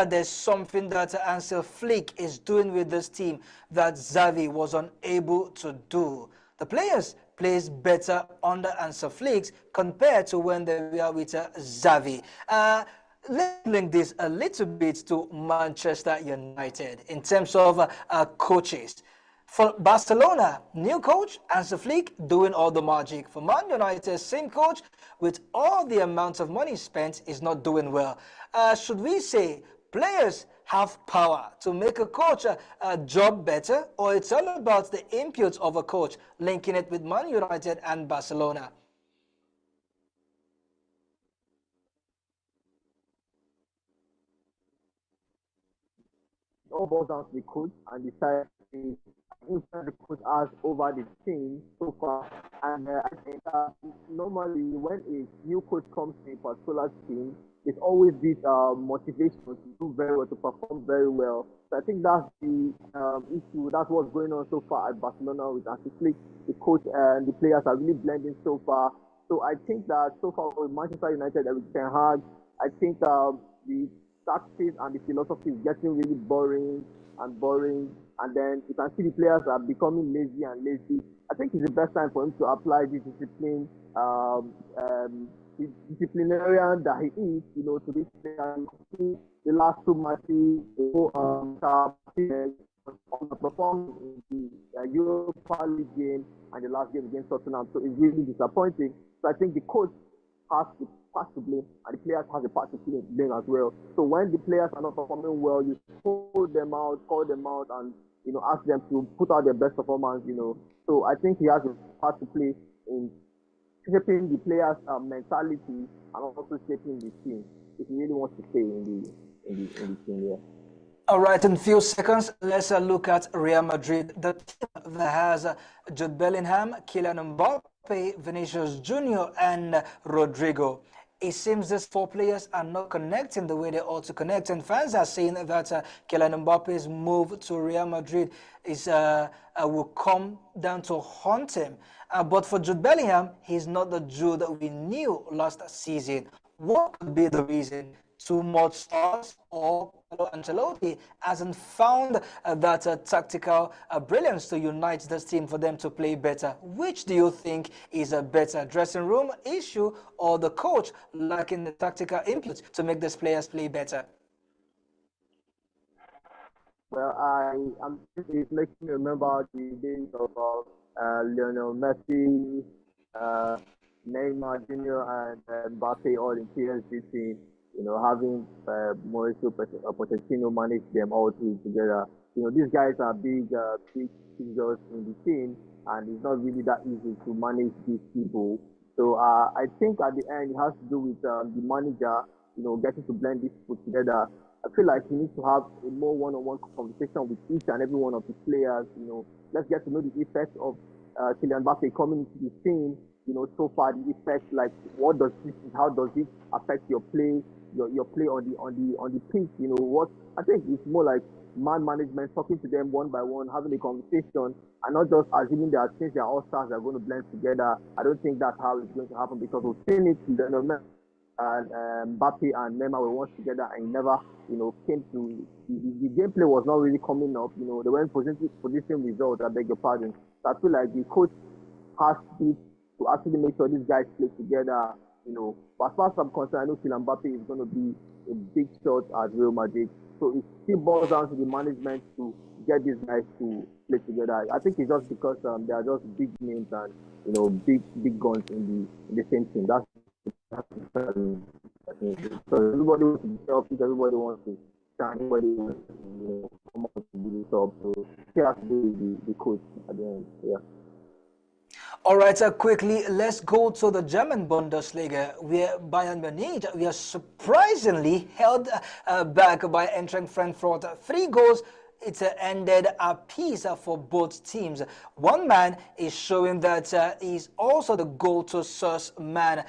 there's something that Ansel Flick is doing with this team that Xavi was unable to do. The players plays better under Ansel Flick compared to when they were with Xavi. Let's link this a little bit to Manchester United in terms of coaches. For Barcelona, new coach, Hansi Flick doing all the magic. For Man United, same coach with all the amount of money spent is not doing well. Should we say players have power to make a coach a job better, or it's all about the input of a coach, linking it with Man United and Barcelona? It all boils down to the coach and the style the influence the coach has over the team so far. And I think normally when a new coach comes to a particular team, there's always this motivation to do very well, to perform very well. So I think that's the issue. That's what's going on so far at Barcelona with Hansi Flick. The coach and the players are really blending so far. So I think that so far with Manchester United and with Ten Hag, I think the tactics and the philosophy is getting really boring and boring. And then you can see the players are becoming lazy and lazy. I think it's the best time for him to apply the discipline, the disciplinarian that he is, to this player. The last two matches, underperformed in the Europa League game and the last game against Tottenham. So it's really disappointing. So I think the coach has the part to blame and the players has a part to blame as well. So when the players are not performing well, you call them out, and ask them to put out their best performance. So I think he has a part to play in shaping the players' mentality and also shaping the team if he really wants to stay in the team. Yeah. All right, in a few seconds, let's look at Real Madrid, the team that has Jude Bellingham, Kylian Mbappe, Vinicius Junior, and Rodrigo. It seems these four players are not connecting the way they ought to connect, and fans are saying that Kylian Mbappe's move to Real Madrid will come down to haunt him. But for Jude Bellingham, he's not the Jude that we knew last season. What could be the reason? Too much stars, or Ancelotti hasn't found that tactical brilliance to unite this team for them to play better? Which do you think is a better dressing room issue, or the coach lacking the tactical input to make these players play better? Well, it's making me remember the days of Lionel Messi, uh, Neymar Jr. and Mbappe all in PSG team. Having Mauricio Pochettino manage them all three together. These guys are big figures in the team, and it's not really that easy to manage these people. So I think at the end it has to do with the manager, getting to blend these people together. I feel like he needs to have a more one-on-one conversation with each and every one of the players. Let's get to know the effects of Kylian Mbappe coming into the team. So far the effects, like how does it affect your play, your play on the pitch? What I think it's more like man management, talking to them one by one, having a conversation, and not just assuming that since they are all stars, they're going to blend together. I don't think that's how it's going to happen, because we've seen it in the and Mbappe and Neymar were once together and never, came to the gameplay was not really coming up. They weren't producing results. I beg your pardon. So I feel like the coach has to actually make sure these guys play together. But as far as I'm concerned, I know Kylian Mbappe is going to be a big shot at Real Madrid. So it still boils down to the management to get these guys to play together. I think it's just because they are just big names and big guns in the same team. So everybody wants to be selfish. Everybody wants to shine. Everybody wants to come out to do the job. So he has to be the coach at the end. Yeah. All right, quickly, let's go to the German Bundesliga, where Bayern Munich, we are surprisingly held back by entering Frankfurt. 3 goals. It ended a piece for both teams. One man is showing that he's also the goal-to-source man.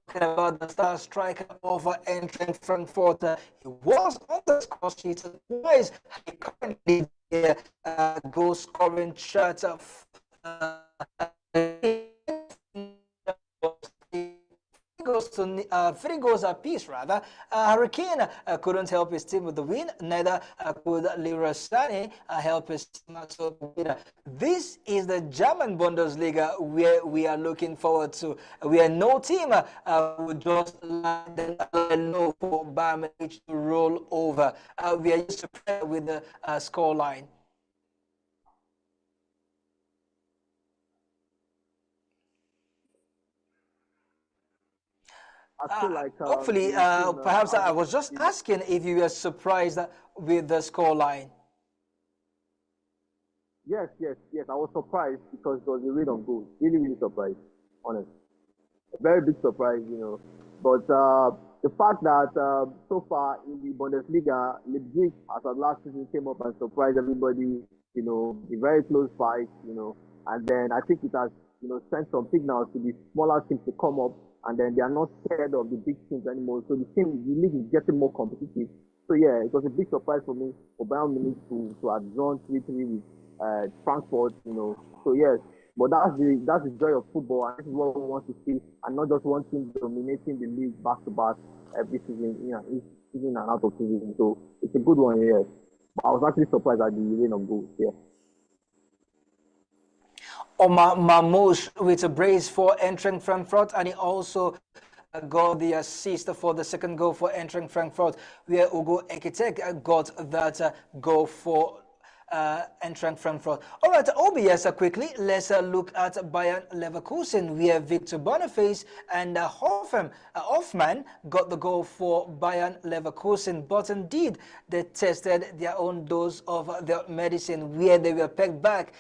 Talking about the star striker of entering Frankfurt, he was on the score sheet twice. He currently goal-scoring chart of goals three goals apiece rather. Hurricane couldn't help his team with the win, neither could Leroy Sané help his team also win. This is the German Bundesliga where we are looking forward to, where no team would just lie low for Bayern Munich to roll over. We are used to play with the score line. I feel like Hopefully, the team perhaps I has was just asking if you were surprised with the score line. yes, yes, yes. I was surprised because it was a read on goal. Really, really surprised. Honest, a very big surprise, you know. But the fact that so far in the Bundesliga, Leipzig, as of last season, came up and surprised everybody. You know, a very close fight. You know, and then I think it has sent some signals to the smaller teams to come up, and then they are not scared of the big teams anymore. So the league is getting more competitive. So yeah, it was a big surprise for me for Bayern Munich to have drawn 3-3 with Frankfurt. You know, so yes, but that's the joy of football, and this is what we want to see, and not just one team dominating the league back to back every season, each season and out of season. So it's a good one, yes. But I was actually surprised at the rain of goals. Yeah. Omar Mamouche with a brace for entering Frankfurt, and he also got the assist for the second goal for entering Frankfurt, where Ugo Ekitek got that goal for entering Frankfurt. All right, OBS quickly, let's look at Bayern Leverkusen, where Victor Boniface and Hoffman got the goal for Bayern Leverkusen. But indeed, they tested their own dose of their medicine, where they were pegged back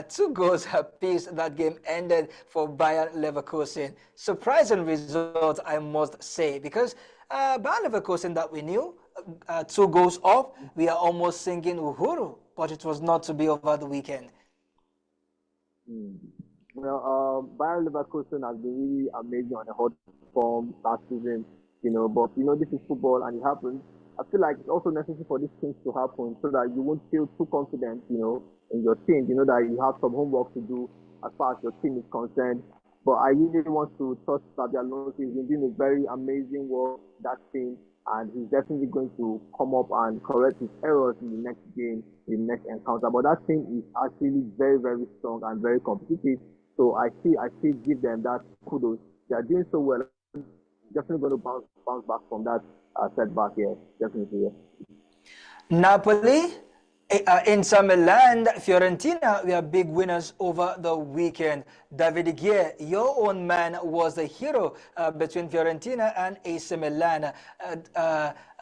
2 goals apiece. That game ended for Bayern Leverkusen. Surprising result, I must say, because Bayern Leverkusen that we knew, 2 goals up, we are almost singing Uhuru, but it was not to be over the weekend. Mm. Well, Bayer Leverkusen has been really amazing on a hot form last season, but this is football and it happens. I feel like it's also necessary for these things to happen so that you won't feel too confident, in your team. You know that you have some homework to do as far as your team is concerned. But I really want to trust Xabi Alonso. He's been doing a very amazing work that team, and he's definitely going to come up and correct his errors in the next game, in the next encounter. But that team is actually very, very strong and very competitive. So I still give them that kudos. They are doing so well. Definitely going to bounce back from that setback here. Definitely. Yeah. Napoli, Inter Milan, Fiorentina were big winners over the weekend. David De Gea, your own man, was the hero between Fiorentina and AC Milan,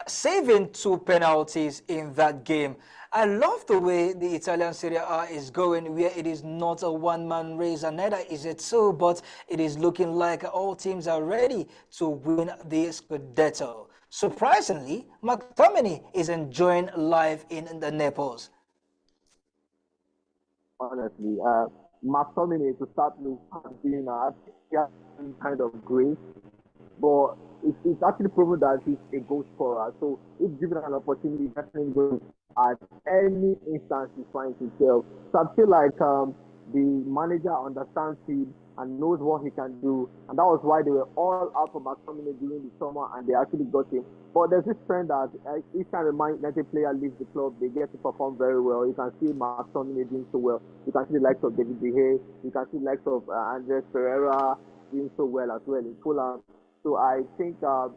saving 2 penalties in that game. I love the way the Italian Serie A is going, where it is not a one-man race, and neither is it so, but it is looking like all teams are ready to win the Scudetto. Surprisingly, McTominay is enjoying life in the Naples. Honestly, McTominay to start with has been kind of great, but it's actually proven that he's a goal scorer. So if given an opportunity, he's definitely going at any instance he's trying himself. So I feel like the manager understands him and knows what he can do, and that was why they were all out for McTominay during the summer, and they actually got him. But there's this trend that each time a Man United player leaves the club, they get to perform very well. You can see McTominay doing so well. You can see the likes of David De Gea. You can see the likes of Andres Pereira doing so well as well in Fulham. So I think I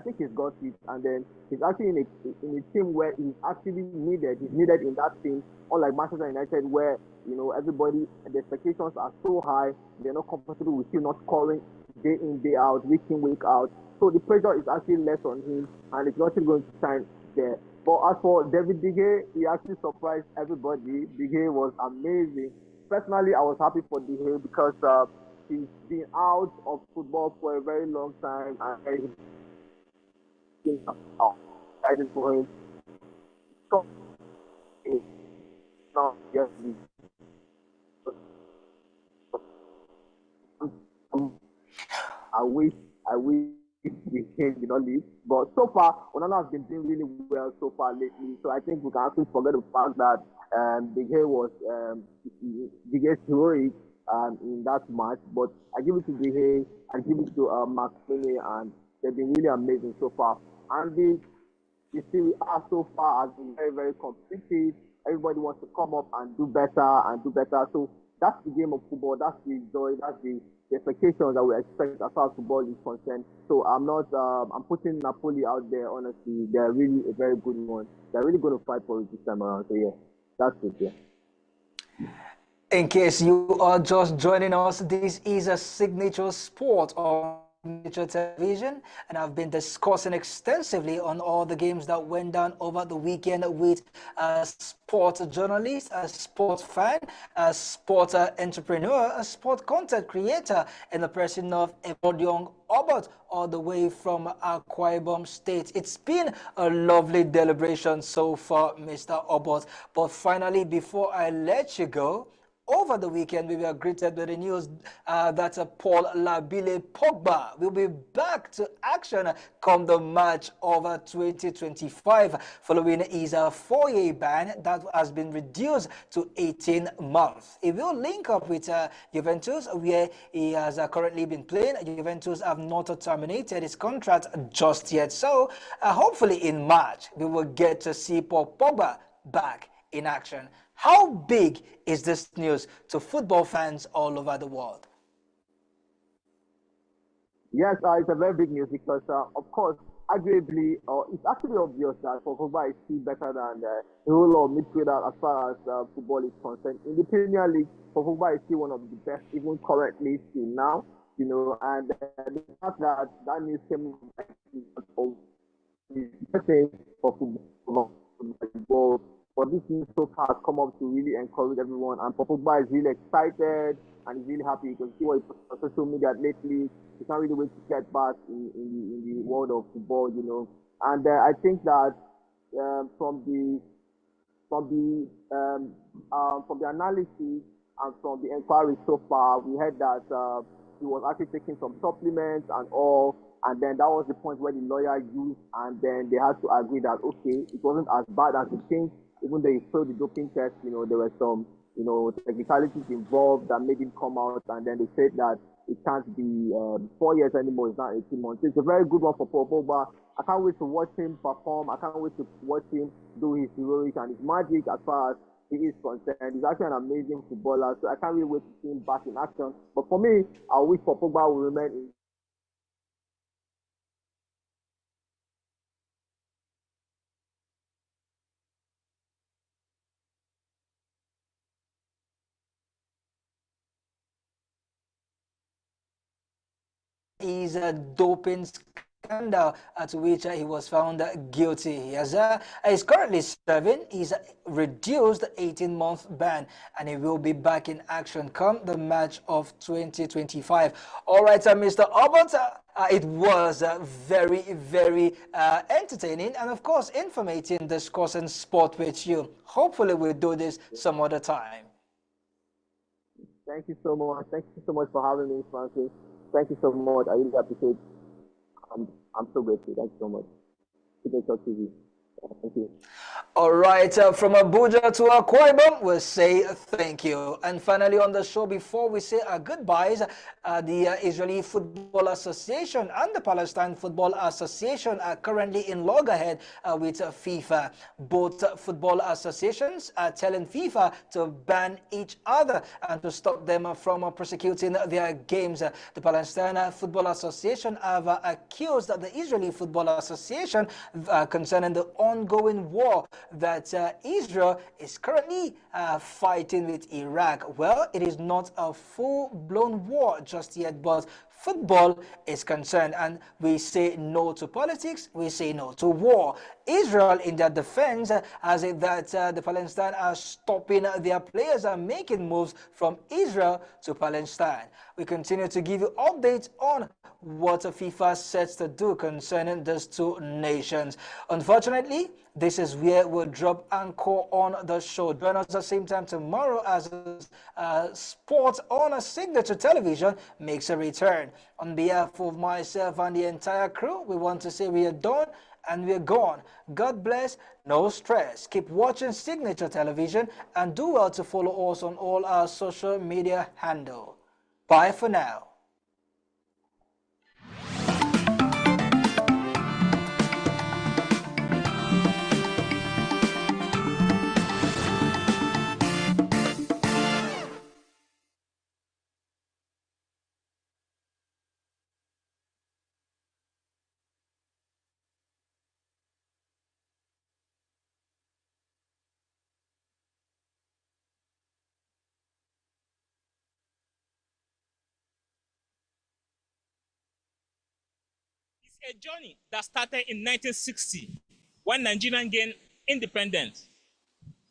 think he's got it, and then he's actually in a team where he's actually needed. He's needed in that team, unlike Manchester United, where everybody, the expectations are so high, they're not comfortable with him not scoring day in day out, week in week out. So the pressure is actually less on him, and it's actually going to shine there. But as for David De Gea, he actually surprised everybody. De Gea was amazing. Personally, I was happy for De Gea because he's been out of football for a very long time, and he's been excited for him. So it's not just I wish the game did not leave. But so far, Onana has been doing really well so far lately. So I think we can actually forget the fact that De Gea was heroic in that match. But I give it to Dehe, I give it to Mark Finney, and they've been really amazing so far. And the Serie A so far has been very, very competitive. Everybody wants to come up and do better and do better. So that's the game of football. That's the joy. That's the expectations that we expect as far as football is concerned. So I'm not. I'm putting Napoli out there. Honestly, they're really a very good one. They're really going to fight for it this time around. So yeah, that's it. Yeah. In case you are just joining us, this is a signature sport on Signature Television, and I've been discussing extensively on all the games that went down over the weekend with a sports journalist, a sports fan, a sports entrepreneur, a sport content creator in the person of Ebodiong Obot, all the way from Akwa Ibom State. It's been a lovely deliberation so far, Mr. Obot. But finally, before I let you go, over the weekend, we were greeted with the news that Paul Labile Pogba will be back to action come the March of 2025 following his 4-year ban that has been reduced to 18 months. He will link up with Juventus, where he has currently been playing. Juventus have not terminated his contract just yet. So hopefully in March, we will get to see Paul Pogba back in action. How big is this news to football fans all over the world? Yes, it's a very big news because, of course, arguably, it's actually obvious that Pogba is still better than the whole of midfielder as far as football is concerned. In the Premier League, Pogba is still one of the best, even currently, still now. You know, and the fact that that news came is the thing for football. But this news so far has come up to really encourage everyone. And Pogba is really excited and he's really happy. You can see what he puts on social media lately. He can't really wait to get back in the world of football, you know. And I think that from the analysis and from the inquiry so far, we heard that he was actually taking some supplements and all. And then that was the point where the lawyer used, and then they had to agree that okay, it wasn't as bad as they think. Even though he failed the doping test, you know, there were some, you know, technicalities involved that made him come out, and then they said that it can't be 4 years anymore. It's not 18 months. It's a very good one for Paul Pogba. I can't wait to watch him perform. I can't wait to watch him do his heroic and his magic as far as he is concerned. He's actually an amazing footballer, so I can't really wait to see him back in action. But for me, I wish Paul Pogba will remain in Is a doping scandal at which he was found guilty. He's currently serving his reduced 18-month ban, and he will be back in action come the March of 2025. All right, Mr. Obot, it was very, very entertaining and, of course, informative discussing sport with you. Hopefully, we'll do this some other time. Thank you so much. Thank you so much for having me, Francis. Thank you so much. I really appreciate it. I'm so grateful. Thank you so much. Signature TV. Thank you. All right, from Abuja to Akwa Ibom, we'll say thank you. And finally on the show, before we say our goodbyes, the Israeli Football Association and the Palestine Football Association are currently in loggerhead with FIFA. Both football associations are telling FIFA to ban each other and to stop them from prosecuting their games. The Palestine Football Association have accused the Israeli Football Association concerning the ongoing war that Israel is currently fighting with Iraq. Well, it is not a full-blown war just yet, but football is concerned, and we say no to politics, we say no to war. Israel, in their defense, has it that the Palestinians are stopping their players and making moves from Israel to Palestine. We continue to give you updates on what FIFA sets to do concerning these two nations. Unfortunately, this is where we'll drop anchor on the show. Join us at the same time tomorrow as Sports on a Signature Television makes a return. On behalf of myself and the entire crew, we want to say we are done and we're gone. God bless, no stress. Keep watching Signature Television and do well to follow us on all our social media handle. Bye for now. It's a journey that started in 1960 when Nigeria gained independence.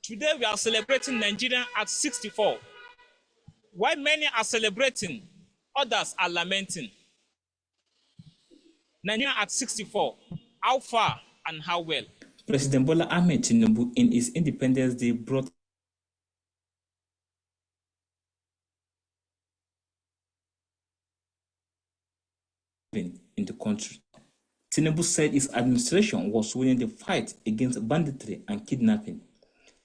Today we are celebrating Nigeria at 64. While many are celebrating, others are lamenting. Nigeria at 64, how far and how well? President Bola Ahmed Tinubu in his Independence Day brought in the country. Tinubu said his administration was winning the fight against banditry and kidnapping,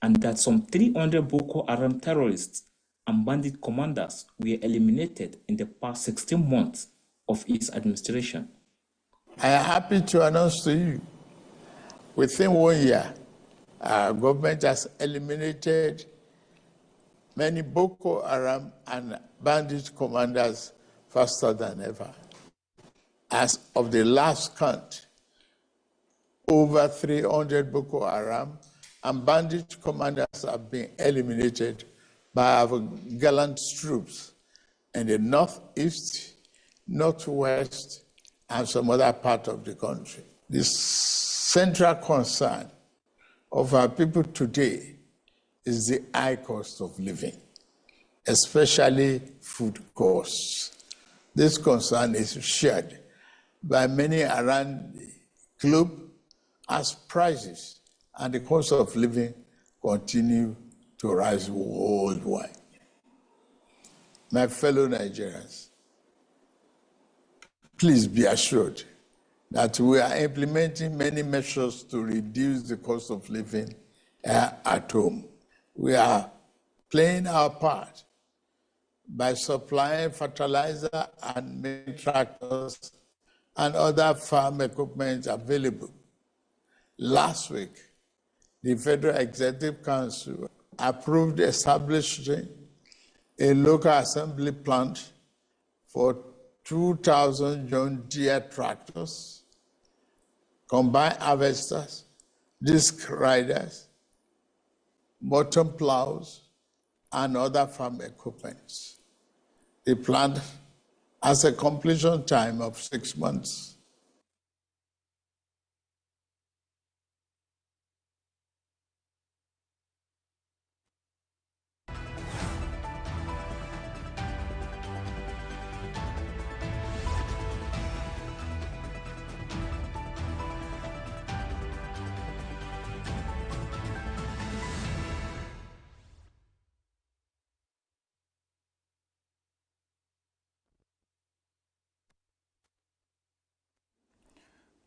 and that some 300 Boko Haram terrorists and bandit commanders were eliminated in the past 16 months of his administration. I am happy to announce to you, within 1 year, our government has eliminated many Boko Haram and bandit commanders faster than ever. As of the last count, over 300 Boko Haram and bandit commanders have been eliminated by our gallant troops in the northeast, northwest, and some other part of the country. The central concern of our people today is the high cost of living, especially food costs. This concern is shared by many around the globe as prices and the cost of living continue to rise worldwide. My fellow Nigerians, please be assured that we are implementing many measures to reduce the cost of living at home. We are playing our part by supplying fertilizer and main tractors and other farm equipment available. Last week, the Federal Executive Council approved establishing a local assembly plant for 2,000 John Deere tractors, combine harvesters, disc riders, bottom plows, and other farm equipment. The plant has a completion time of 6 months.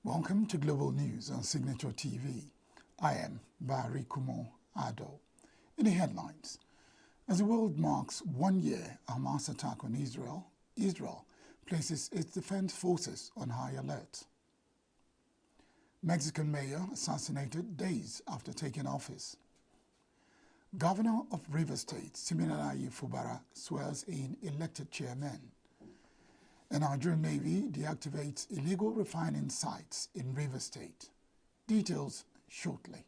Welcome to Global News on Signature TV. I am Barry Kumo Ado. In the headlines, as the world marks 1 year Hamas attack on Israel, Israel places its defense forces on high alert. Mexican mayor assassinated days after taking office. Governor of Rivers State, Siminalayi Fubara, swears in elected chairman. The Nigerian Navy deactivates illegal refining sites in Rivers State. Details shortly.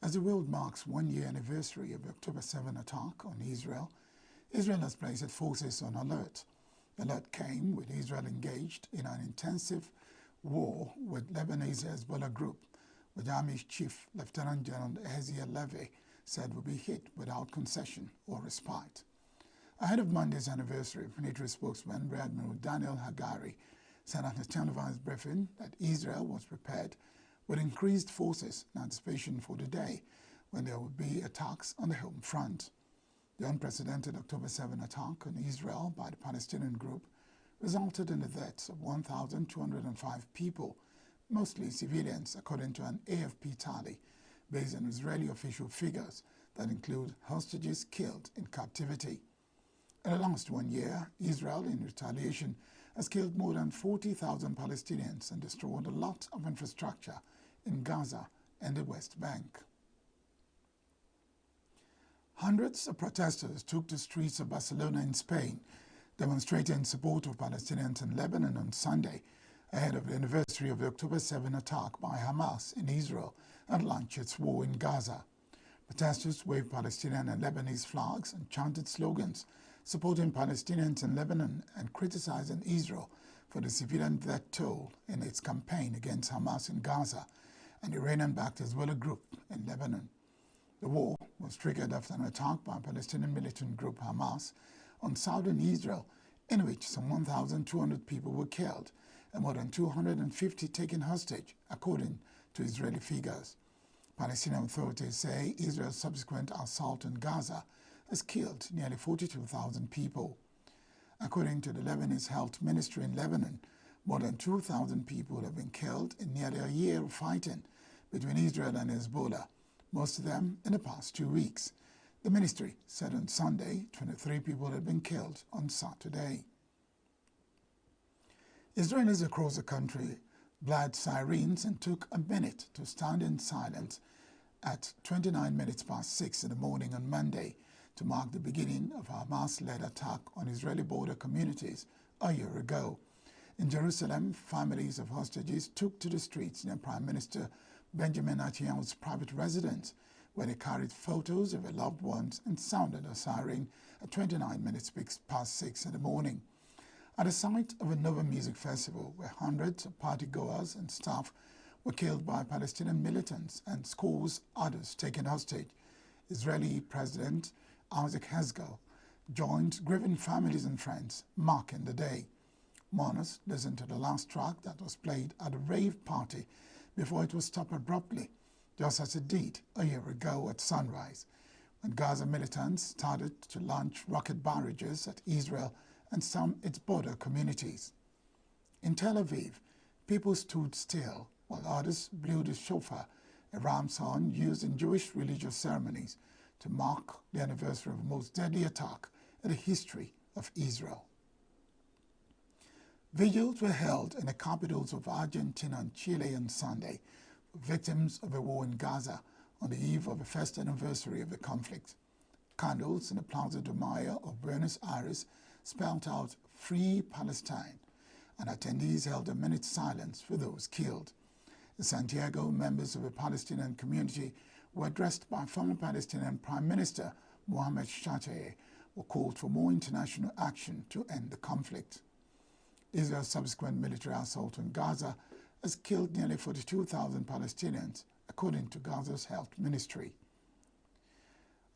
As the world marks 1 year anniversary of the October 7 attack on Israel, Israel has placed its forces on alert. The alert came with Israel engaged in an intensive war with Lebanese Hezbollah group, which Army Chief Lieutenant General Ezekiel Levy said would be hit without concession or respite. Ahead of Monday's anniversary, military spokesman Rear Admiral Daniel Hagari said at a televised briefing that Israel was prepared with increased forces in anticipation for the day when there would be attacks on the home front. The unprecedented October 7 attack on Israel by the Palestinian group resulted in the deaths of 1,205 people, mostly civilians, according to an AFP tally based on Israeli official figures that include hostages killed in captivity. In the last 1 year, Israel, in retaliation, has killed more than 40,000 Palestinians and destroyed a lot of infrastructure in Gaza and the West Bank. Hundreds of protesters took the streets of Barcelona in Spain, demonstrating in support of Palestinians in Lebanon on Sunday, ahead of the anniversary of the October 7 attack by Hamas in Israel and launched its war in Gaza. Protesters waved Palestinian and Lebanese flags and chanted slogans supporting Palestinians in Lebanon and criticizing Israel for the civilian death toll in its campaign against Hamas in Gaza and the Iranian-backed Hezbollah group in Lebanon. The war was triggered after an attack by Palestinian militant group Hamas on southern Israel, in which some 1,200 people were killed and more than 250 taken hostage, according to Israeli figures. Palestinian authorities say Israel's subsequent assault on Gaza has killed nearly 42,000 people. According to the Lebanese Health Ministry in Lebanon, more than 2,000 people have been killed in nearly a year of fighting between Israel and Hezbollah, most of them in the past 2 weeks. The ministry said on Sunday 23 people had been killed on Saturday. Israelis across the country blared sirens and took a minute to stand in silence at 29 minutes past 6 in the morning on Monday to mark the beginning of a Hamas-led attack on Israeli border communities a year ago. In Jerusalem, families of hostages took to the streets near Prime Minister Benjamin Netanyahu's private residence, where they carried photos of their loved ones and sounded a siren at 29 minutes past 6 in the morning. At the site of a Nova Music Festival, where hundreds of partygoers and staff were killed by Palestinian militants and scores others taken hostage, Israeli President Isaac Herzog joined grieving families and friends, marking the day. Mourners listened to the last track that was played at a rave party before it was stopped abruptly, just as it did a year ago at sunrise, when Gaza militants started to launch rocket barrages at Israel and some its border communities. In Tel Aviv, people stood still while others blew the shofar, a ram's horn used in Jewish religious ceremonies, to mark the anniversary of the most deadly attack in the history of Israel. Vigils were held in the capitals of Argentina and Chile on Sunday for victims of the war in Gaza on the eve of the first anniversary of the conflict. Candles in the Plaza de Mayo of Buenos Aires spelled out "Free Palestine," and attendees held a minute's silence for those killed. In Santiago, members of the Palestinian community were addressed by former Palestinian Prime Minister Mohammed Shtayyeh, who called for more international action to end the conflict. Israel's subsequent military assault on Gaza has killed nearly 42,000 Palestinians, according to Gaza's health ministry.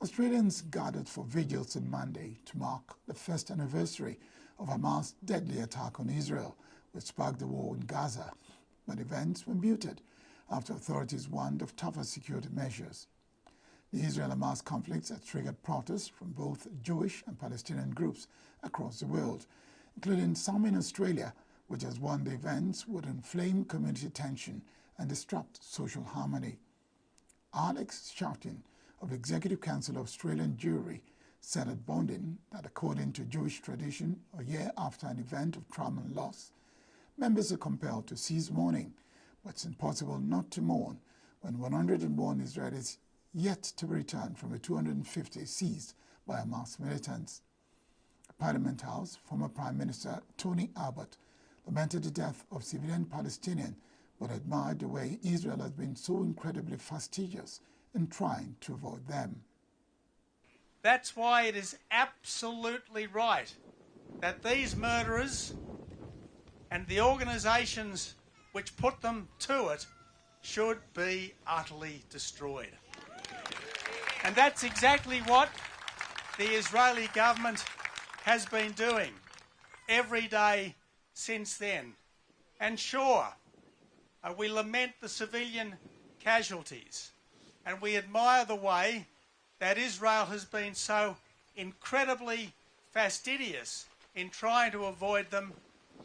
Australians gathered for vigils on Monday to mark the first anniversary of Hamas' deadly attack on Israel, which sparked the war in Gaza, but events were muted after authorities warned of tougher security measures. The Israel-Hamas conflict has triggered protests from both Jewish and Palestinian groups across the world, including some in Australia, which has warned the events would inflame community tension and disrupt social harmony. Alex Shartin of the Executive Council of Australian Jewry said at Bonding that according to Jewish tradition, a year after an event of trauma and loss, members are compelled to cease mourning, but it's impossible not to mourn when 101 Israelis yet to be returned from the 250 seized by Hamas militants. At Parliament House, former Prime Minister Tony Abbott lamented the death of civilian Palestinians, but admired the way Israel has been so incredibly fastidious in trying to avoid them. That's why it is absolutely right that these murderers and the organisations which put them to it should be utterly destroyed. And that's exactly what the Israeli government has been doing every day since then. And sure, we lament the civilian casualties, and we admire the way that Israel has been so incredibly fastidious in trying to avoid them,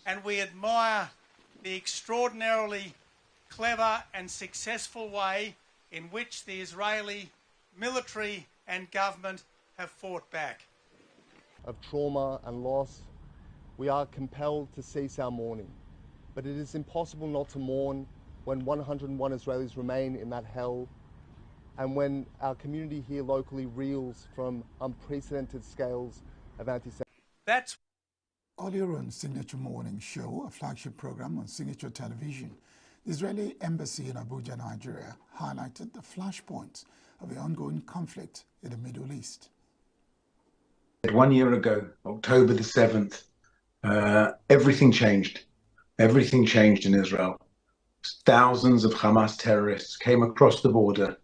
and we admire the extraordinarily clever and successful way in which the Israeli military and government have fought back. Of trauma and loss, we are compelled to cease our mourning. But it is impossible not to mourn when 101 Israelis remain in that hell, and when our community here locally reels from unprecedented scales of anti-Semitism. That's earlier on Signature Morning Show, a flagship program on Signature Television. The Israeli Embassy in Abuja, Nigeria, highlighted the flashpoints of the ongoing conflict in the Middle East. 1 year ago, October the 7th, everything changed. Everything changed in Israel. Thousands of Hamas terrorists came across the border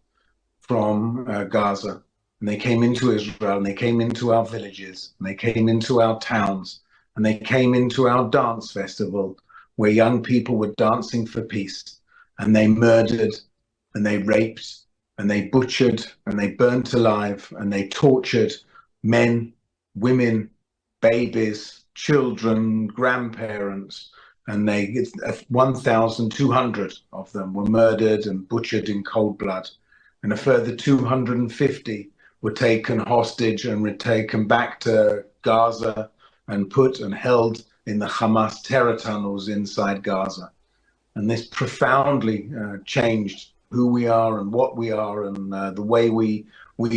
from Gaza, and they came into Israel, and they came into our villages, and they came into our towns, and they came into our dance festival where young people were dancing for peace, and they murdered, and they raped, and they butchered, and they burnt alive, and they tortured men, women, babies, children, grandparents, and 1,200 of them were murdered and butchered in cold blood, and a further 250 were taken hostage and were taken back to Gaza and put and held in the Hamas terror tunnels inside Gaza. And this profoundly changed who we are and what we are, and the way we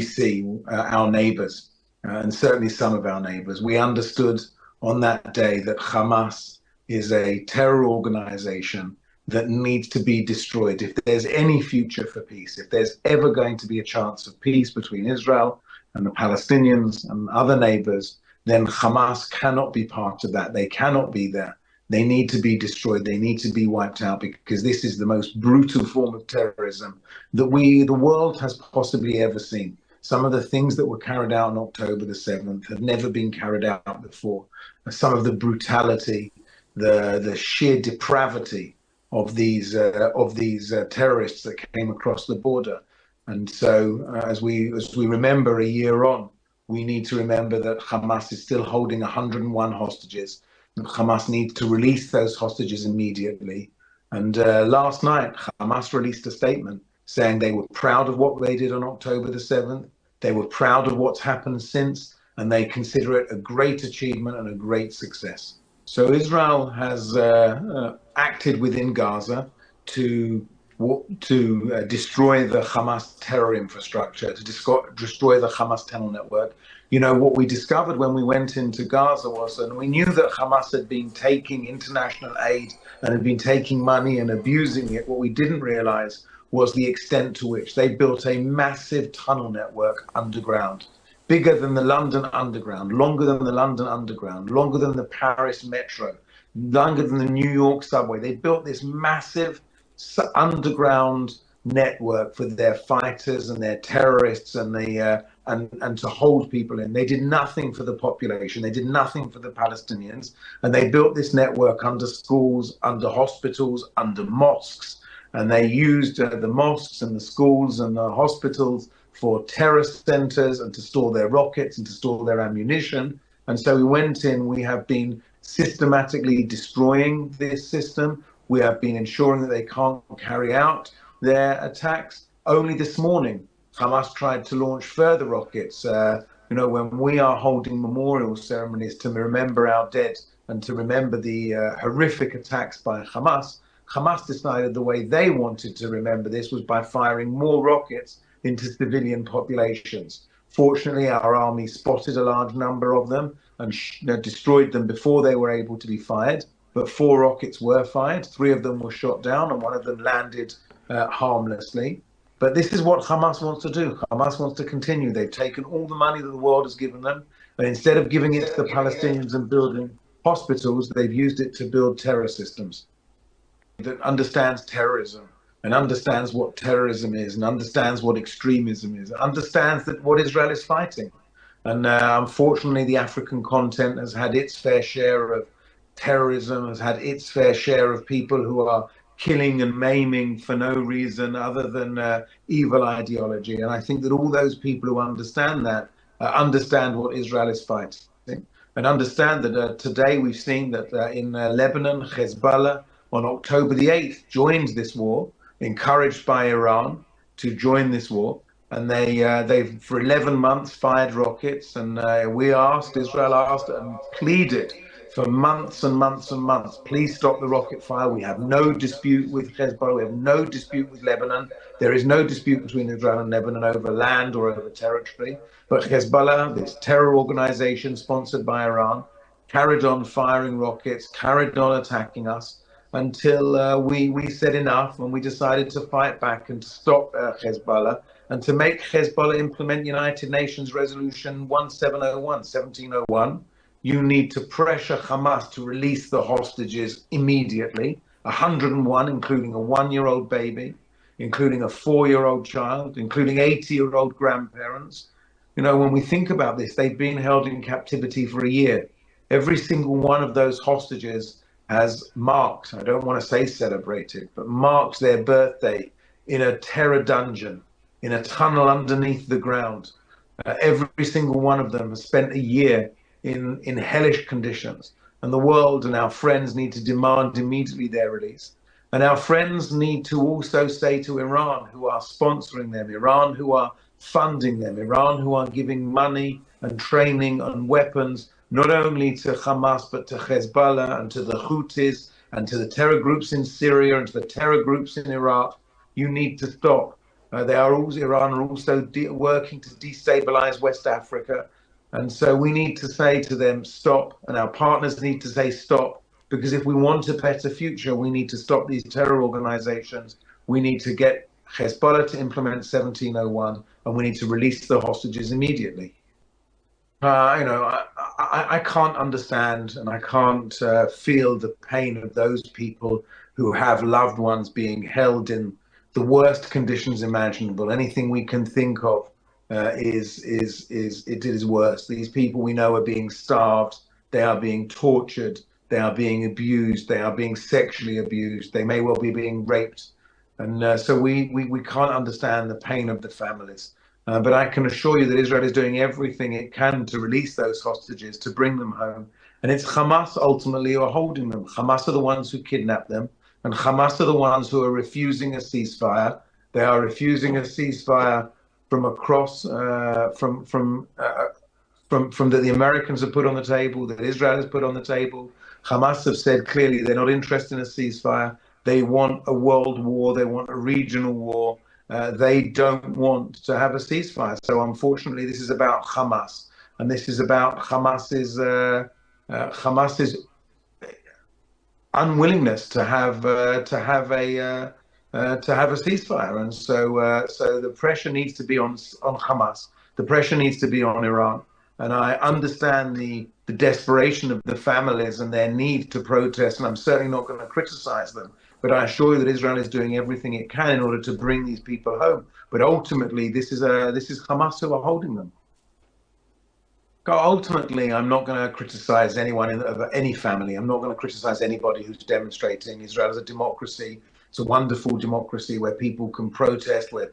see our neighbors, and certainly some of our neighbors. We understood on that day that Hamas is a terror organization that needs to be destroyed. If there's any future for peace, if there's ever going to be a chance of peace between Israel and the Palestinians and other neighbors, then Hamas cannot be part of that. They cannot be there. They need to be destroyed. They need to be wiped out, because this is the most brutal form of terrorism that the world has possibly ever seen. Some of the things that were carried out on October the 7th have never been carried out before. Some of the brutality, the sheer depravity of these terrorists that came across the border. And so as we remember a year on, we need to remember that Hamas is still holding 101 hostages. Hamas needs to release those hostages immediately. And last night, Hamas released a statement saying they were proud of what they did on October the 7th. They were proud of what's happened since, and they consider it a great achievement and a great success. So Israel has acted within Gaza to destroy the Hamas terror infrastructure, to destroy the Hamas tunnel network. You know, what we discovered when we went into Gaza was, and we knew that Hamas had been taking international aid and had been taking money and abusing it. What we didn't realize was the extent to which they built a massive tunnel network underground, bigger than the London Underground, longer than the London Underground, longer than the Paris Metro, longer than the New York subway. They built this massive underground network for their fighters and their terrorists and to hold people in. They did nothing for the population. They did nothing for the Palestinians. And they built this network under schools, under hospitals, under mosques. And they used the mosques and the schools and the hospitals for terrorist centers and to store their rockets and to store their ammunition. And so we went in, we have been systematically destroying this system. We have been ensuring that they can't carry out their attacks. Only this morning, Hamas tried to launch further rockets. When we are holding memorial ceremonies to remember our dead and to remember the horrific attacks by Hamas, Hamas decided the way they wanted to remember this was by firing more rockets into civilian populations. Fortunately, our army spotted a large number of them and destroyed them before they were able to be fired. But 4 rockets were fired, 3 of them were shot down, and 1 of them landed harmlessly. But this is what Hamas wants to do. Hamas wants to continue. They've taken all the money that the world has given them, and instead of giving it to the Palestinians and building hospitals, they've used it to build terror systems that understands terrorism and understands what terrorism is and understands what extremism is, and understands that what Israel is fighting. And unfortunately, the African continent has had its fair share of terrorism, has had its fair share of people who are killing and maiming for no reason other than evil ideology. And I think that all those people who understand that understand what Israel is fighting, and understand that today we've seen that in Lebanon, Hezbollah on October the 8th joined this war, encouraged by Iran to join this war. And they've for 11 months fired rockets, and Israel asked and pleaded for months and months and months, please stop the rocket fire. We have no dispute with Hezbollah. We have no dispute with Lebanon. There is no dispute between Israel and Lebanon over land or over territory. But Hezbollah, this terror organization sponsored by Iran, carried on firing rockets, carried on attacking us until we said enough, and we decided to fight back and to stop Hezbollah and to make Hezbollah implement United Nations Resolution 1701. You need to pressure Hamas to release the hostages immediately, 101, including a 1-year-old baby, including a 4-year-old child, including 80-year-old grandparents. You know, when we think about this, they've been held in captivity for a year. Every single one of those hostages has marked, I don't want to say celebrated, but marked their birthday in a terror dungeon, in a tunnel underneath the ground. Every single one of them has spent a year in hellish conditions, and the world and our friends need to demand immediately their release. And our friends need to also say to Iran, who are sponsoring them, Iran who are funding them, Iran who are giving money and training and weapons, not only to Hamas, but to Hezbollah and to the Houthis and to the terror groups in Syria and to the terror groups in Iraq, you need to stop. Iran are also working to destabilize West Africa. And so we need to say to them, stop, and our partners need to say stop, because if we want a better future, we need to stop these terror organizations. We need to get Hezbollah to implement 1701, and we need to release the hostages immediately. I can't understand and I can't feel the pain of those people who have loved ones being held in the worst conditions imaginable. Anything we can think of it is worse. These people we know are being starved, they are being tortured, they are being abused, they are being sexually abused, they may well be being raped. And so we can't understand the pain of the families. But I can assure you that Israel is doing everything it can to release those hostages, to bring them home. And it's Hamas ultimately who are holding them. Hamas are the ones who kidnap them, and Hamas are the ones who are refusing a ceasefire. They are refusing a ceasefire from across, from that the Americans have put on the table, that Israel has put on the table. Hamas have said clearly they're not interested in a ceasefire. They want a world war. They want a regional war. They don't want to have a ceasefire. So unfortunately, this is about Hamas, and this is about Hamas's unwillingness to have a ceasefire. And so the pressure needs to be on Hamas. The pressure needs to be on Iran. And I understand the desperation of the families and their need to protest, and I'm certainly not going to criticize them. But I assure you that Israel is doing everything it can in order to bring these people home. But ultimately, this is Hamas who are holding them. Ultimately, I'm not going to criticize anyone of any family. I'm not going to criticize anybody who's demonstrating. Israel is a democracy. It's a wonderful democracy where people can protest, where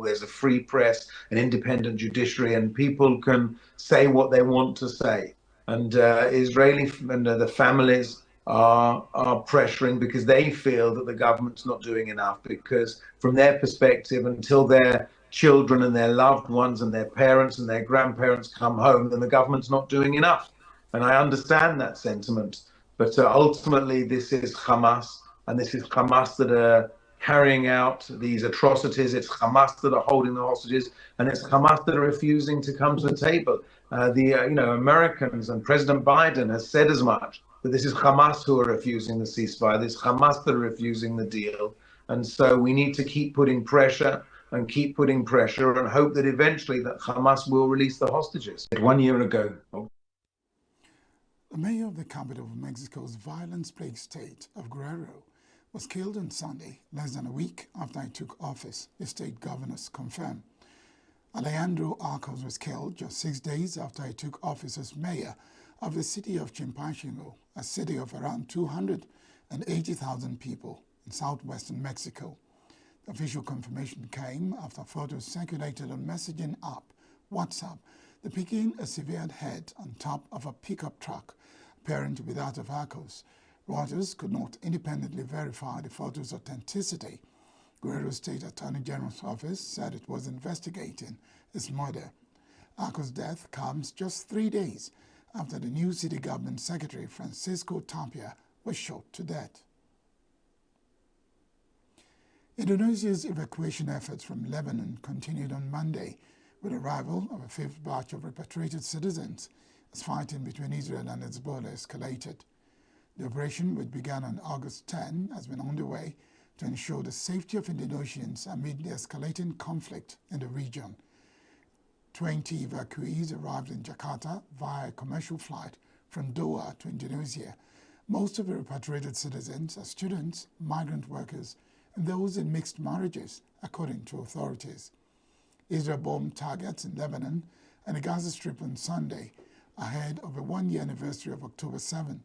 there's a free press, an independent judiciary, and people can say what they want to say. And Israeli and the families are pressuring because they feel that the government's not doing enough, because from their perspective, until their children and their loved ones and their parents and their grandparents come home, then the government's not doing enough. And I understand that sentiment. But ultimately, this is Hamas, and this is Hamas that are carrying out these atrocities. It's Hamas that are holding the hostages, and it's Hamas that are refusing to come to the table. Americans and President Biden has said as much, that this is Hamas who are refusing the ceasefire. This is Hamas that are refusing the deal. And so we need to keep putting pressure and keep putting pressure and hope that eventually that Hamas will release the hostages. 1 year ago. The mayor of the capital of Mexico's violence-plagued state of Guerrero, was killed on Sunday, less than a week after he took office, the state governors confirmed. Alejandro Arcos was killed just 6 days after he took office as mayor of the city of Chilpancingo, a city of around 280,000 people in southwestern Mexico. The official confirmation came after photos circulated on messaging app WhatsApp depicting a severed head on top of a pickup truck, appearing to be that of Arcos. Reuters could not independently verify the photo's authenticity. Guerrero State Attorney General's office said it was investigating his murder. Arcos' death comes just 3 days after the new city government secretary, Francisco Tapia, was shot to death. Indonesia's evacuation efforts from Lebanon continued on Monday with the arrival of a fifth batch of repatriated citizens as fighting between Israel and Hezbollah escalated. The operation, which began on August 10, has been underway to ensure the safety of Indonesians amid the escalating conflict in the region. 20 evacuees arrived in Jakarta via a commercial flight from Doha to Indonesia. Most of the repatriated citizens are students, migrant workers, and those in mixed marriages, according to authorities. Israel bombed targets in Lebanon and the Gaza Strip on Sunday, ahead of a one-year anniversary of October 7,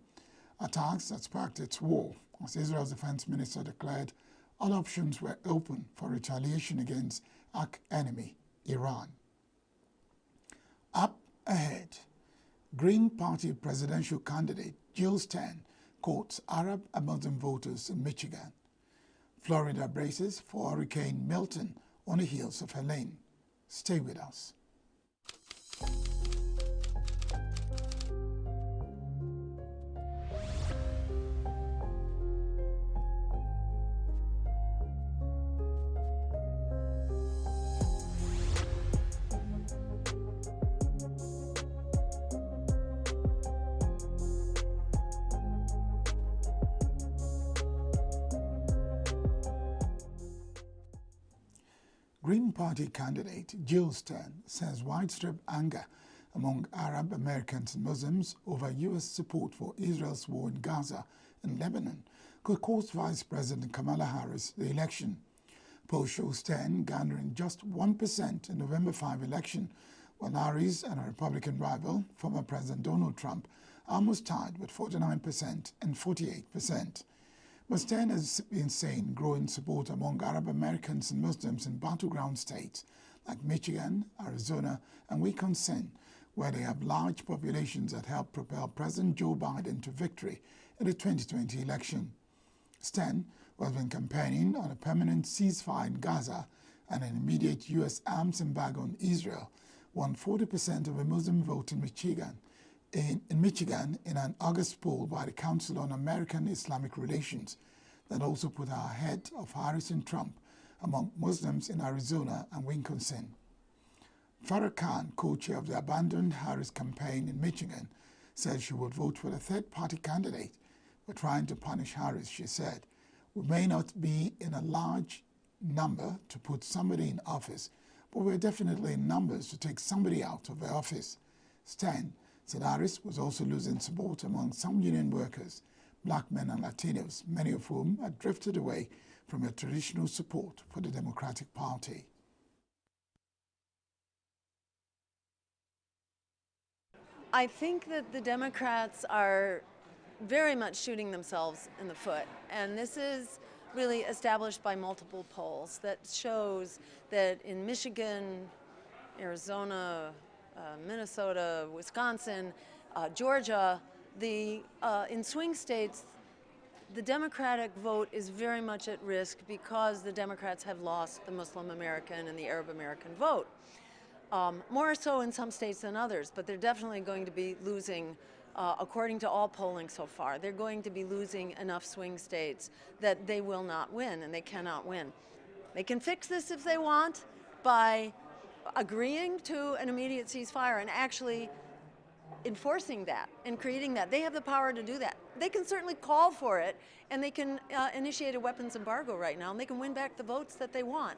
attacks that sparked its war, as Israel's defense minister declared all options were open for retaliation against arch-enemy Iran. Up ahead, Green Party presidential candidate Jill Stein courts Arab and Muslim voters in Michigan. Florida braces for Hurricane Milton on the heels of Helene. Stay with us. Green Party candidate Jill Stein says widespread anger among Arab Americans and Muslims over U.S. support for Israel's war in Gaza and Lebanon could cost Vice President Kamala Harris the election. Polls show Stein garnering just 1% in November 5 election, while Harris and her Republican rival, former President Donald Trump, are almost tied with 49% and 48%. But Stein has been saying growing support among Arab Americans and Muslims in battleground states like Michigan, Arizona, and Wisconsin, where they have large populations that helped propel President Joe Biden to victory in the 2020 election. Stein, who has been campaigning on a permanent ceasefire in Gaza and an immediate U.S. arms embargo on Israel, won 40% of the Muslim vote in Michigan in an August poll by the Council on American Islamic Relations that also put her ahead of Harris and Trump among Muslims in Arizona and Wisconsin. Farah Khan, co-chair of the abandoned Harris campaign in Michigan, said she would vote for the third-party candidate. We're trying to punish Harris, she said. We may not be in a large number to put somebody in office, but we're definitely in numbers to take somebody out of the office. Stein said Harris was also losing support among some union workers, black men and Latinos, many of whom had drifted away from a traditional support for the Democratic Party. I think that the Democrats are very much shooting themselves in the foot, and this is really established by multiple polls that shows that in Michigan, Arizona, Minnesota, Wisconsin, Georgia, in swing states, the Democratic vote is very much at risk because the Democrats have lost the Muslim American and the Arab American vote. More so in some states than others, but they're definitely going to be losing, according to all polling so far, they're going to be losing enough swing states that they will not win, and they cannot win. They can fix this if they want by agreeing to an immediate ceasefire and actually enforcing that and creating that. They have the power to do that. They can certainly call for it, and they can initiate a weapons embargo right now, and they can win back the votes that they want.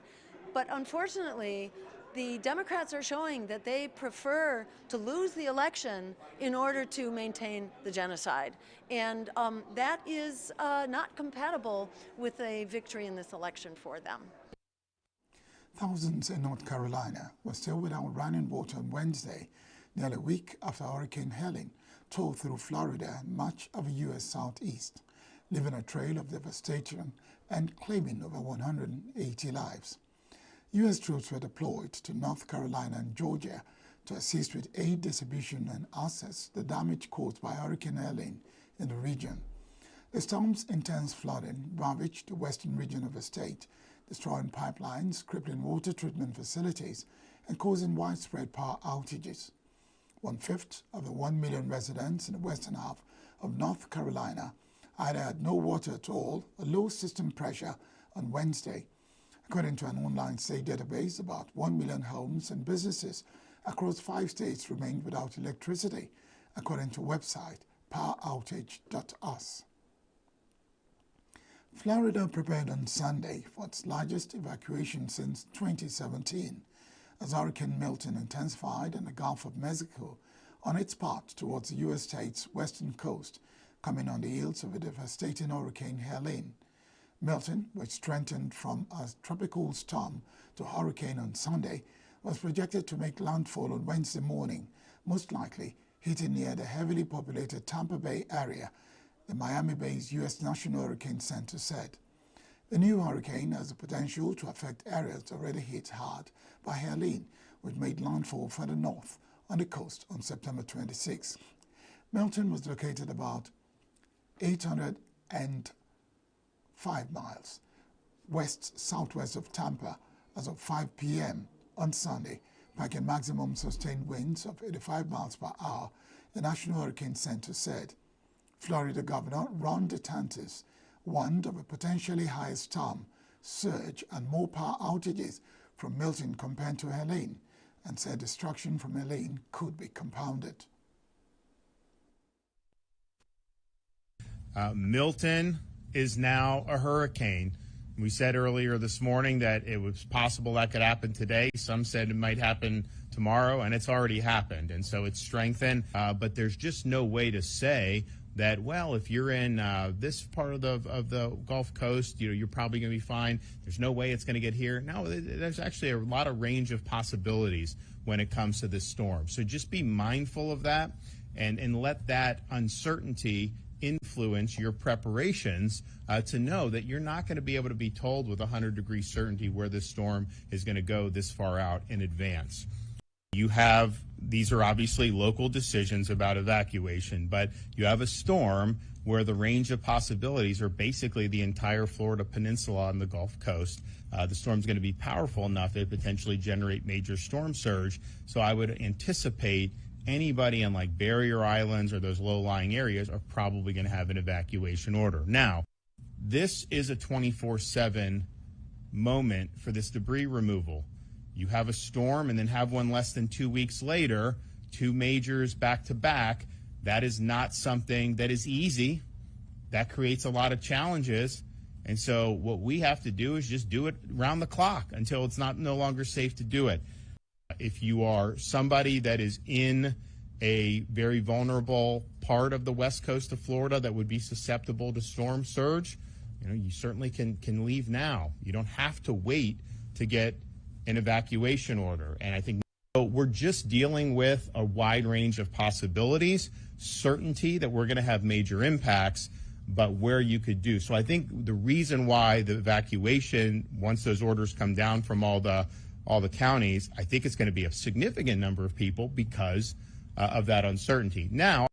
But unfortunately, the Democrats are showing that they prefer to lose the election in order to maintain the genocide. And that is not compatible with a victory in this election for them. Thousands in North Carolina were still without running water on Wednesday, nearly a week after Hurricane Helene tore through Florida and much of the U.S. Southeast, leaving a trail of devastation and claiming over 180 lives. U.S. troops were deployed to North Carolina and Georgia to assist with aid distribution and assess the damage caused by Hurricane Helene in the region. The storm's intense flooding ravaged the western region of the state, destroying pipelines, crippling water treatment facilities, and causing widespread power outages. One-fifth of the 1 million residents in the western half of North Carolina either had no water at all or low system pressure on Wednesday. According to an online state database, about 1 million homes and businesses across 5 states remained without electricity, according to website poweroutage.us. Florida prepared on Sunday for its largest evacuation since 2017 as Hurricane Milton intensified in the Gulf of Mexico on its path towards the U.S. state's western coast, coming on the heels of a devastating Hurricane Helene. Milton, which strengthened from a tropical storm to hurricane on Sunday, was projected to make landfall on Wednesday morning, most likely hitting near the heavily populated Tampa Bay area, the Miami-based U.S. National Hurricane Center said. The new hurricane has the potential to affect areas already hit hard by Helene, which made landfall further north on the coast on September 26. Milton was located about 805 miles west-southwest of Tampa as of 5 p.m. on Sunday, packing maximum sustained winds of 85 miles per hour, the National Hurricane Center said. Florida Governor Ron DeSantis warned of a potentially higher storm surge and more power outages from Milton compared to Helene, and said destruction from Helene could be compounded. Milton is now a hurricane. We said earlier this morning that it was possible that could happen today. Some said it might happen tomorrow, and it's already happened. And so it's strengthened, but there's just no way to say that, well, if you're in this part of the Gulf Coast, you're probably going to be fine. There's no way it's going to get here. No, there's actually a lot of range of possibilities when it comes to this storm. So just be mindful of that and let that uncertainty influence your preparations to know that you're not going to be able to be told with 100-degree certainty where this storm is going to go this far out in advance. These are obviously local decisions about evacuation, but you have a storm where the range of possibilities are basically the entire Florida peninsula on the Gulf Coast. The storm's going to be powerful enough that it potentially generate major storm surge. So I would anticipate anybody in like barrier islands or those low-lying areas are probably going to have an evacuation order. Now, this is a 24/7 moment for this debris removal. You have a storm and then have one less than 2 weeks later, 2 majors back to back. That is not something that is easy. That creates a lot of challenges. And so what we have to do is just do it round the clock until it's no longer safe to do it. If you are somebody that is in a very vulnerable part of the west coast of Florida that would be susceptible to storm surge, you certainly can leave now. You don't have to wait to get an evacuation order. And I think we're just dealing with a wide range of possibilities, certainty that we're going to have major impacts, but where you could do. So I think the reason why the evacuation, once those orders come down from all the counties, I think it's going to be a significant number of people because of that uncertainty. Now,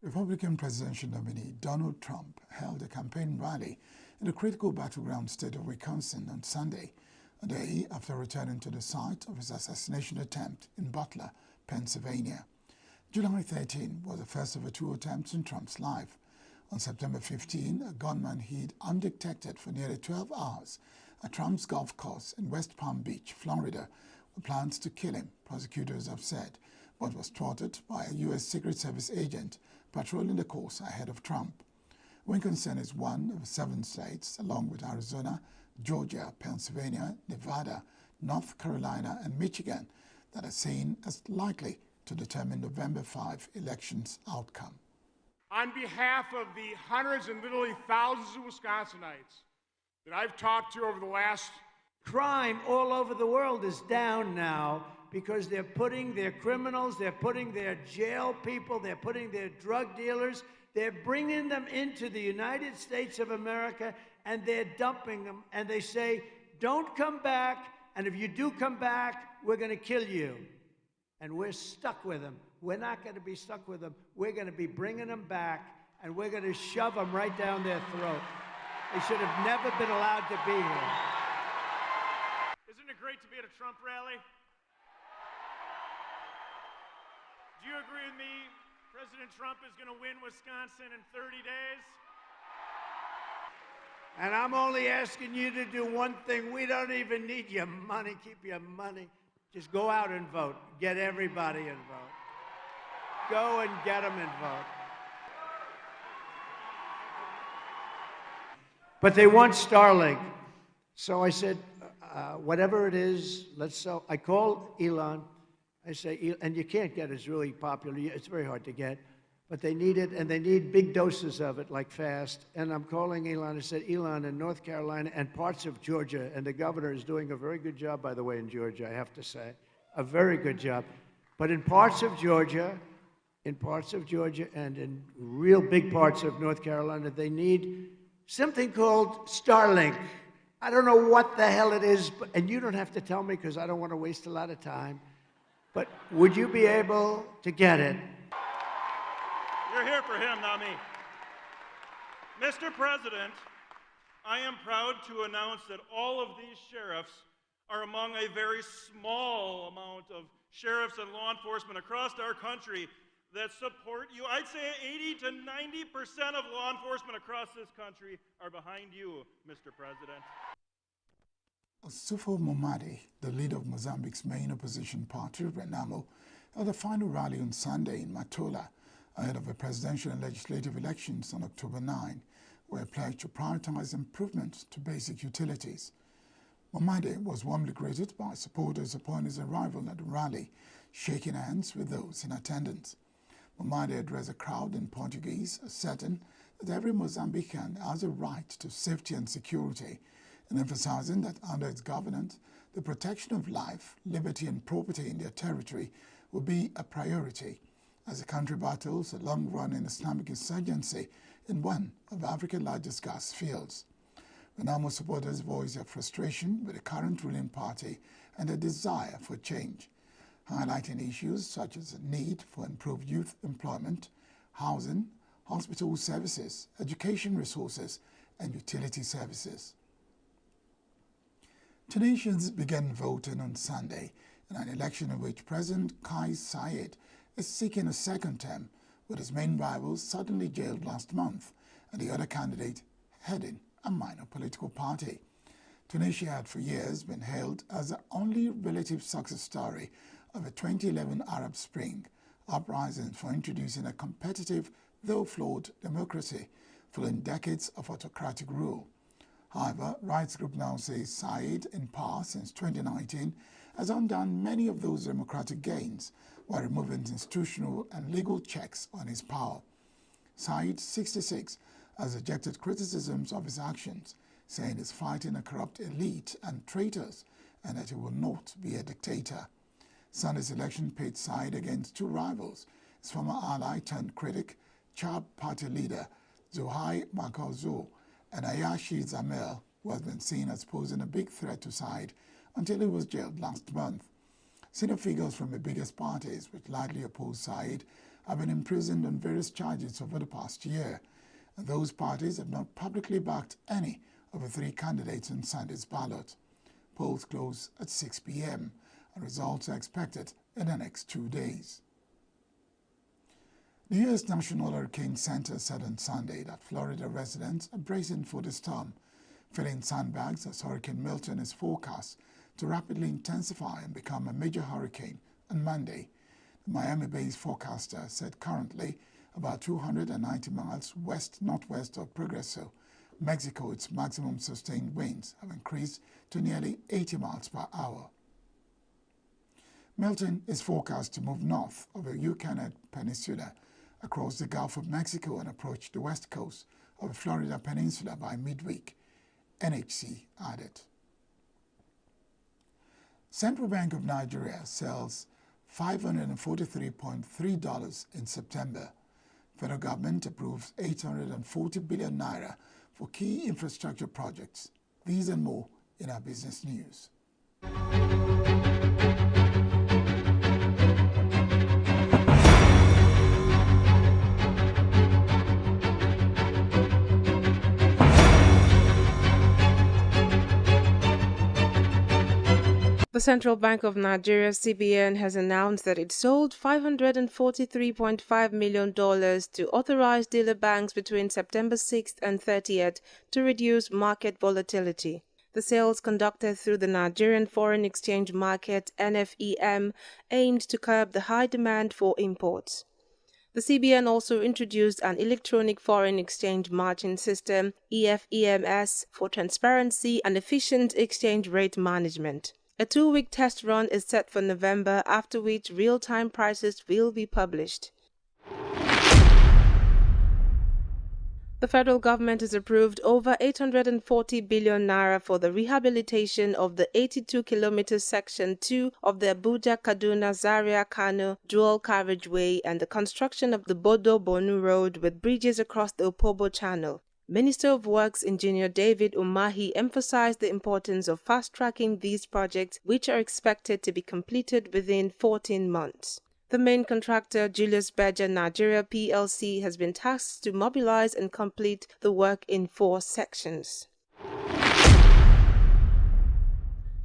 Republican presidential nominee Donald Trump held a campaign rally in the critical battleground state of Wisconsin on Sunday, a day after returning to the site of his assassination attempt in Butler, Pennsylvania. July 13 was the first of the 2 attempts in Trump's life. On September 15, a gunman hid undetected for nearly 12 hours at Trump's golf course in West Palm Beach, Florida, with plans to kill him, prosecutors have said, but was thwarted by a U.S. Secret Service agent patrolling the course ahead of Trump. Wisconsin is one of 7 states, along with Arizona, Georgia, Pennsylvania, Nevada, North Carolina, and Michigan that are seen as likely to determine November 5 elections outcome. On behalf of the hundreds and literally thousands of Wisconsinites that I've talked to over the last... Crime all over the world is down now because they're putting their criminals, they're putting their jail people, they're putting their drug dealers, they're bringing them into the United States of America and they're dumping them and they say, don't come back, and if you do come back, we're going to kill you. And we're stuck with them. We're not going to be stuck with them. We're going to be bringing them back and we're going to shove them right down their throat. They should have never been allowed to be here. Isn't it great to be at a Trump rally? Do you agree with me? President Trump is going to win Wisconsin in 30 days? And I'm only asking you to do one thing. We don't even need your money. Keep your money. Just go out and vote. Get everybody and vote. Go and get them and vote. But they want Starlink. So I said, whatever it is, let's sell. I called Elon. I say, and you can't get it. It's really popular. It's very hard to get. But they need it, and they need big doses of it, like fast. And I'm calling Elon. I said, Elon, in North Carolina and parts of Georgia, and the governor is doing a very good job, by the way, in Georgia, I have to say. A very good job. But in parts of Georgia, and in real big parts of North Carolina, they need something called Starlink. I don't know what the hell it is, and you don't have to tell me because I don't want to waste a lot of time. But would you be able to get it? You're here for him, not me. Mr. President, I am proud to announce that all of these sheriffs are among a very small amount of sheriffs and law enforcement across our country that support you. I'd say 80 to 90% of law enforcement across this country are behind you, Mr. President. Sufo Momade, the leader of Mozambique's main opposition party, Renamo, held a final rally on Sunday in Matola ahead of the presidential and legislative elections on October 9, where he pledged to prioritize improvements to basic utilities. Momade was warmly greeted by supporters upon his arrival at the rally, shaking hands with those in attendance. Momade addressed a crowd in Portuguese, asserting that every Mozambican has a right to safety and security, and emphasizing that under its governance, the protection of life, liberty and property in their territory will be a priority as the country battles a long-running Islamic insurgency in one of Africa's largest gas fields. Renamo supporters voiced their frustration with the current ruling party and a desire for change, highlighting issues such as the need for improved youth employment, housing, hospital services, education resources, and utility services. Tunisians began voting on Sunday in an election in which President Kais Saied is seeking a second term, with his main rival suddenly jailed last month and the other candidate heading a minor political party. Tunisia had for years been hailed as the only relative success story of the 2011 Arab Spring, uprisings for introducing a competitive, though flawed, democracy following decades of autocratic rule. However, rights group now says Saied, in power since 2019, has undone many of those democratic gains while removing institutional and legal checks on his power. Saied, 66, has rejected criticisms of his actions, saying he's fighting a corrupt elite and traitors and that he will not be a dictator. Sunday's election pitted Saied against two rivals, his former ally turned critic, Chad party leader Zohai Makhouzo, and Ayashi Zamel, who has been seen as posing a big threat to Saied until he was jailed last month. Senior figures from the biggest parties, which largely oppose Saied, have been imprisoned on various charges over the past year, and those parties have not publicly backed any of the three candidates on Sunday's ballot. Polls close at 6 p.m., and results are expected in the next 2 days. The U.S. National Hurricane Center said on Sunday that Florida residents are bracing for the storm, filling sandbags as Hurricane Milton is forecast to rapidly intensify and become a major hurricane on Monday. The Miami-based forecaster said currently about 290 miles west-northwest of Progreso, Mexico, its maximum sustained winds have increased to nearly 80 miles per hour. Milton is forecast to move north of the Yucatan Peninsula across the Gulf of Mexico and approach the west coast of the Florida Peninsula by midweek, NHC added. Central Bank of Nigeria sells $543.3 in September. Federal government approves 840 billion naira for key infrastructure projects. These and more in our business news. The Central Bank of Nigeria, CBN, has announced that it sold $543.5 million to authorized dealer banks between September 6th and 30th to reduce market volatility. The sales conducted through the Nigerian Foreign Exchange Market (NFEM) aimed to curb the high demand for imports. The CBN also introduced an electronic foreign exchange margin system (EFEMS) for transparency and efficient exchange rate management. A 2-week test run is set for November, after which real-time prices will be published. The federal government has approved over 840 billion naira for the rehabilitation of the 82-kilometer Section 2 of the Abuja-Kaduna-Zaria-Kano dual carriageway and the construction of the Bodo-Bonu Road with bridges across the Opobo Channel. Minister of Works Engineer David Umahi emphasized the importance of fast-tracking these projects, which are expected to be completed within 14 months. The main contractor, Julius Berger Nigeria PLC, has been tasked to mobilize and complete the work in 4 sections.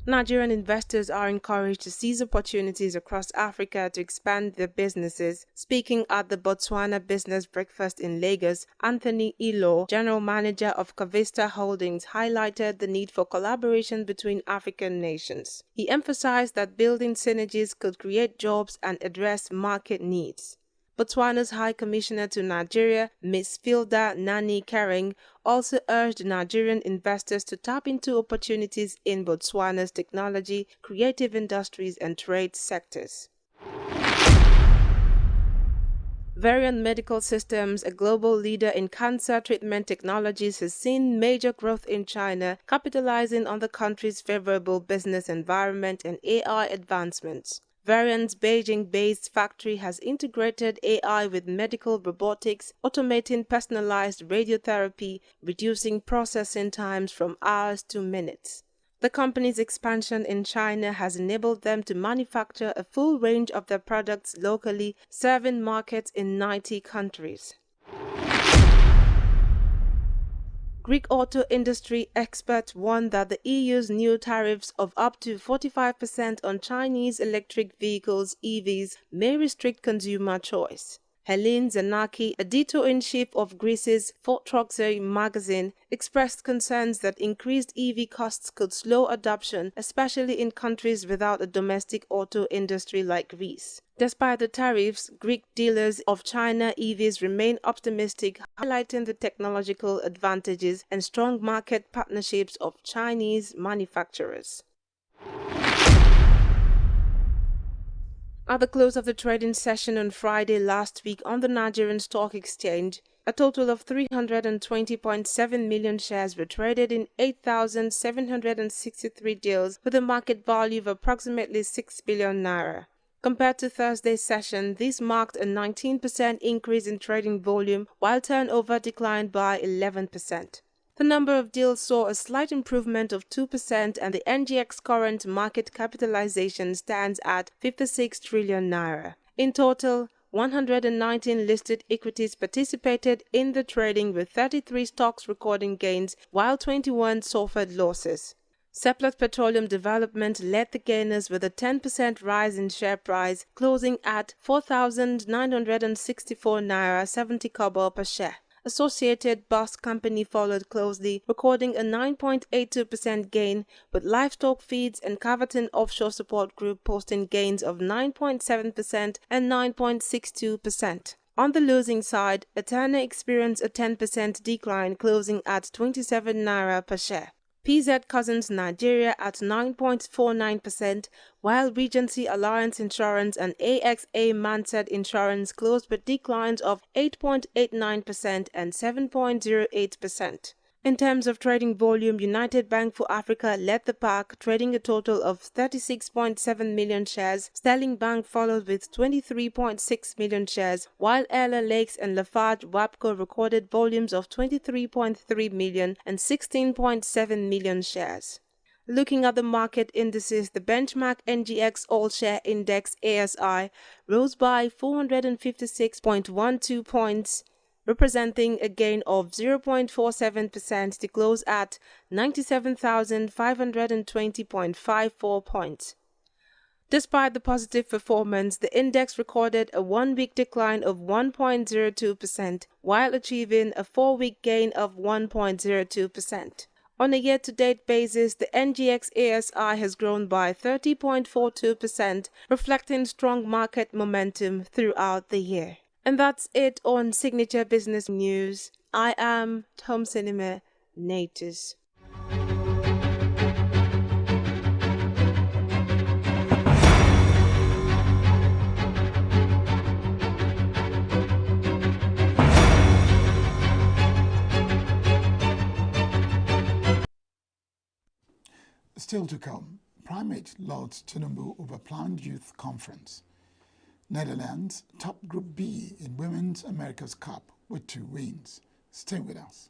Nigerian investors are encouraged to seize opportunities across Africa to expand their businesses. Speaking at the Botswana Business Breakfast in Lagos, Anthony Ilo, General Manager of Cavista Holdings, highlighted the need for collaboration between African nations. He emphasized that building synergies could create jobs and address market needs. Botswana's High Commissioner to Nigeria, Ms. Filda Nani Kering, also urged Nigerian investors to tap into opportunities in Botswana's technology, creative industries and trade sectors. Variant Medical Systems, a global leader in cancer treatment technologies, has seen major growth in China, capitalizing on the country's favorable business environment and AI advancements. Variant's Beijing-based factory has integrated AI with medical robotics, automating personalized radiotherapy, reducing processing times from hours to minutes. The company's expansion in China has enabled them to manufacture a full range of their products locally, serving markets in 90 countries. Greek auto industry experts warned that the EU's new tariffs of up to 45% on Chinese electric vehicles (EVs) may restrict consumer choice. Helene Zanaki, editor-in-chief of Greece's Fotroxy magazine, expressed concerns that increased EV costs could slow adoption, especially in countries without a domestic auto industry like Greece. Despite the tariffs, Greek dealers of China EVs remain optimistic, highlighting the technological advantages and strong market partnerships of Chinese manufacturers. At the close of the trading session on Friday last week on the Nigerian Stock Exchange, a total of 320.7 million shares were traded in 8,763 deals with a market value of approximately 6 billion naira. Compared to Thursday's session, this marked a 19% increase in trading volume, while turnover declined by 11%. The number of deals saw a slight improvement of 2%, and the NGX current market capitalization stands at 56 trillion naira. In total, 119 listed equities participated in the trading, with 33 stocks recording gains, while 21 suffered losses. Seplat Petroleum Development led the gainers with a 10% rise in share price, closing at 4,964 naira 70 kobo per share. Associated Bus Company followed closely, recording a 9.82% gain, with Livestock Feeds and Caverton Offshore Support Group posting gains of 9.7% and 9.62%. On the losing side, Eterna experienced a 10% decline, closing at 27 naira per share. PZ Cussons Nigeria at 9.49%, while Regency Alliance Insurance and AXA Mansard Insurance closed with declines of 8.89% and 7.08%. In terms of trading volume, United Bank for Africa led the pack, trading a total of 36.7 million shares. Sterling Bank followed with 23.6 million shares, while Ella Lakes and Lafarge WAPCO recorded volumes of 23.3 million and 16.7 million shares. Looking at the market indices, the benchmark NGX All-Share Index ASI rose by 456.12 points, representing a gain of 0.47% to close at 97,520.54 points. Despite the positive performance, the index recorded a one-week decline of 1.02%, while achieving a four-week gain of 1.02%. On a year-to-date basis, the NGX ASI has grown by 30.42%, reflecting strong market momentum throughout the year. And that's it on Signature Business News. I am Tom Sinime Natus. Still to come, Primate lauds Tinubu over planned youth conference. Netherlands top Group B in Women's America's Cup with 2 wins. Stay with us.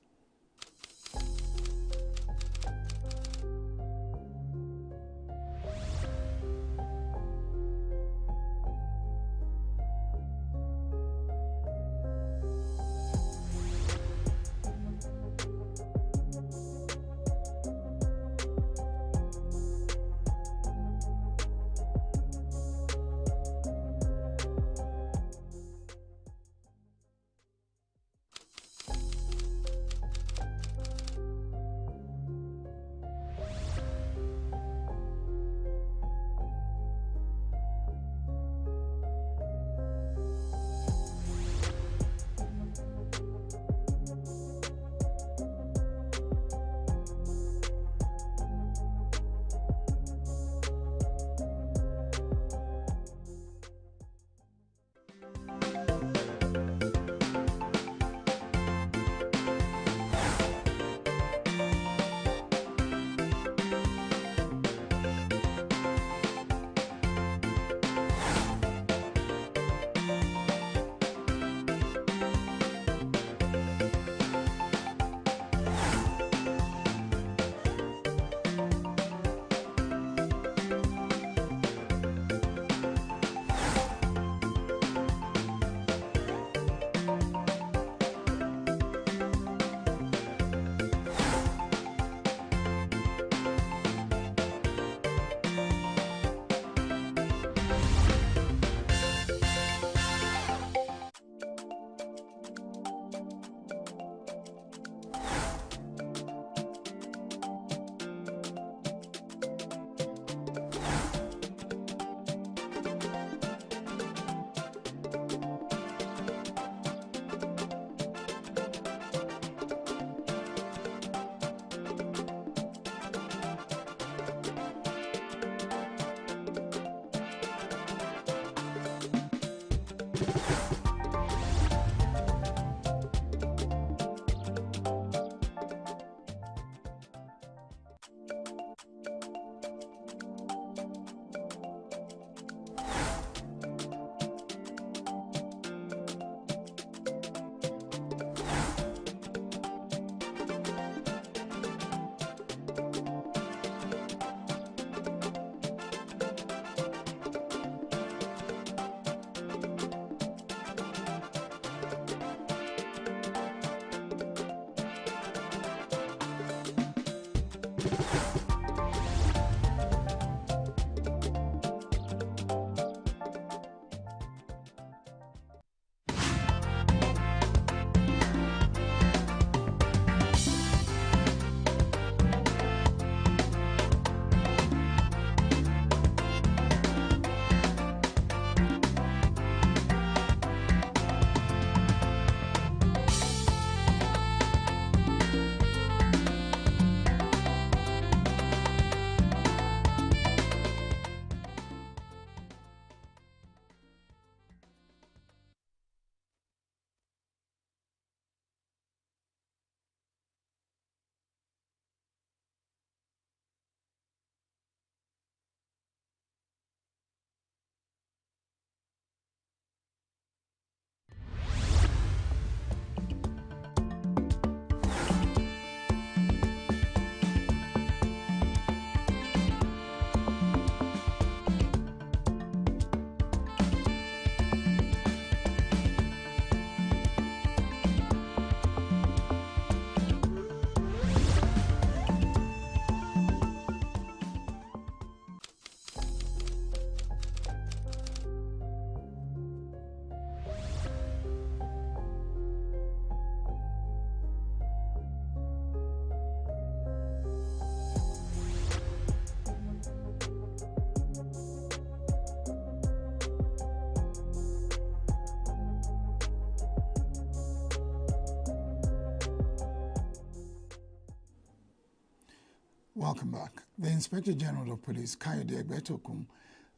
Welcome back. The Inspector General of Police, Kayode Egbetokun,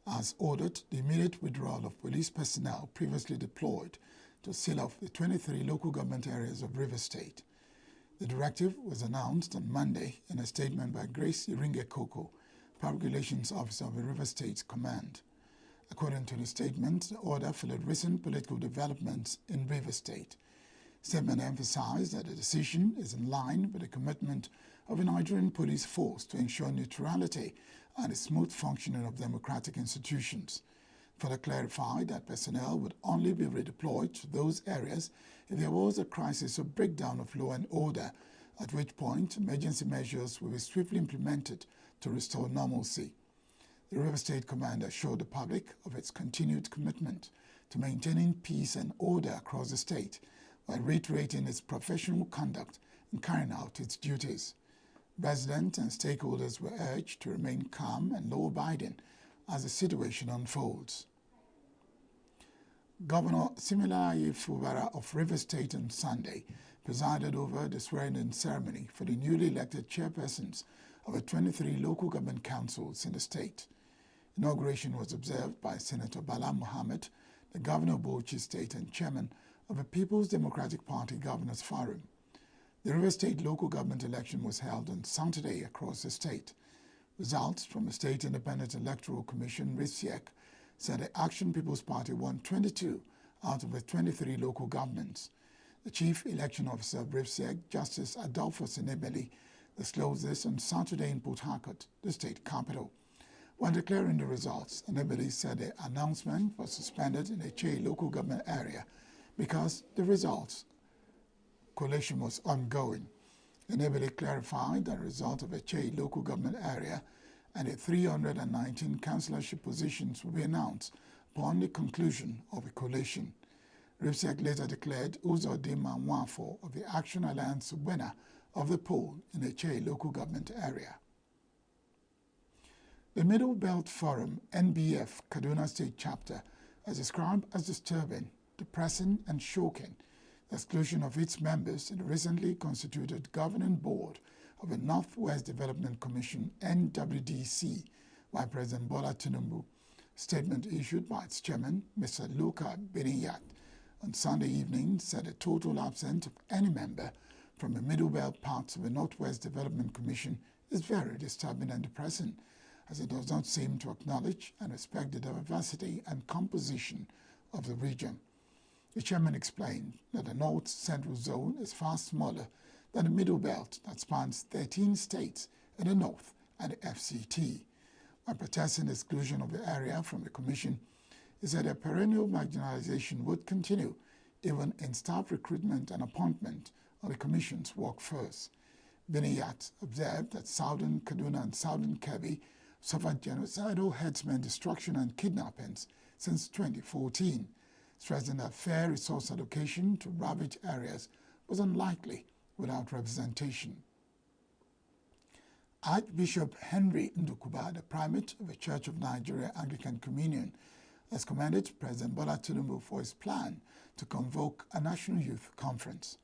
has ordered the immediate withdrawal of police personnel previously deployed to seal off the 23 local government areas of Rivers State. The directive was announced on Monday in a statement by Grace Iringekoko, Public Relations Officer of the Rivers State Command. According to the statement, the order followed recent political developments in Rivers State. The statement emphasized that the decision is in line with the commitment of the Nigerian police force to ensure neutrality and the smooth functioning of democratic institutions. Further clarified that personnel would only be redeployed to those areas if there was a crisis or breakdown of law and order, at which point emergency measures will be swiftly implemented to restore normalcy. The River State Command assured the public of its continued commitment to maintaining peace and order across the state, while reiterating its professional conduct in carrying out its duties. Residents and stakeholders were urged to remain calm and law-abiding as the situation unfolds. Governor Siminalayi Fubara of Rivers State on Sunday presided over the swearing-in ceremony for the newly elected chairpersons of the 23 local government councils in the state. Inauguration was observed by Senator Bala Mohammed, the governor of Bauchi State and chairman of the People's Democratic Party Governors Forum. The River State local government election was held on Saturday across the state. Results from the State Independent Electoral Commission, RISIEC, said the Action People's Party won 22 out of the 23 local governments. The Chief Election Officer of RISIEC, Justice Adolphus Enebeli, disclosed this on Saturday in Port Harcourt, the state capital. When declaring the results, Enebeli said the announcement was suspended in the Che local government area because the results collation was ongoing. Enebeli clarified that the result of the Che local government area and the 319 councillorship positions will be announced upon the conclusion of the collation. RIPSEC later declared Uzodinma Nwafo of the Action Alliance winner of the poll in the Che local government area. The Middle Belt Forum, NBF, Kaduna State Chapter, has described as disturbing, depressing and shocking the exclusion of its members in the recently constituted governing board of the Northwest Development Commission, NWDC, by President Bola Tinubu. Statement issued by its chairman, Mr. Luka Beniyat, on Sunday evening said a total absence of any member from the Middle Belt parts of the Northwest Development Commission is very disturbing and depressing, as it does not seem to acknowledge and respect the diversity and composition of the region. The chairman explained that the North Central Zone is far smaller than the Middle Belt that spans 13 states in the North and the FCT. By protesting the exclusion of the area from the Commission, he said a perennial marginalization would continue even in staff recruitment and appointment of the Commission's workforce. Beniyat observed that Southern Kaduna and Southern Kebbi suffered genocidal herdsmen destruction and kidnappings since 2014, stressing that fair resource allocation to ravaged areas was unlikely without representation. Archbishop Henry Ndukuba, the primate of the Church of Nigeria Anglican Communion, has commended President Bola Tinubu for his plan to convoke a National Youth Conference.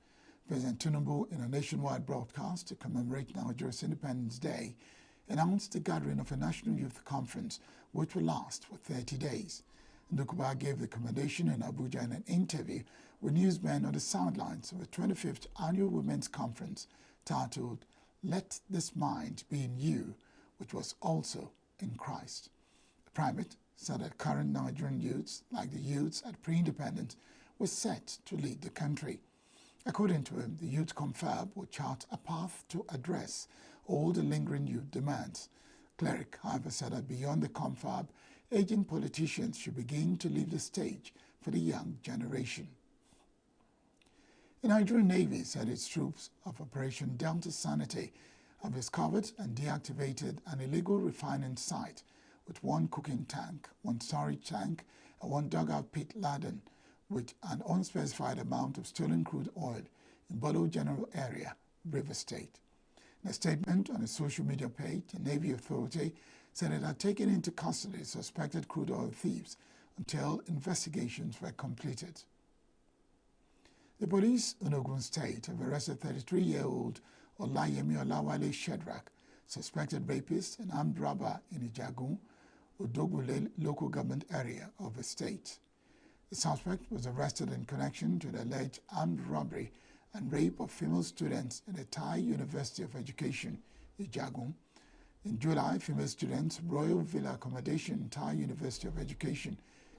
President Tinubu, in a nationwide broadcast to commemorate Nigeria's Independence Day, announced the gathering of a National Youth Conference which will last for 30 days. Ndukuba gave the commendation in Abuja in an interview with newsmen on the sidelines of the 25th Annual Women's Conference titled, "Let This Mind Be in You," which was also in Christ. The primate said that current Nigerian youths, like the youths at pre-independence, were set to lead the country. According to him, the youth confab will chart a path to address all the lingering youth demands. Cleric, however, said that beyond the confab, aging politicians should begin to leave the stage for the young generation. The Nigerian Navy said its troops of Operation Delta Sanity have discovered and deactivated an illegal refining site with one cooking tank, one storage tank, and one dugout pit laden with an unspecified amount of stolen crude oil in Bolo General Area, River State. In a statement on its social media page, the Navy Authority said it had taken into custody suspected crude oil thieves until investigations were completed. The police in Ogun State have arrested 33-year-old Olayemi Olawale Shedrack, suspected rapist and armed robber in Ijagun, Odogbule local government area of the state. The suspect was arrested in connection to the alleged armed robbery and rape of female students in the Thai University of Education, Ijagun. In July, female students, Royal Villa Accommodation, Thai University of Education,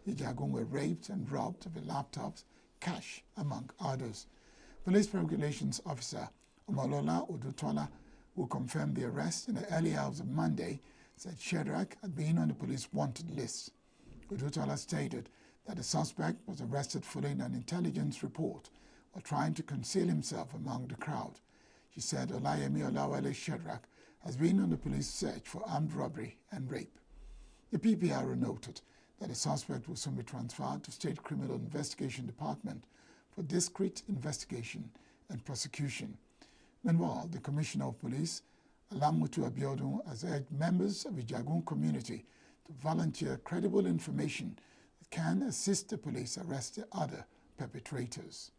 Ijagun, were raped and robbed of their laptops, cash, among others. Police Public Relations Officer Omolola Odutola, who confirmed the arrest in the early hours of Monday, said Shedrack had been on the police wanted list. Odutola stated that the suspect was arrested following an intelligence report while trying to conceal himself among the crowd. She said Olayemi Olawale Shedrack has been on the police search for armed robbery and rape. The PPRO noted that the suspect will soon be transferred to State Criminal Investigation Department for discreet investigation and prosecution. Meanwhile, the Commissioner of Police, Alamutu Abiodun, has urged members of the Ijagun community to volunteer credible information that can assist the police arrest the other perpetrators.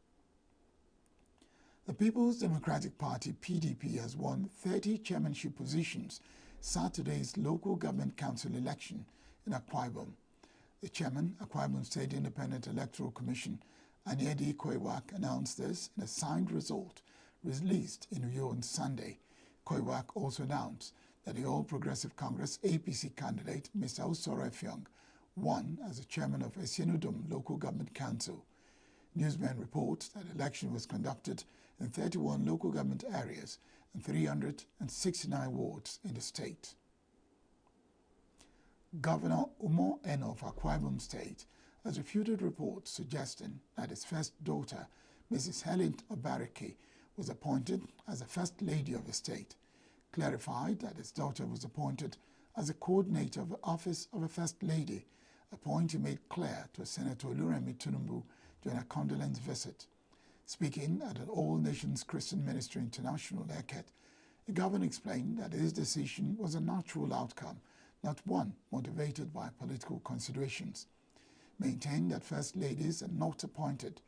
The People's Democratic Party, PDP, has won 30 chairmanship positions Saturday's local government council election in Akwa Ibom. The chairman, Akwa Ibom State Independent Electoral Commission, Aniedi Koiwak, announced this in a signed result released in Uyo on Sunday. Koiwak also announced that the All Progressive Congress APC candidate, Mr. Usoro Effiong, won as the chairman of ENUGU Local Government Council. Newsmen report that the election was conducted in 31 local government areas and 369 wards in the state. Governor Umo Eno of Akwa Ibom State has refuted reports suggesting that his first daughter, Mrs. Helen Obareke, was appointed as the First Lady of the state, clarified that his daughter was appointed as a coordinator of the Office of a First Lady, a point he made clear to Senator Oluremi Tinubu during a condolence visit. Speaking at an All Nations Christian Ministry International ECET, the governor explained that his decision was a natural outcome, not one motivated by political considerations. Maintained that First Ladies are not appointed.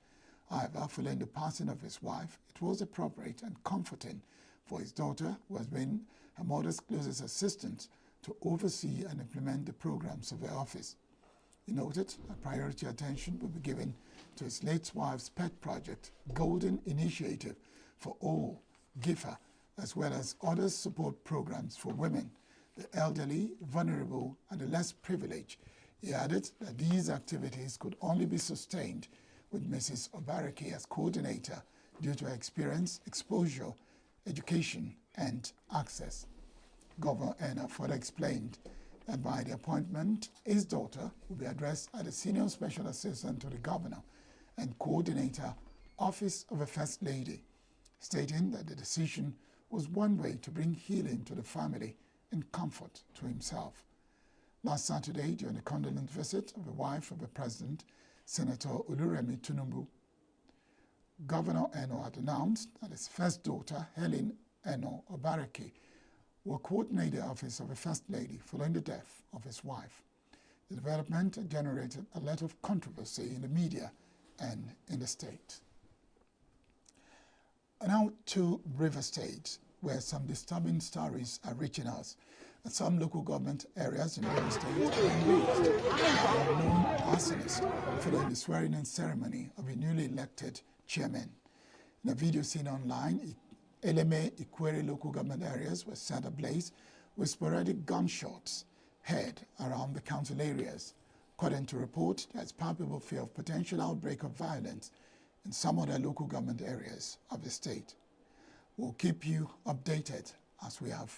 However, following the passing of his wife, it was appropriate and comforting for his daughter, who has been her mother's closest assistant, to oversee and implement the programs of her office. He noted that priority attention will be given to his late wife's pet project, Golden Initiative for All, GIFA, as well as other support programs for women, the elderly, vulnerable, and the less privileged. He added that these activities could only be sustained with Mrs. Obareke as coordinator due to her experience, exposure, education, and access. Governor Ena further explained that by the appointment, his daughter will be addressed as the Senior Special Assistant to the Governor and Coordinator, Office of a First Lady, stating that the decision was one way to bring healing to the family and comfort to himself. Last Saturday, during a condolence visit of the wife of the President, Senator Oluremi Tinubu, Governor Eno had announced that his first daughter, Helen Eno Obareke, will coordinate the Office of a First Lady following the death of his wife. The development generated a lot of controversy in the media and in the state. Now to River State, where some disturbing stories are reaching us. Some local government areas in River State are engaged by an unknown arsonist following the swearing-in ceremony of a newly elected chairman. In a video seen online, Eleme Ikwere local government areas were set ablaze with sporadic gunshots heard around the council areas. According to reports, there is palpable fear of potential outbreak of violence in some other local government areas of the state. We'll keep you updated as we have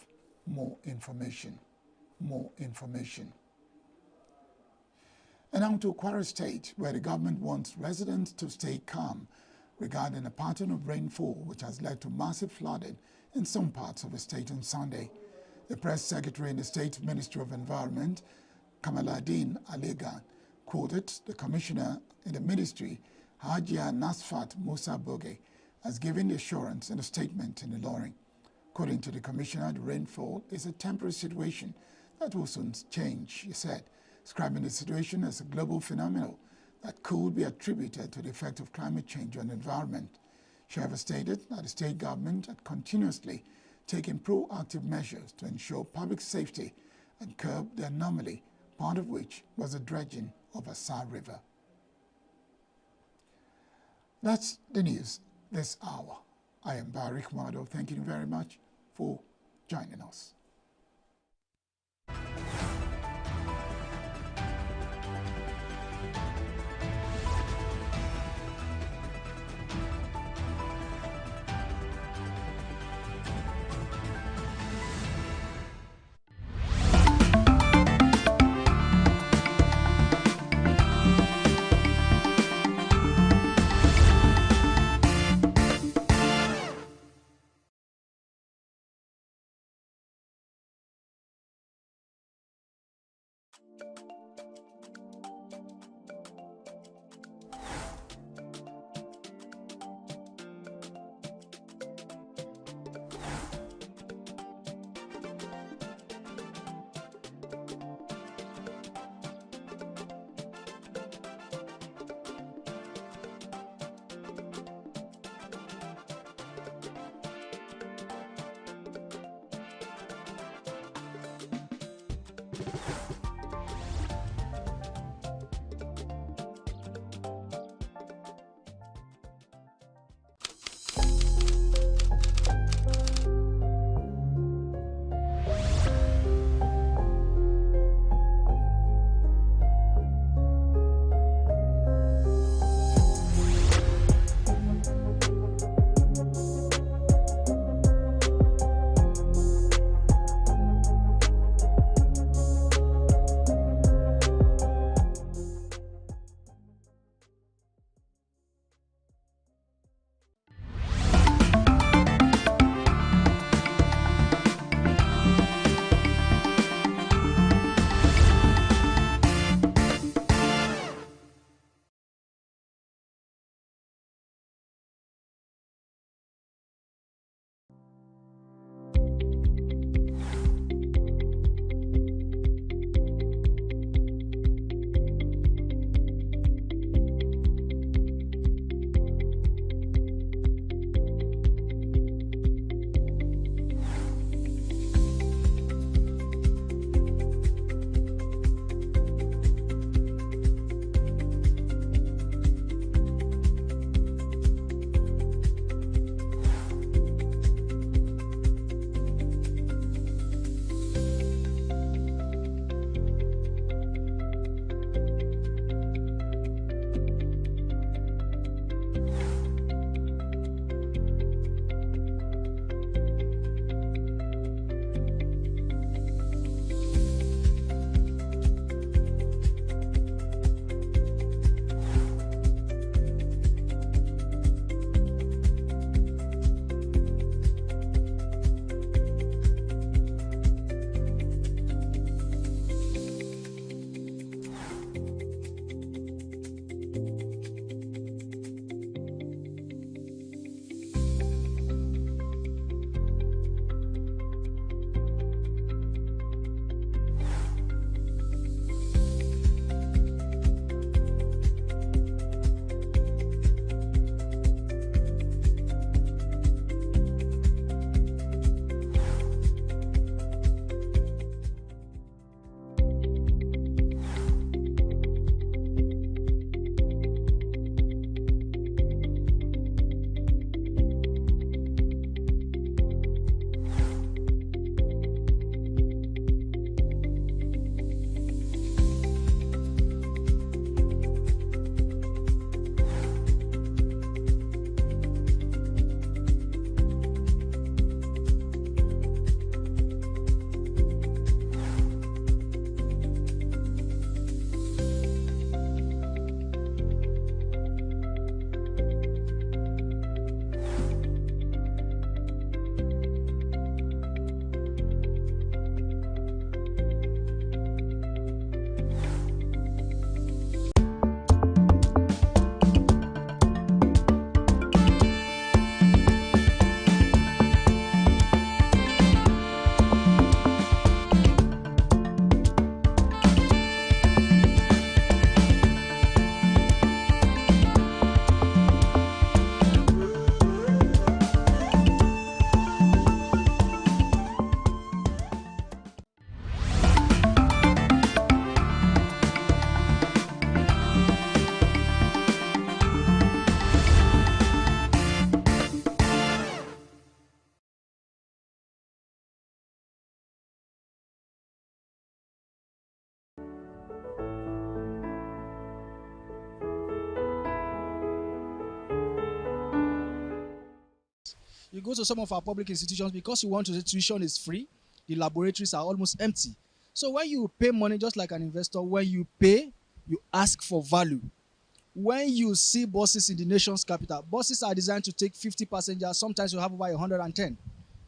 more information. And now to Kwara State, where the government wants residents to stay calm regarding a pattern of rainfall which has led to massive flooding in some parts of the state on Sunday. The press secretary in the State Ministry of Environment, Kamaladin Aligan, quoted the commissioner in the ministry, Hajia Nasfat Musa Boge, as giving the assurance in a statement in Ilorin. According to the commissioner, the rainfall is a temporary situation that will soon change, he said, describing the situation as a global phenomenon that could be attributed to the effect of climate change on the environment. She ever stated that the state government had continuously taking proactive measures to ensure public safety and curb the anomaly, part of which was the dredging of Asa River. That's the news this hour. I am Barik Mado. Thank you very much for joining us. You go to some of our public institutions, because you want to say tuition is free, the laboratories are almost empty. So when you pay money, just like an investor, when you pay, you ask for value. When you see buses in the nation's capital, buses are designed to take 50 passengers. Sometimes you have over 110,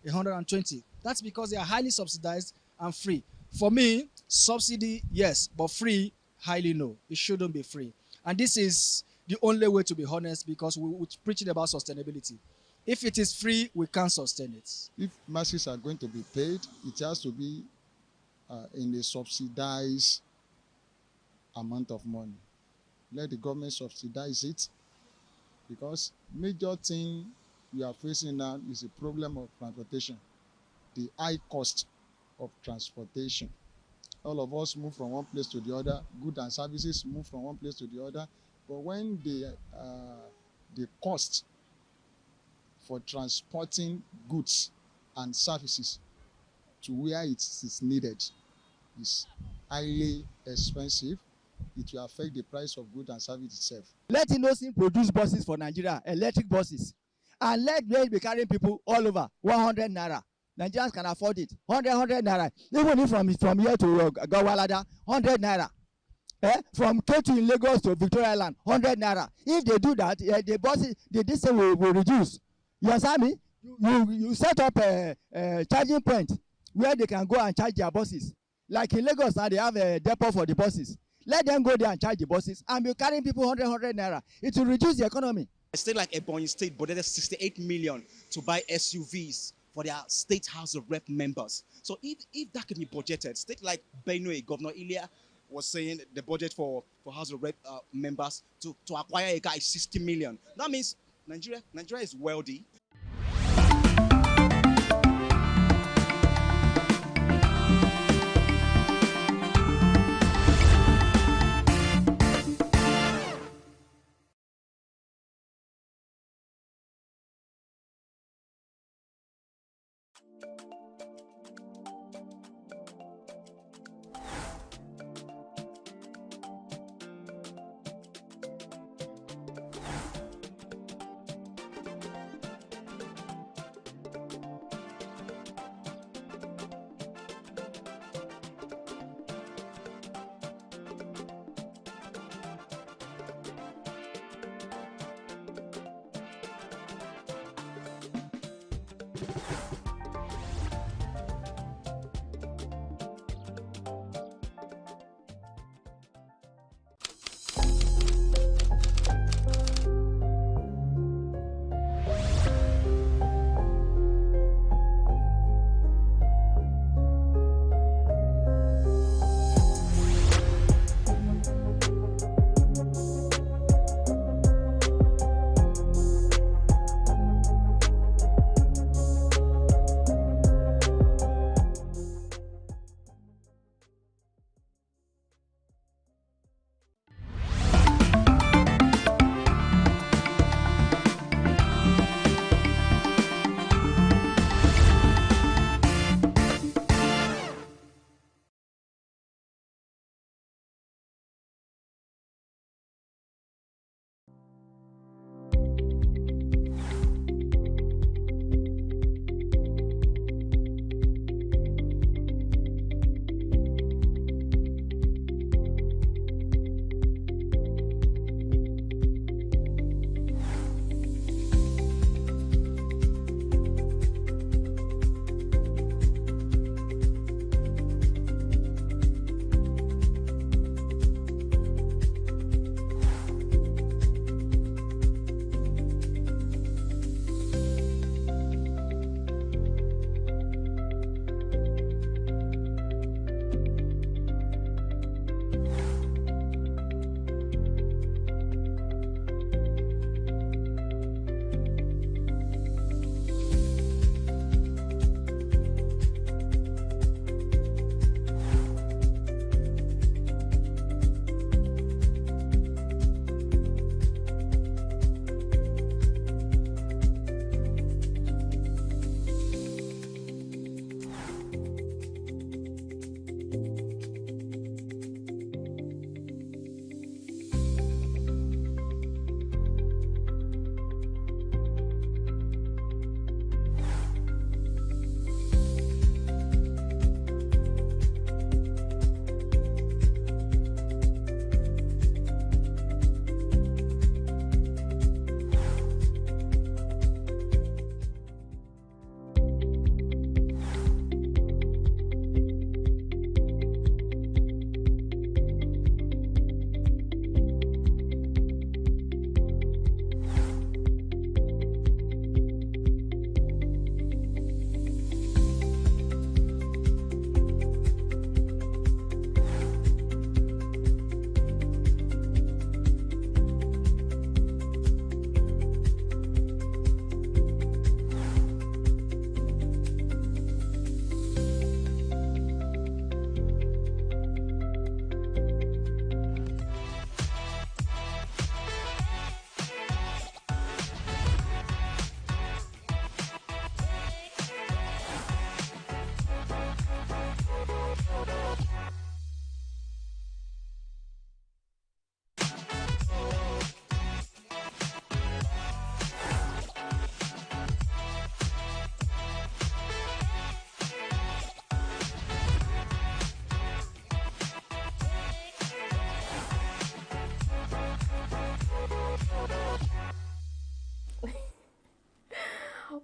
120. That's because they are highly subsidized and free. For me, subsidy, yes, but free, highly no. It shouldn't be free. And this is the only way to be honest, because we're preaching about sustainability. If it is free, we can't sustain it. If masses are going to be paid, it has to be in a subsidized amount of money. Let the government subsidize it, because major thing we are facing now is a problem of transportation, the high cost of transportation. All of us move from one place to the other, goods and services move from one place to the other, but when the cost for transporting goods and services to where it is needed is highly expensive, it will affect the price of goods and service itself. Let Innocent produce buses for Nigeria, electric buses, and let them be carrying people all over 100 naira. Nigerians can afford it. 100 naira. Even if from here to Gawalada, 100 naira. From Ketu in Lagos to Victoria Island, 100 naira. If they do that, the buses, the distance will reduce. You understand me? You set up a charging point where they can go and charge their buses. Like in Lagos now, they have a depot for the buses. Let them go there and charge the buses and be carrying people 100 naira. It will reduce the economy. A state like Ebonyi State budgeted 68 million to buy SUVs for their state House of Rep members. So if that can be budgeted, state like Benue, Governor Ilya was saying the budget for House of Rep members to acquire a car is 60 million. That means Nigeria is wealthy.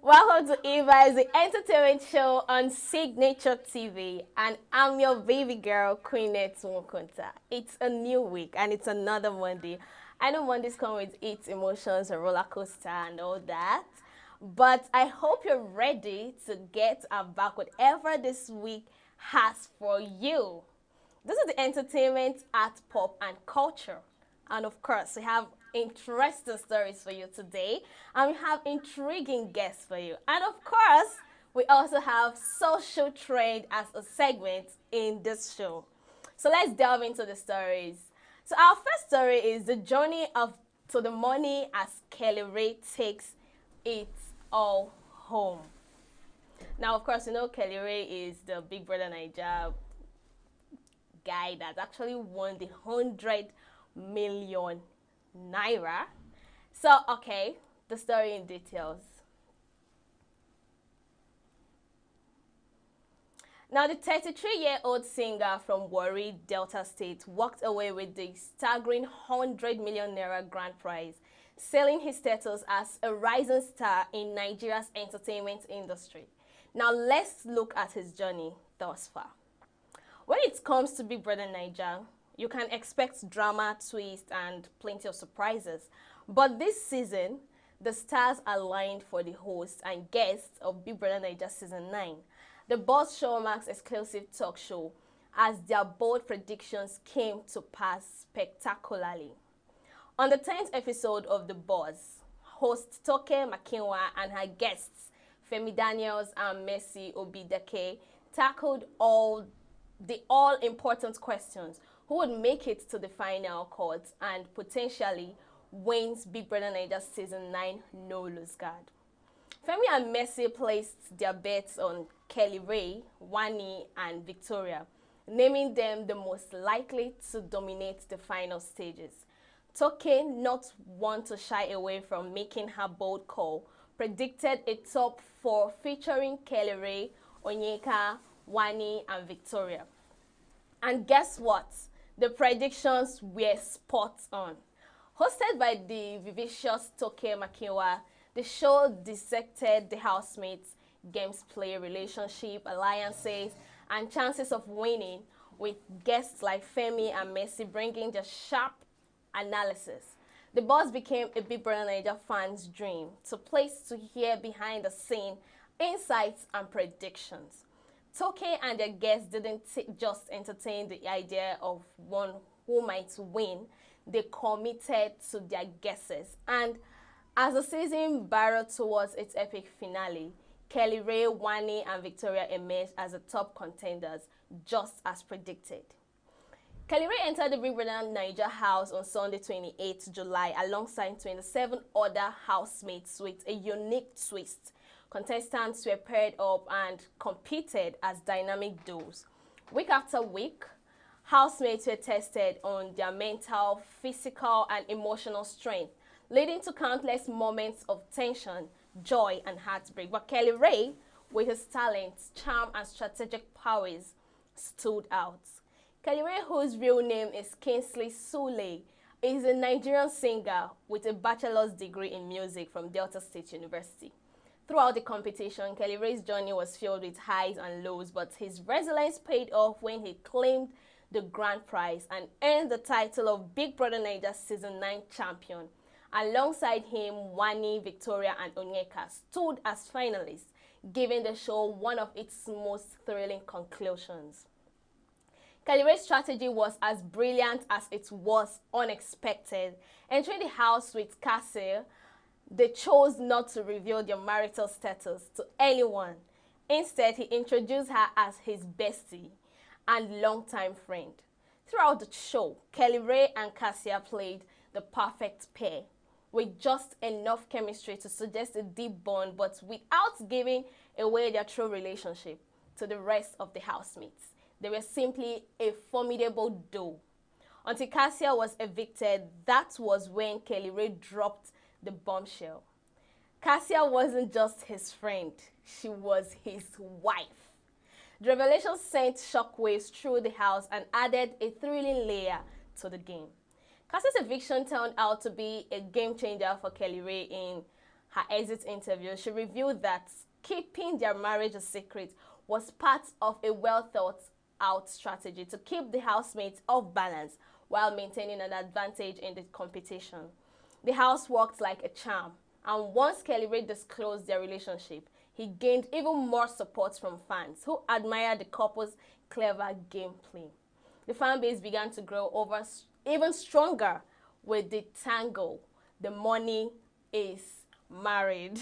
Welcome to Eva, is the entertainment show on Signature TV, and I'm your baby girl, Queenette Nwokonta. It's a new week, and it's another Monday. I know Mondays come with its emotions, a roller coaster, and all that, but I hope you're ready to get back whatever this week has for you. This is the entertainment, art, pop, and culture. And of course, we have interesting stories for you today. And we have intriguing guests for you. And of course, we also have social trend as a segment in this show. So let's delve into the stories. So our first story is the journey to the money as Kelly Ray takes it all home. Now, of course, you know Kelly Ray is the Big Brother Naija guy that actually won the 100 million naira. So, okay, the story in details. Now, the 33-year-old singer from Warri, Delta State, walked away with the staggering 100 million naira grand prize, sealing his status as a rising star in Nigeria's entertainment industry. Now, let's look at his journey thus far. When it comes to Big Brother Naija, you can expect drama, twist, and plenty of surprises. But this season, the stars aligned for the hosts and guests of Big Brother Naija Season 9. The Boss Showmax exclusive talk show, as their bold predictions came to pass spectacularly. On the 10th episode of The Boss, host Toke Makinwa and her guests, Femi Daniels and Mercy Obideke, tackled the all-important questions: who would make it to the final court and potentially wins Big Brother Naija Season 9 No Lose Guard. Femi and Mercy placed their bets on Kelly Ray, Wani, and Victoria, naming them the most likely to dominate the final stages. Toke, not one to shy away from making her bold call, predicted a top 4 featuring Kelly Ray, Onyeka, Wani, and Victoria. And guess what? The predictions were spot on. Hosted by the vivacious Toke Makinwa, the show dissected the housemates, games play, relationship, alliances, and chances of winning, with guests like Femi and Mercy bringing the sharp analysis. The Boss became a Big Brother Naija fan's dream, to place to hear behind the scene insights and predictions. Toke and their guests didn't just entertain the idea of one who might win, they committed to their guesses. And as the season barreled towards its epic finale, Kelly Ray, Wani, and Victoria emerged as the top contenders, just as predicted. Kelly Ray entered the Big Brother Naija house on Sunday, 28 July, alongside 27 other housemates with a unique twist. Contestants were paired up and competed as dynamic duos. Week after week, housemates were tested on their mental, physical, and emotional strength, leading to countless moments of tension, joy, and heartbreak. But Kelly Ray, with his talents, charm, and strategic powers, stood out. Kelly Ray, whose real name is Kingsley Sule, is a Nigerian singer with a bachelor's degree in music from Delta State University. Throughout the competition, Kelly Ray's journey was filled with highs and lows, but his resilience paid off when he claimed the grand prize and earned the title of Big Brother Naija Season 9 champion. Alongside him, Wani, Victoria, and Onyeka stood as finalists, giving the show one of its most thrilling conclusions. Kelly Ray's strategy was as brilliant as it was unexpected. Entering the house with Cassie, they chose not to reveal their marital status to anyone. Instead, he introduced her as his bestie and longtime friend. Throughout the show, Kelly Ray and Cassia played the perfect pair, with just enough chemistry to suggest a deep bond, but without giving away their true relationship to the rest of the housemates. They were simply a formidable duo. Until Cassia was evicted, that was when Kelly Ray dropped the bombshell. Cassia wasn't just his friend, she was his wife. The revelation sent shockwaves through the house and added a thrilling layer to the game. Cassia's eviction turned out to be a game changer for Kelly Ray in her exit interview, she revealed that keeping their marriage a secret was part of a well-thought-out strategy to keep the housemates off balance while maintaining an advantage in the competition. The house worked like a charm, and once Kelly Ray disclosed their relationship, he gained even more support from fans who admired the couple's clever gameplay. The fan base began to grow even stronger with the tango, "The money is married,"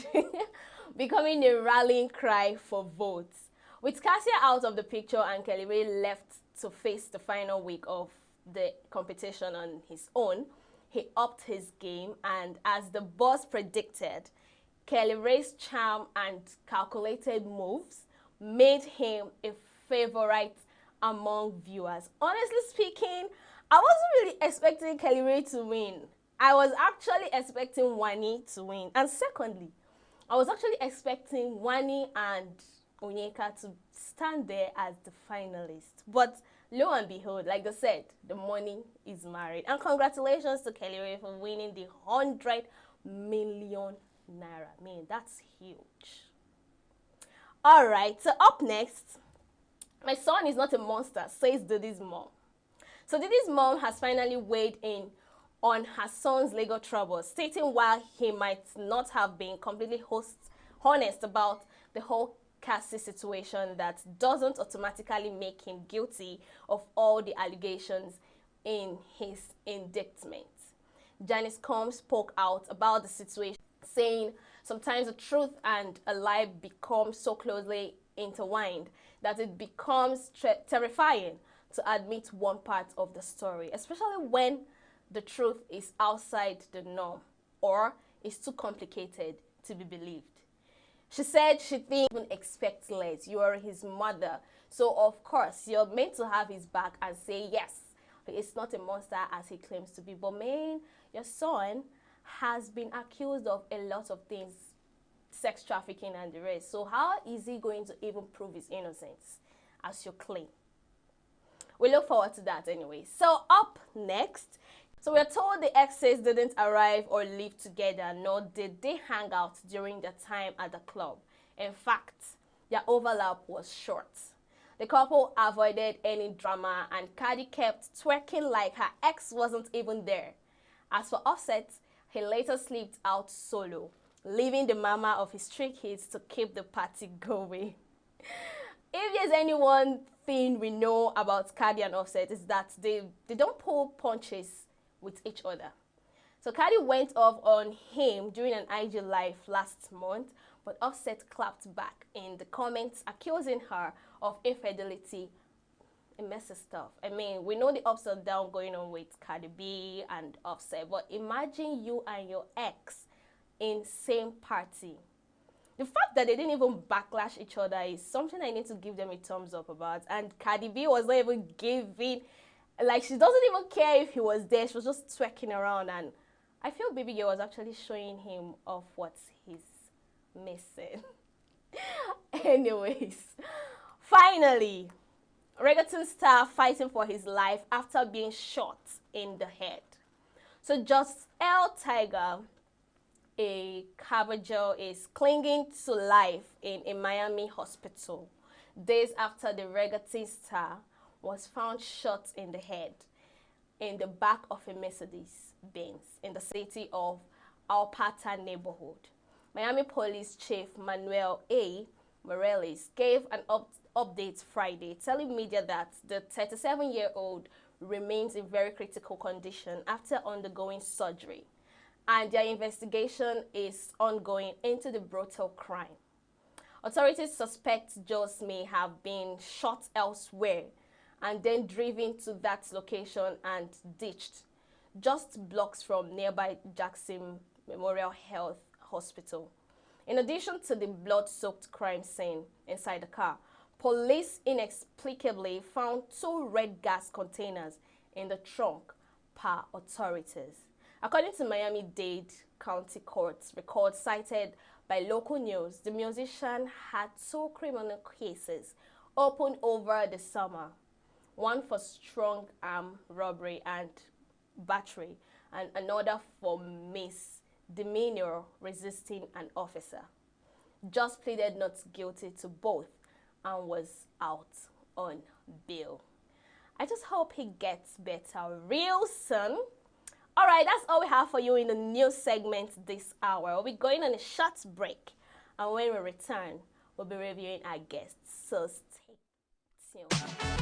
becoming a rallying cry for votes. With Cassia out of the picture and Kelly Ray left to face the final week of the competition on his own, he upped his game, and as the boss predicted, Kelly Ray's charm and calculated moves made him a favorite among viewers. Honestly speaking, I wasn't really expecting Kelly Ray to win. I was actually expecting Wani to win. And secondly, I was actually expecting Wani and Onyeka to stand there as the finalists. But lo and behold, like they said, the money is married. And congratulations to Kelly Ray for winning the 100 million naira. I mean, that's huge. All right, so up next, "My son is not a monster," says Didi's mom. So Didi's mom has finally weighed in on her son's legal troubles, stating while he might not have been completely honest about the whole Cassie situation, that doesn't automatically make him guilty of all the allegations in his indictment. Janice Combs spoke out about the situation, saying sometimes the truth and a lie become so closely intertwined that it becomes terrifying to admit one part of the story, especially when the truth is outside the norm or is too complicated to be believed. She said she didn't even expect less. You are his mother, so of course you're meant to have his back and say yes, he is not a monster as he claims to be. But man, your son has been accused of a lot of things, sex trafficking and the rest. So how is he going to even prove his innocence as you claim? We look forward to that anyway. So up next, so we're told the exes didn't arrive or live together, nor did they hang out during their time at the club. In fact, their overlap was short. The couple avoided any drama, and Cardi kept twerking like her ex wasn't even there. As for Offset, he later slipped out solo, leaving the mama of his 3 kids to keep the party going. If there's any one thing we know about Cardi and Offset, is that they don't pull punches with each other. So Cardi went off on him during an IG live last month, but Offset clapped back in the comments, accusing her of infidelity and messy stuff. I mean, we know the ups and downs going on with Cardi B and Offset, but imagine you and your ex in same party. The fact that they didn't even backlash each other is something I need to give them a thumbs up about. And Cardi B was not even giving, like, she doesn't even care if he was there. She was just twerking around, and I feel Baby Girl was actually showing him off what he's missing. Anyways, finally, reggaeton star fighting for his life after being shot in the head. So Just L Tiger, a Carvajal, is clinging to life in a Miami hospital days after the reggaeton star was found shot in the head in the back of a Mercedes-Benz in the city of Alpata neighborhood. Miami Police Chief Manuel A. Morales gave an update Friday, telling media that the 37-year-old remains in very critical condition after undergoing surgery, and their investigation is ongoing into the brutal crime. Authorities suspect Jones may have been shot elsewhere and then driven to that location and ditched just blocks from nearby Jackson Memorial Health Hospital. In addition to the blood-soaked crime scene inside the car, police inexplicably found 2 red gas containers in the trunk per authorities. According to Miami-Dade County Court's records cited by local news, the musician had 2 criminal cases opened over the summer, one for strong arm robbery and battery, and another for demeanor resisting an officer. Just pleaded not guilty to both and was out on bail. I just hope he gets better real soon. All right, that's all we have for you in the news segment this hour. We'll be going on a short break, and when we return, we'll be reviewing our guests. So stay tuned.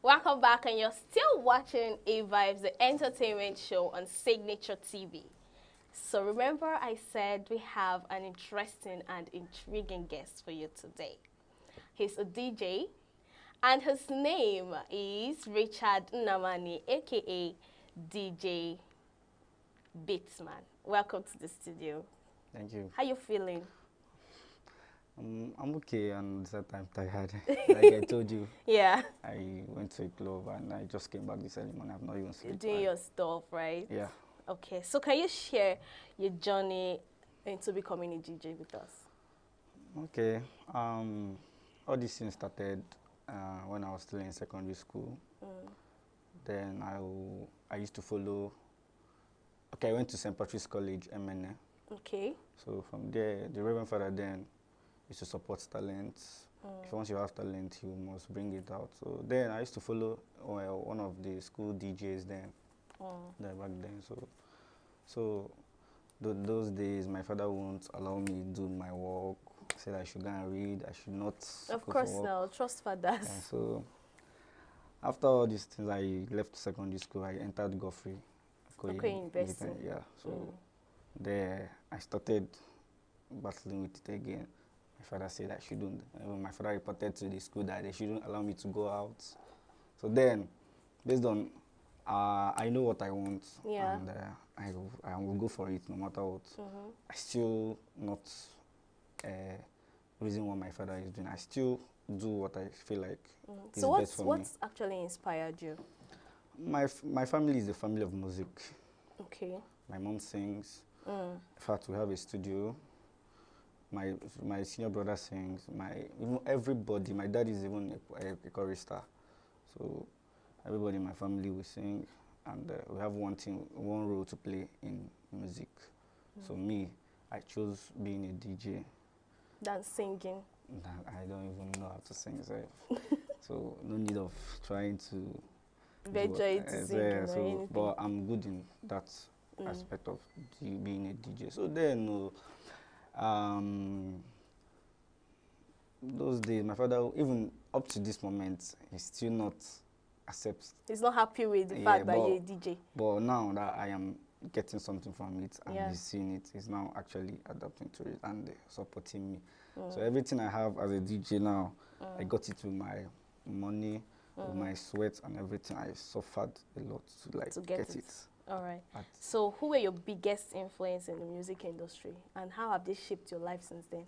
Welcome back, and you're still watching A-Vibes, the entertainment show on Signature TV. So remember I said we have an interesting and intriguing guest for you today. He's a DJ, and his name is Richard Nnamani, aka DJ Beatsman. Welcome to the studio. Thank you. How you feeling? I'm okay, and at the same time tired. Like I told you. Yeah. I went to a club and I just came back this early morning. I've not even slept. Doing your stuff, right? Yeah. Okay, so can you share your journey into becoming a DJ with us? Okay. All these things started when I was still in secondary school. Then I used to follow. Okay, I went to St. Patrick's College, MNA. Okay. So from there, the Reverend Father then used to support talent. If once you have talent, you must bring it out. So then I used to follow one of the school DJs then. Back then. So those days, my father won't allow me to do my work. Said I should go and read. I should not. Of course, now trust fathers. Yeah, so after all these things, I left secondary school. I entered Godfrey. Okay, University. Yeah. So there, I started battling with it again. My father said I shouldn't. My father reported to the school that they shouldn't allow me to go out. So then, based on, I know what I want, and I will go for it no matter what. I still not reason what my father is doing. I still do what I feel like is best for me. What's actually inspired you? My family is a family of music. Okay. My mom sings. In fact, we have a studio. My senior brother sings. Everybody. My dad is even a chorister. So everybody in my family will sing, and we have one role to play in music. So me, I chose being a DJ. Than singing. I don't even know how to sing, so no need of trying to. But I'm good in that aspect of being a DJ. So then, those days, my father, even up to this moment, he still not accepts. He's not happy with the fact that you're a DJ. But now that I am getting something from it and he's seeing it, he's now actually adapting to it and supporting me. So everything I have as a DJ now, I got it with my money, with my sweat and everything. I suffered a lot to get it. All right. So who were your biggest influence in the music industry, and how have they shaped your life since then?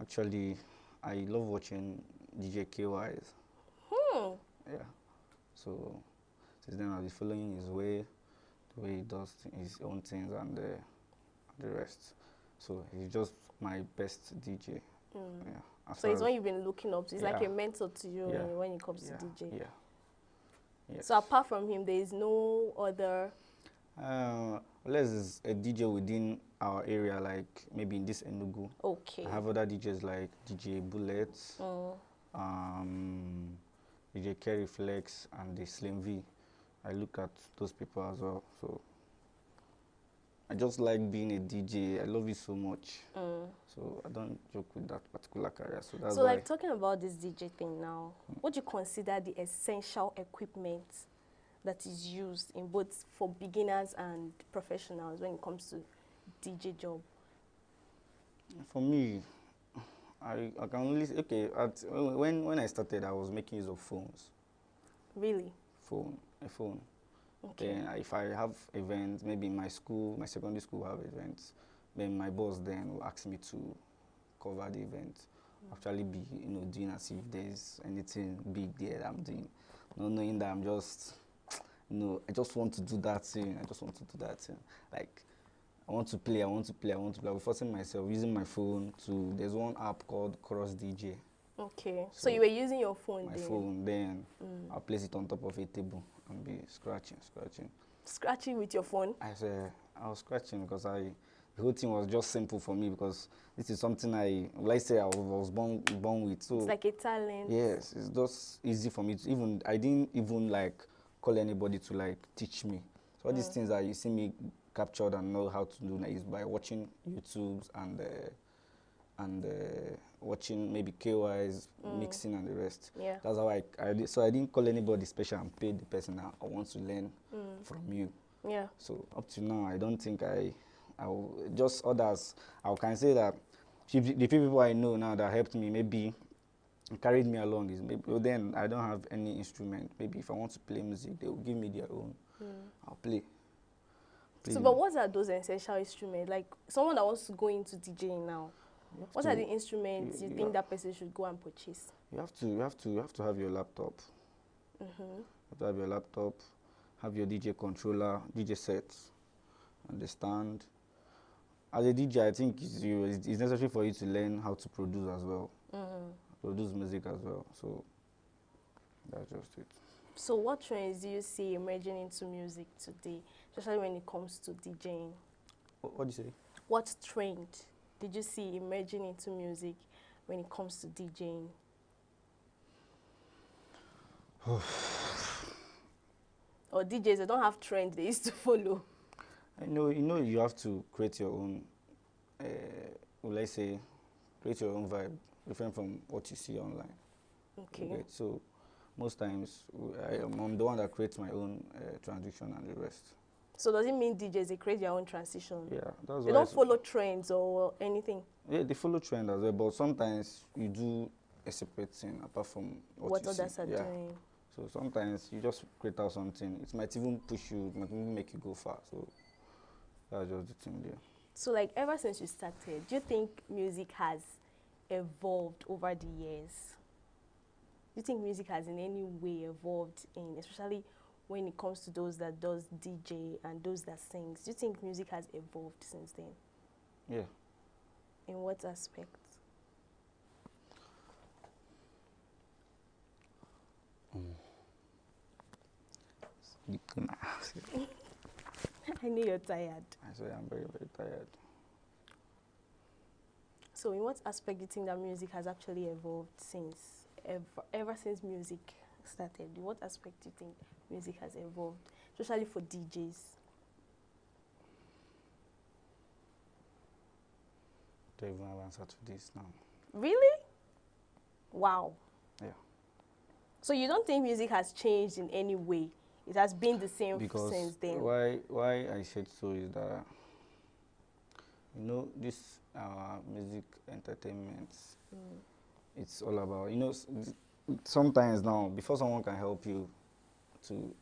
Actually, I love watching DJ KY's. Yeah. So since then I've been following his way, the way he does his own things and the rest. So he's just my best DJ. Yeah. So he's one you've been looking up to. He's like a mentor to you when it comes to DJ. Yeah. Yes. So apart from him, there is no other. Unless it's a DJ within our area, like maybe in this ENUGU. Okay. I have other DJs like DJ Bullet, DJ Kerry Flex, and the Slim V. I look at those people as well. So I just like being a DJ. I love it so much. So I don't joke with that particular career. So that's why. Like talking about this DJ thing now, what do you consider the essential equipment that is used in both for beginners and professionals when it comes to DJ job? For me, I can only when I started, I was making use of phones. Really? A phone. Okay. Then if I have events, maybe in my school, my secondary school have events, then my boss then will ask me to cover the event. Actually be, doing as if there's anything big there that I'm doing. Not knowing that I'm just, I just want to do that thing. Like, I want to play. I was forcing myself, using my phone there's one app called Cross DJ. Okay. So you were using your phone then? My phone, then I'll place it on top of a table and be scratching. Scratching with your phone? I was scratching because the whole thing was just simple for me because this is something I was born with. So it's like a talent. Yes, it's just easy for me to I didn't even like call anybody to like teach me. So all these things that you see me captured and know how to do is by watching YouTubes and and watching maybe KYs, mixing and the rest. Yeah. That's how I did. So I didn't call anybody special and pay the person I want to learn from you. Yeah. So up to now, I don't think I will, just others, I can say that the few people I know now that helped me, maybe carried me along, is maybe, well, then I don't have any instrument. Maybe if I want to play music, they will give me their own. I'll play. So, but what are those essential instruments? Like someone that wants to go into DJing now, what are the instruments you think that person should go and purchase? You have to have your laptop. You have to have your laptop, have your DJ controller, DJ sets, understand. As a DJ, I think it's necessary for you to learn how to produce as well, produce music as well. So that's just it. So what trends do you see emerging into music today, especially when it comes to DJing? What do you say? What trend did you see emerging into music when it comes to DJing? Or DJs, they don't have trends they used to follow. You have to create your own, let's say, create your own vibe, different from what you see online. Okay. So most times, I'm the one that creates my own transition and the rest. So does it mean DJs, they create their own transition? Yeah, that's they don't follow trends or anything? Yeah, they follow trend as well, but sometimes you do a separate thing apart from what you others see. are doing. So sometimes you just create out something. It might even push you, it might even make you go far. So that's just the thing there. So like ever since you started, do you think music has evolved over the years? Do you think music has in any way evolved, especially when it comes to those that does DJ and those that sings? Do you think music has evolved since then? Yeah. In what aspect? I know you're tired. I say I'm very, very tired. So in what aspect do you think that music has actually evolved since, ever since music started? In what aspect do you think music has evolved, especially for DJs? I don't even have an answer to this now. Really? Wow. Yeah. So you don't think music has changed in any way? It has been the same since then? Why I said so is that, this music entertainment, it's all about, sometimes now, before someone can help you to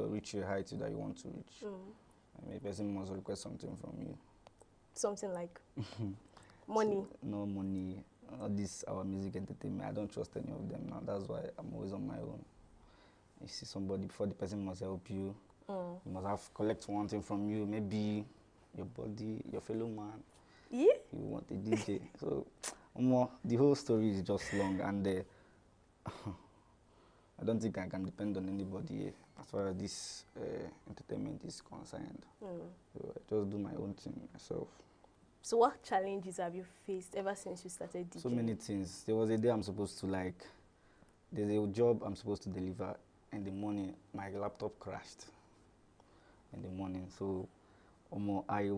reach your height that you want to reach, a person must request something from you. Something like? Money? So, no money. All this, our music entertainment, I don't trust any of them now. That's why I'm always on my own. You see somebody, before the person must help you, you must collect one thing from you, maybe your body, your fellow man. Yeah? You want a DJ. So, the whole story is just long, and I don't think I can depend on anybody as far as this entertainment is concerned. So I just do my own thing myself. So what challenges have you faced ever since you started DJing? So many things. There was a day I'm supposed to there's a job I'm supposed to deliver in the morning. My laptop crashed in the morning. So I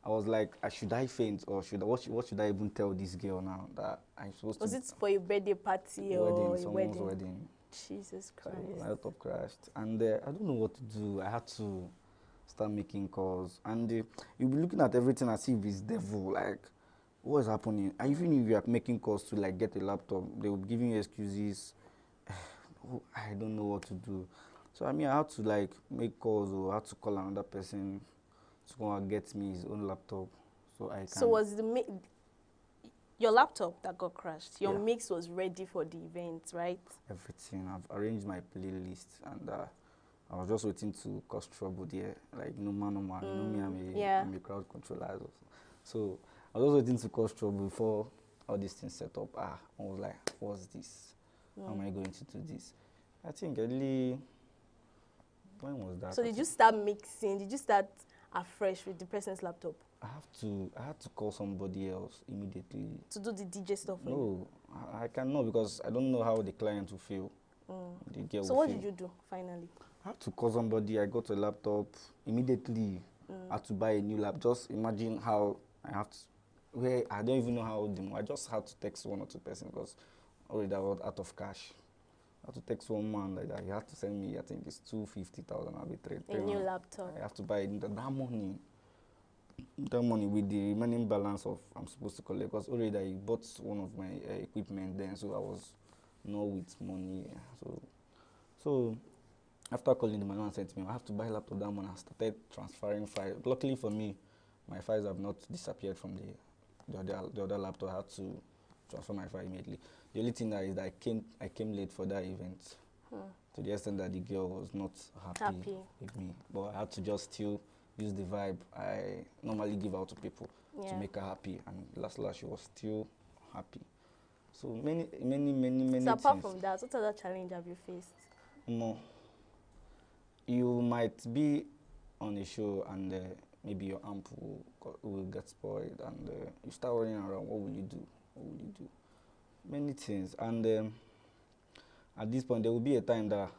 was like, should I faint or what should I even tell this girl now that I'm supposed to? Was it for your birthday party or your wedding? Someone's wedding. Jesus Christ. So my laptop crashed, and I don't know what to do. I had to start making calls, and you'll be looking at everything as if it's devil. Like, what is happening? And even if you are making calls to get a laptop, they will be giving you excuses. I don't know what to do. So I had to make calls, or I had to call another person to go and get me his own laptop, so I can. So was your laptop that got crashed? Your mix was ready for the event, right? Everything. I've arranged my playlist, and I was just waiting to cause trouble there. No man. Me, I'm a crowd controller. So I was just waiting to cause trouble before all these things set up. I was like, what's this? How am I going to do this? I think early, when was that? So did you start mixing? Did you start afresh with the person's laptop? I had to call somebody else immediately. To do the DJ stuff? No, I cannot, because I don't know how the client will feel. The girl so will what feel. did you do finally? I had to call somebody. I got a laptop immediately. I had to buy a new laptop. Just imagine how I have to where I don't even know how old them. I just had to text one or two persons because already I was out of cash. I had to text one man like that. He had to send me, I think it's 250,000. I'll be A new laptop. I have to buy that money. That money with the remaining balance of I'm supposed to collect, because already I bought one of my equipment then, so I was not with money. So after calling the man and said to me, I have to buy a laptop. That money, I started transferring files. Luckily for me, my files have not disappeared from the other laptop. I had to transfer my file immediately. The only thing that is that I came late for that event, to the extent that the girl was not happy with me. But I had to just still use the vibe I normally give out to people to make her happy, and last she was still happy. So many So apart things. from that, what other challenge have you faced? No. You might be on a show and maybe your amp will get spoiled, and you start running around. What will you do? What will you do? Many things. And at this point, there will be a time that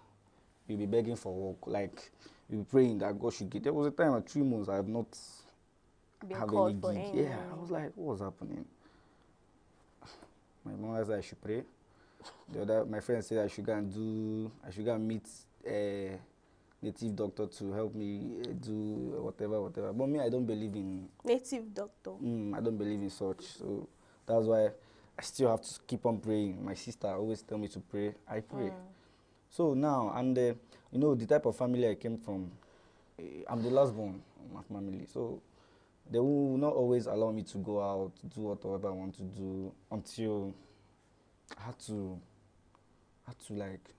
you'll be begging for work. Like, you'll be praying that God should get. There was a time at 3 months I have not have any gig. Yeah, I was like, what was happening? My mom said I should pray. My friend said I should go and meet a native doctor to help me do whatever. But me, I don't believe in native doctor. I don't believe in such. So that's why I still have to keep on praying. My sister always tell me to pray. I pray. So now, and you know, the type of family I came from, I'm the last born of my family. So they will not always allow me to go out, do whatever I want to do, until I had to like,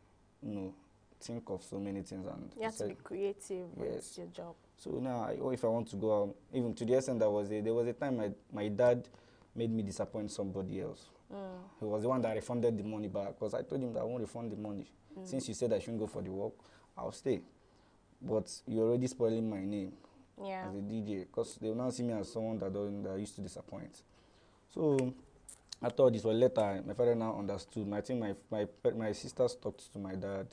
you know, think of so many things. And you have to be creative with your job. So now, if I want to go out, even to the extent there was a time my dad made me disappoint somebody else. He was the one that refunded the money back, because I told him that I won't refund the money. Since you said I shouldn't go for the work, I'll stay. But you're already spoiling my name as a DJ, because they will now see me as someone that used to disappoint. So I thought this was later. My father now understood. I think my sisters talked to my dad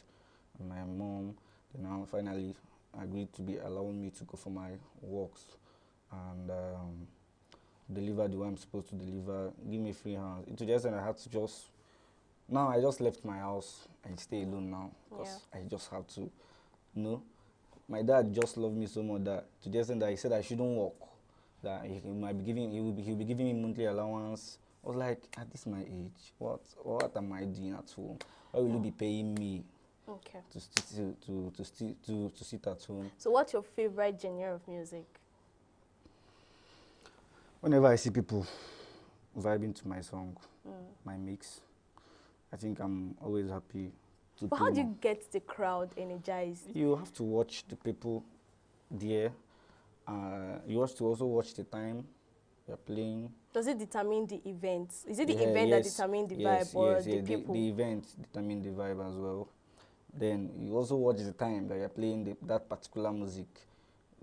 and my mom. They now finally agreed to be allowing me to go for my works and deliver the way I'm supposed to deliver, give me free hands. To the extent I had to I just left my house and stay alone now, because I just have to, you know. My dad just loved me so much that to the extent that he said I shouldn't work, that he'll be giving me monthly allowance. I was like, at this my age, what am I doing at home? Why will you be paying me to sit at home? So what's your favorite genre of music? Whenever I see people vibing to my song, my mix, I think I'm always happy to But how do you get the crowd energized? You have to watch the people there. You have to also watch the time you're playing. Does it determine the event? Is it the event that determines the vibe, or the people? The event determines the vibe as well. Then you also watch the time that you're playing that particular music.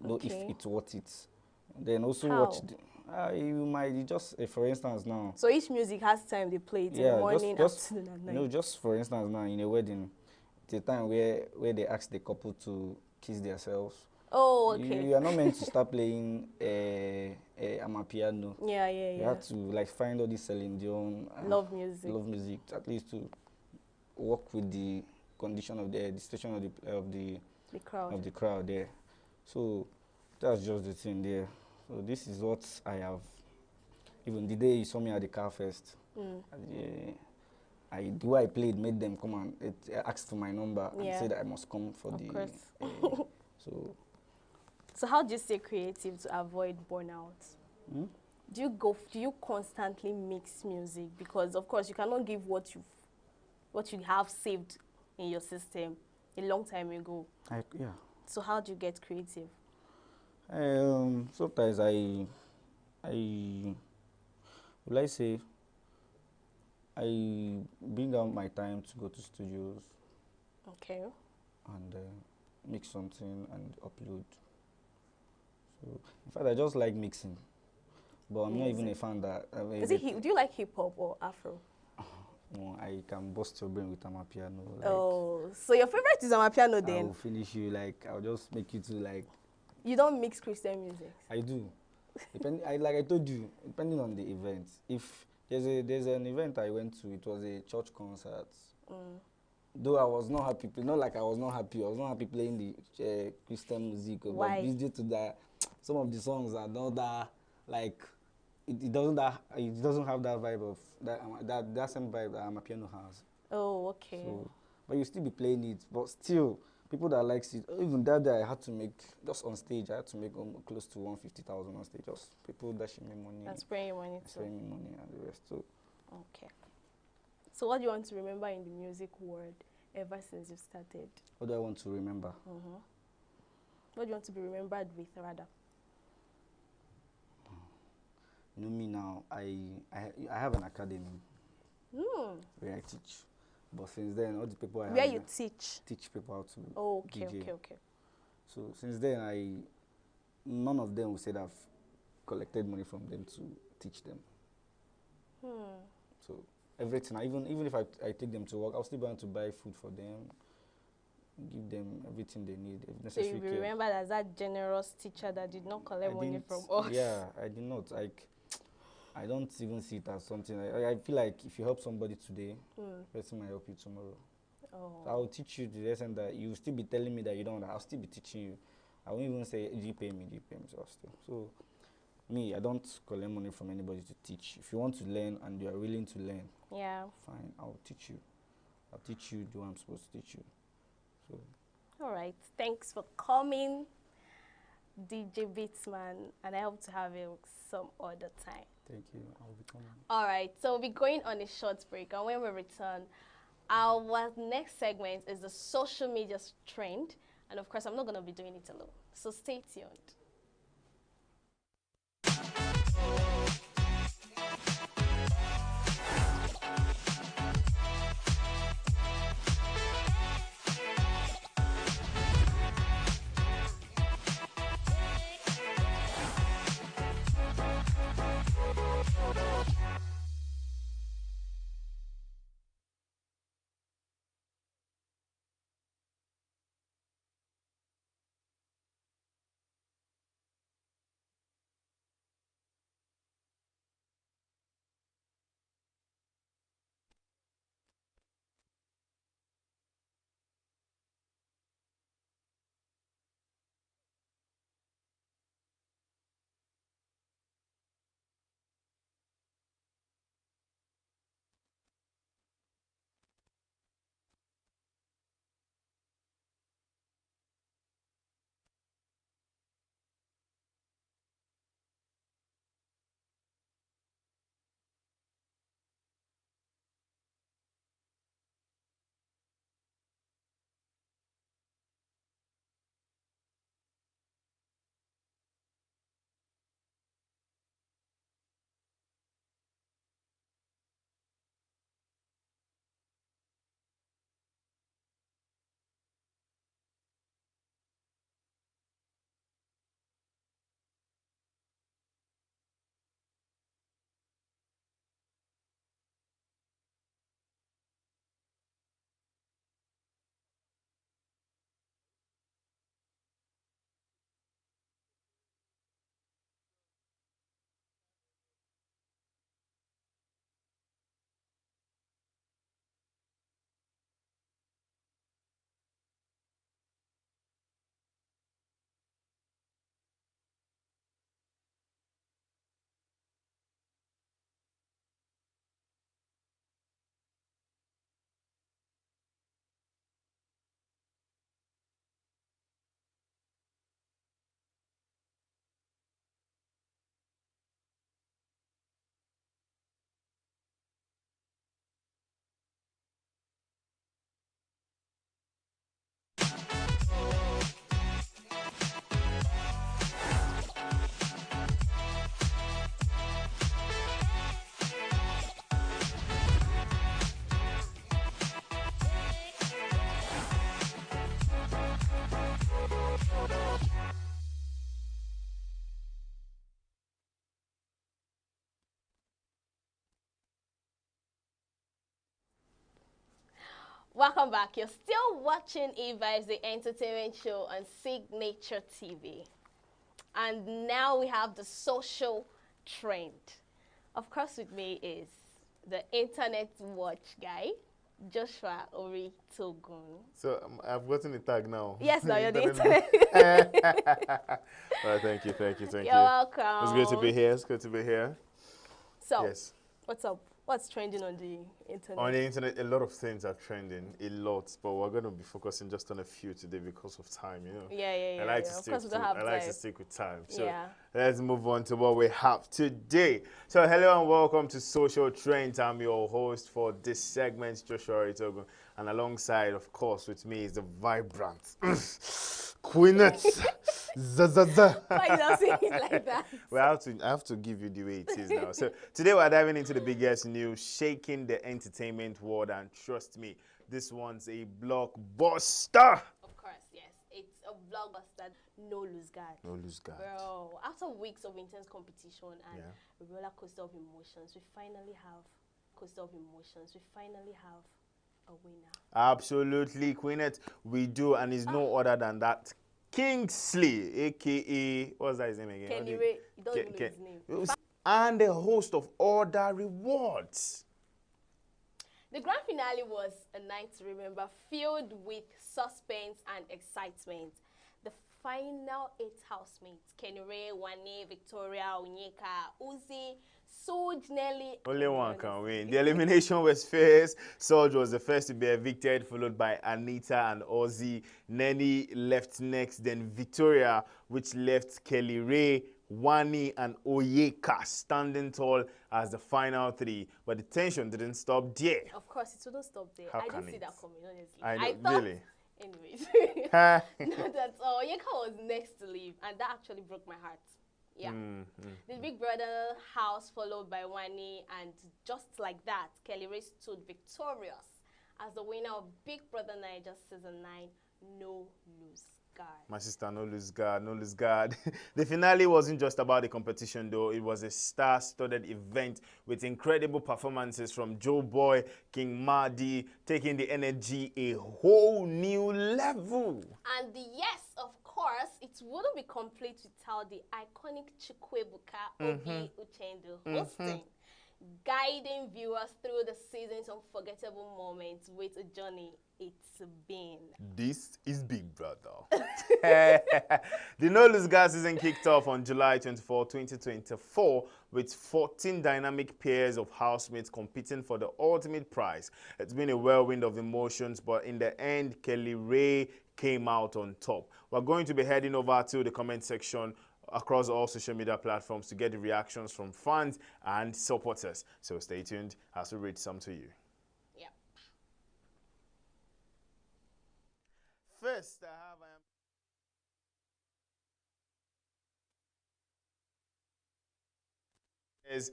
Know if it's worth it. Then also watch you might just, for instance now. So each music has time they play it in the morning, afternoon, and night. No, just for instance now, in a wedding, it's a time where they ask the couple to kiss themselves. Oh, okay. You are not meant to start playing amapiano. Yeah. You have to like find all this Celine Dion. Love music, at least to work with the condition of the situation of the crowd there. So that's just the thing there. So this is what I have. Even the day you saw me at the car fest, the way I played made them come and asked for my number and said that I must come for So how do you stay creative to avoid burnout? Do you constantly mix music? Because of course you cannot give what you have saved in your system a long time ago. So how do you get creative? Sometimes I bring out my time to go to studios. Okay. And mix something and upload. So in fact, I just like mixing, but I'm not even a fan that. Do you like hip hop or Afro? No, I can bust your brain with amapiano. So your favorite is amapiano then? I will finish you I'll just make you to like. You don't mix Christian music? I do. Like I told you, depending on the event. If there's an event I went to, it was a church concert. Though I was not happy, not like I was not happy. I was not happy playing the Christian music. Why? But it's due to that some of the songs are not that like it doesn't have that vibe of that same vibe that my piano has. Oh, okay. So, but you still be playing it. But still, people that likes it. Even that day, I had to make just on stage. I had to make close to 150,000 on stage. Just people dashing me money. And spraying money too. Spraying me money and the rest. So. Okay. So what do you want to remember in the music world ever since you started? What do I want to remember? What do you want to be remembered with, rather? You know me now. I have an academy where I teach. But since then, all the people where you teach people how to okay, DJ. Okay. So since then, none of them will say that I've collected money from them to teach them. So everything, even if I take them to work, I'll still be able to buy food for them, give them everything they need, if necessary. So you remember as that generous teacher that did not collect money from us? Yeah, I did not. I don't even see it as something. I feel like if you help somebody today, person might help you tomorrow. So I will teach you to the extent that you will still be telling me that you don't. I'll still be teaching you. I won't even say, do you pay me? So me, I don't collect money from anybody to teach. If you want to learn and you are willing to learn, fine, I'll teach you. I'll teach you the way I'm supposed to teach you. So. All right. Thanks for coming, DJ Beatsman, and I hope to have you some other time. Thank you. I'll be coming. All right. So we'll be going on a short break, and when we return, our next segment is the social media trend, and of course, I'm not going to be doing it alone. So stay tuned. Welcome back. You're still watching E-Vibes, the entertainment show on Signature TV. And now we have the social trend. Of course, with me is the internet watch guy, Joshua Ori Togun. So I've gotten the tag now. Yes, now you're the internet. Well, thank you. You're welcome. It's good to be here. It's good to be here. So, yes. What's up? What's trending on the internet? On the internet, a lot of things are trending, a lot, but we're going to be focusing just on a few today because of time, you know. Yeah. I like to stick with time. So let's move on to what we have today. So hello and welcome to Social Trends. I'm your host for this segment, Joshua Itogun, and alongside, of course, with me is the vibrant Queenette. Why you not saying it like that? Well, I have to give you the way it is now. So today we're diving into the biggest news shaking the entertainment world, and trust me, this one's a blockbuster. Of course, yes. It's a blockbuster. No lose guard. No lose guard. Bro, after weeks of intense competition and a roller coaster of emotions, we finally have a winner. Absolutely, Queenette, we do, and it's no other than that Kingsley, a.k.a. what's that his name again? Kenny Ray. You don't even know his name. And a host of other rewards. The grand finale was a night to remember, filled with suspense and excitement. The final 8 housemates, Kenny Ray, Wane, Victoria, Onyeka, Uzi, Suj, Nelly. Only one can win. The elimination was fierce. Suj was the first to be evicted, followed by Anita and Ozzy. Nenny left next, then Victoria, which left Kelly Ray, Wani, and Oyeka standing tall as the final 3. But the tension didn't stop there. Of course, it wouldn't stop there. How I didn't can see it? that coming, honestly. I thought, really? Anyways, not at all. Oyeka was next to leave, and that actually broke my heart. Yeah. The Big Brother house followed by Wani, and just like that, Kelly Ray stood victorious as the winner of Big Brother Niger Season 9, No Lose Guard. My sister, no lose guard, no lose guard. The finale wasn't just about the competition though, it was a star-studded event with incredible performances from Joe Boy, King Mahdi, taking the energy a whole new level. And yes, of course, it wouldn't be complete without the iconic Chikwebuka Obi Uchendu hosting, guiding viewers through the season's unforgettable moments with a journey it's been. This is Big Brother. The No Lose Guard season kicked off on July 24, 2024 with 14 dynamic pairs of housemates competing for the ultimate prize. It's been a whirlwind of emotions, but in the end, Kelly Ray came out on top. We're going to be heading over to the comment section across all social media platforms to get the reactions from fans and supporters. So stay tuned as we read some to you. Yep. First, I have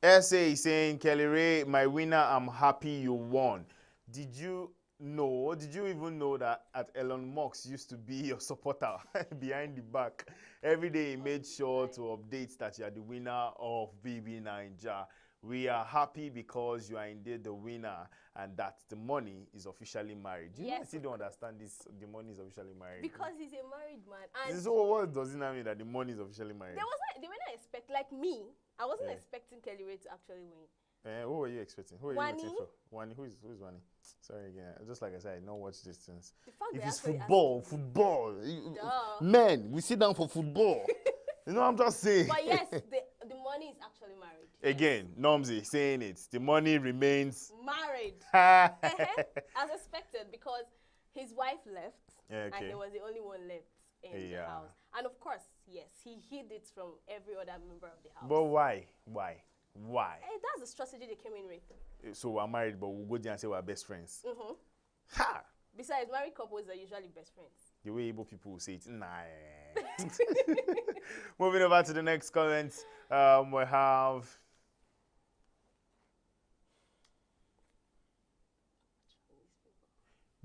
essay saying, Kelly Ray, my winner, I'm happy you won. Did you even know that at Elon Musk used to be your supporter behind the back? Every day he made sure to update that you are the winner of BB Naija. We are happy because you are indeed the winner and that the money is officially married. You know, I still don't understand this, the money is officially married. Because he's a married man. And so what does it mean that the money is officially married? They were not expect, like me, I wasn't expecting Kelly Ray to actually win. Who were you expecting? Who are Wani? you waiting for? Wani? Who's Wani? Sorry again. Just like I said, I don't watch these things. If it's football. Men, we sit down for football. You know what I'm just saying? But yes, the money is actually married. Again, Nomzi saying it. The money remains married. As expected, because his wife left, and he was the only one left in the house. And of course, yes, he hid it from every other member of the house. But why? That's the strategy they came in with. So we're married, but we'll go there and say we're best friends. Ha! Besides, married couples are usually best friends. The way Igbo people will say it, nah. Moving over to the next comment, we have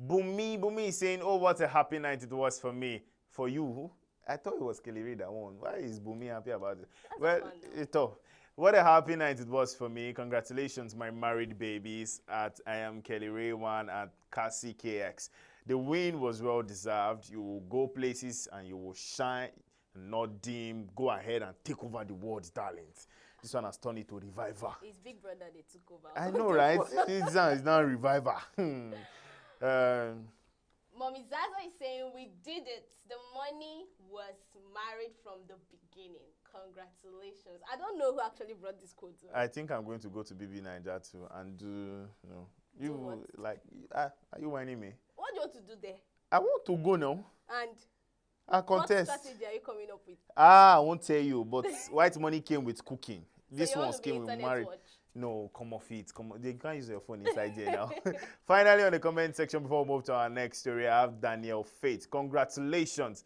Bumi saying, oh, what a happy night it was for me. For you? I thought it was Kelly Ray that won. Why is Bumi happy about it? It's tough. What a happy night it was for me. Congratulations, my married babies at I am Kelly Ray 1 at Cassie KX. The win was well deserved. You will go places and you will shine and not dim. Go ahead and take over the world's talent. This one has turned into Reviver. It's Big Brother they took over. I know, right? This one is now Reviver. Mommy Zaza is saying we did it. The money was married from the beginning. Congratulations. I don't know who actually brought this quote to me. I think I'm going to go to BB Niger too and do, Do what? like, are you whining me? What do you want to do there? I want to go now. And I contest. what strategy are you coming up with? I won't tell you, but White Money came with cooking. This you one want to be came with internet marriage. watch? No, come off it. Come on. They can't use your phone inside there now. Finally, on the comment section, before we move to our next story, I have Daniel Faith. Congratulations.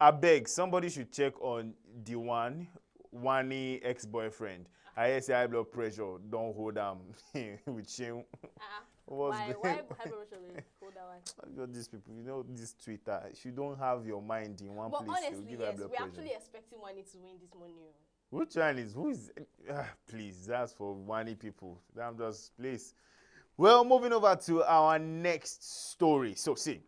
I beg, somebody should check on the Wani ex-boyfriend. I say high blood pressure. Don't hold him with shame. Why high blood pressure will hold that one? These people, this Twitter. If you don't have your mind in one but place, honestly, give yes, high blood we're pressure. actually expecting Wani to win this money. Which one is, who is, please, that's for Wani people. I'm just, please. Well, moving over to our next story. So, see,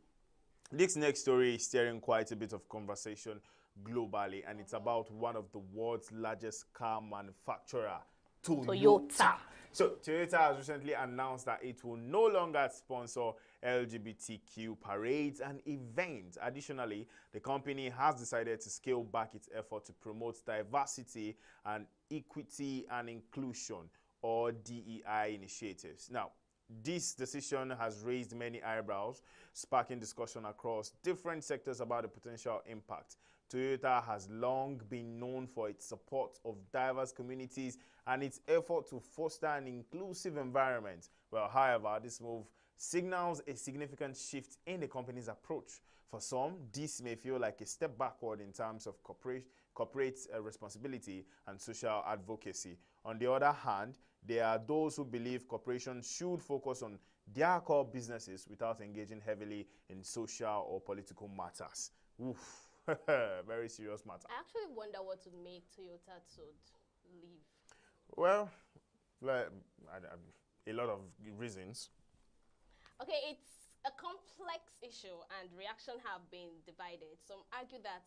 this next story is stirring quite a bit of conversation globally, and it's about one of the world's largest car manufacturer, Toyota. So, Toyota has recently announced that it will no longer sponsor LGBTQ parades and events. Additionally, the company has decided to scale back its effort to promote diversity and equity and inclusion, or DEI initiatives. Now, this decision has raised many eyebrows, sparking discussion across different sectors about the potential impact. Toyota has long been known for its support of diverse communities and its effort to foster an inclusive environment. Well, however, this move signals a significant shift in the company's approach. For some, this may feel like a step backward in terms of corporate responsibility and social advocacy. On the other hand, there are those who believe corporations should focus on their core businesses without engaging heavily in social or political matters. Oof. Very serious matter. I actually wonder what would make Toyota to leave. Well, a lot of reasons. Okay, it's a complex issue and reactions have been divided. Some argue that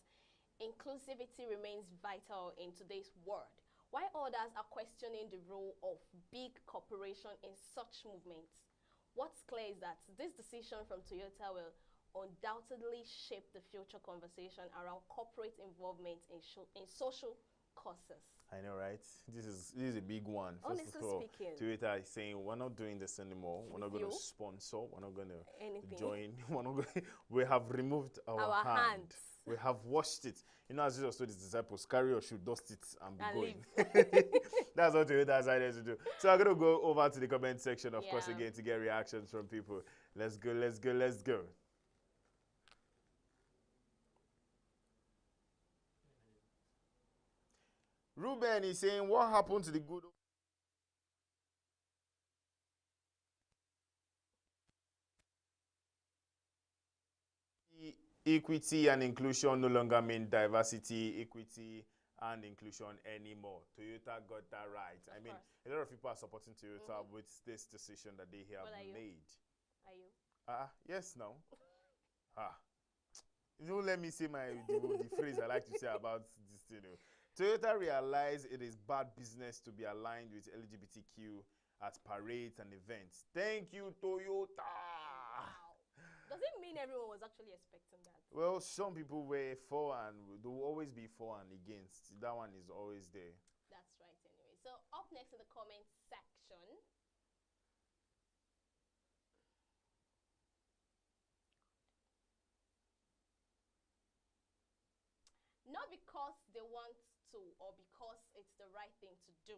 inclusivity remains vital in today's world, while others are questioning the role of big corporations in such movements. What's clear is that this decision from Toyota will undoubtedly shape the future conversation around corporate involvement in social causes. I know, right? This is a big one. Honestly First of all, speaking, Toyota is saying we're not doing this anymore. We're not going to sponsor. We're not going to join. We have removed our hand. We have washed it. As Jesus told his disciples, carry your shoe, dust it, and be going. That's what Toyota decided to do. So I'm going to go over to the comment section, of course, again, to get reactions from people. Let's go, let's go, let's go. Ruben is saying, what happened to the good equity and inclusion no longer mean diversity, equity, and inclusion anymore? Toyota got that right. I mean, a lot of people are supporting Toyota with this decision that they have made. Are you? Yes, no. Don't let me say the phrase I like to say about this thing. Toyota realized it is bad business to be aligned with LGBTQ at parades and events. Thank you, Toyota. Wow. Does it mean everyone was actually expecting that? Well, some people were for and there will always be for and against. That one is always there. That's right anyway. So up next in the comment section. Not because they want to or because it's the right thing to do.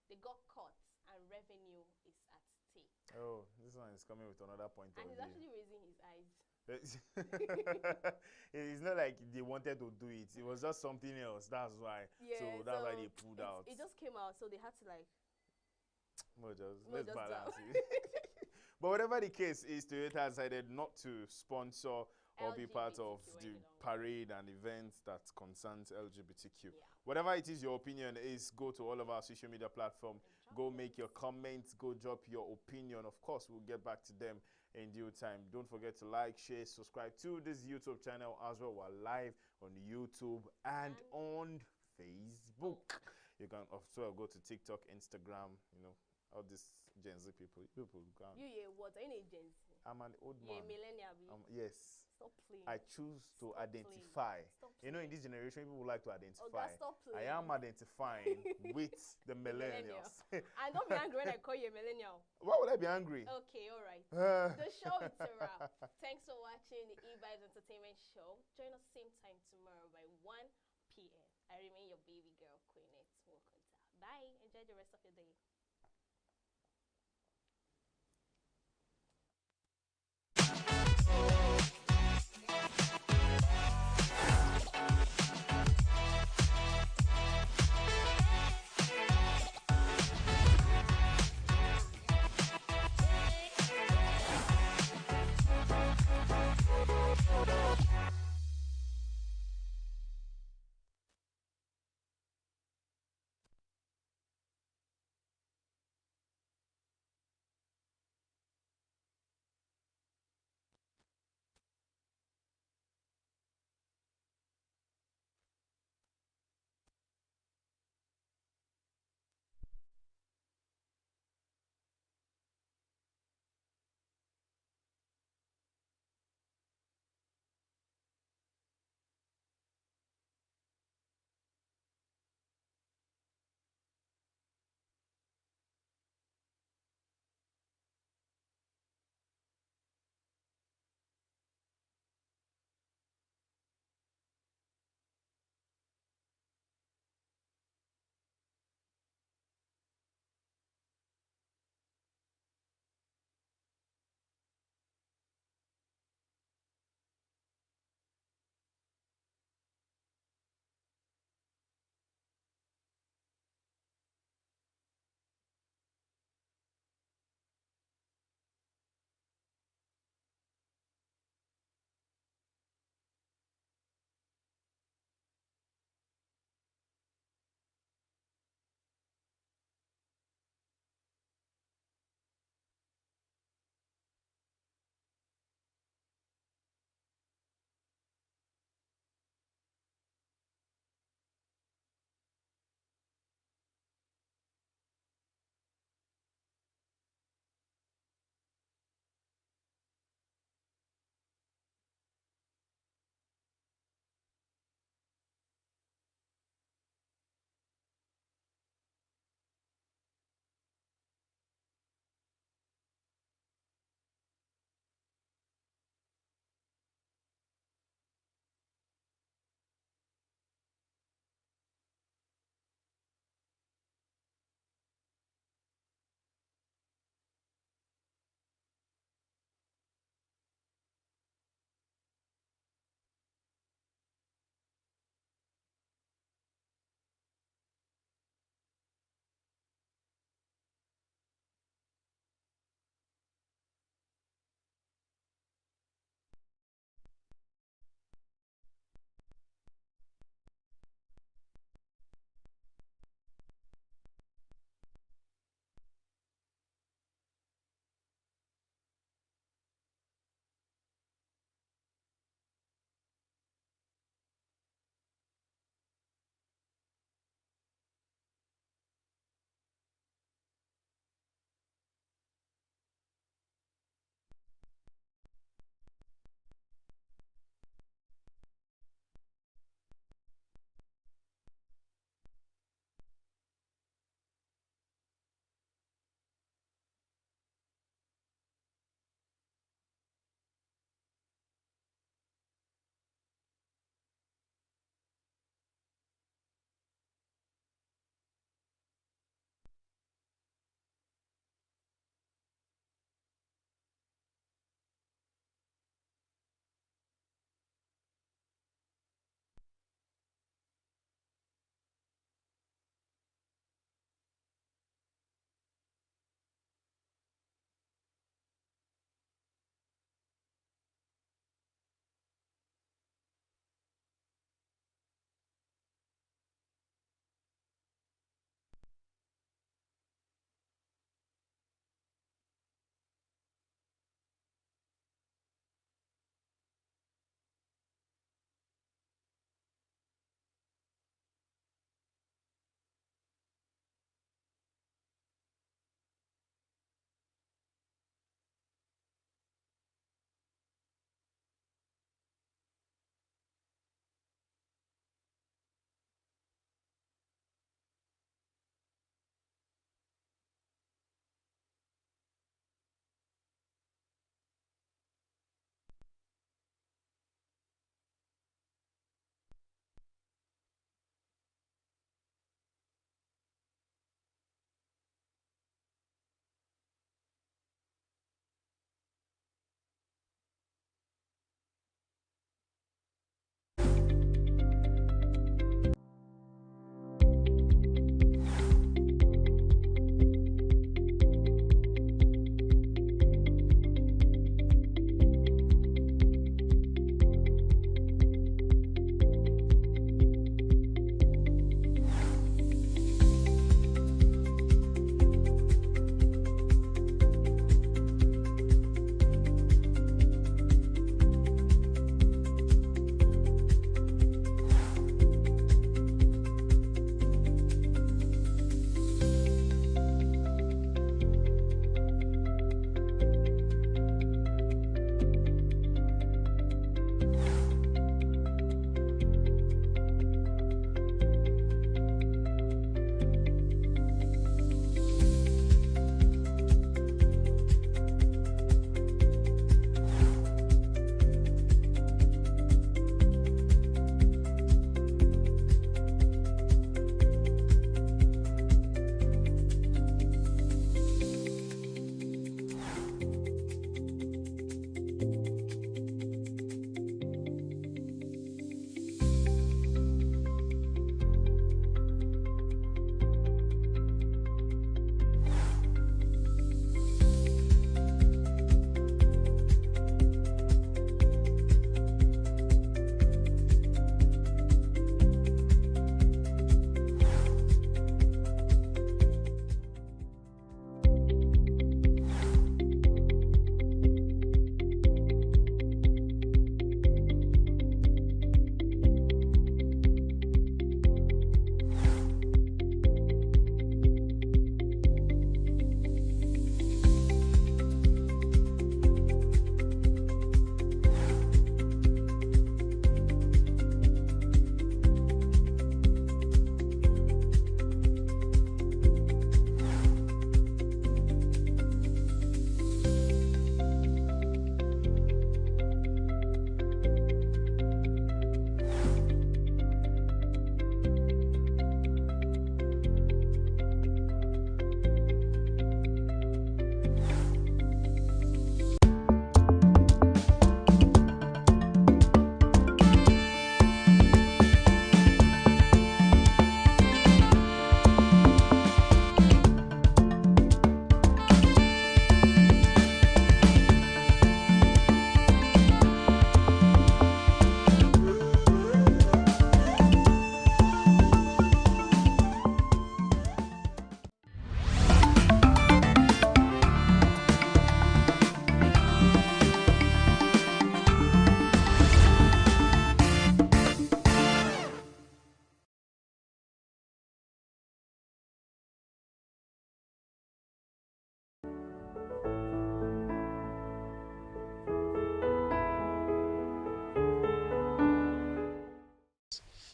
They got caught and revenue is at stake. Oh, this one is coming with another point of view. And he's actually raising his eyes. It's not like they wanted to do it. It was just something else. That's why. Yeah, that's why they pulled out. It just came out, so they had to like. Let's balance it. But whatever the case is, Toyota decided not to sponsor or be part of the parade and events that concerns LGBTQ. Yeah. Whatever it is your opinion is, go to all of our social media platforms, go make your comments, go drop your opinion. Of course, we'll get back to them in due time. Don't forget to like, share, subscribe to this YouTube channel as well. We're live on YouTube and on Facebook. You can also go to TikTok, Instagram, you know, all these Gen Z people go. You what? Are you a Gen Z? I'm an old man. You're a millennial. Yes. Stop playing. I choose to identify. You know, in this generation, people like to identify. Oh, stop I playing. am identifying with the millennials. And don't be angry when I call you a millennial. Why would I be angry? Okay, all right. The show is a wrap. Thanks for watching the E-Vibes Entertainment Show. Join us same time tomorrow by 1 p.m. I remain your baby girl, Queenette. Welcome to Bye. Enjoy the rest of your day.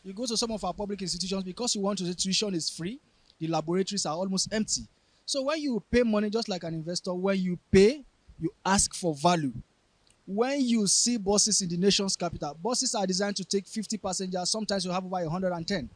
You go to some of our public institutions, because you want to say tuition is free, the laboratories are almost empty. So when you pay money, just like an investor, when you pay, you ask for value. When you see buses in the nation's capital, buses are designed to take 50 passengers. Sometimes you have over 110,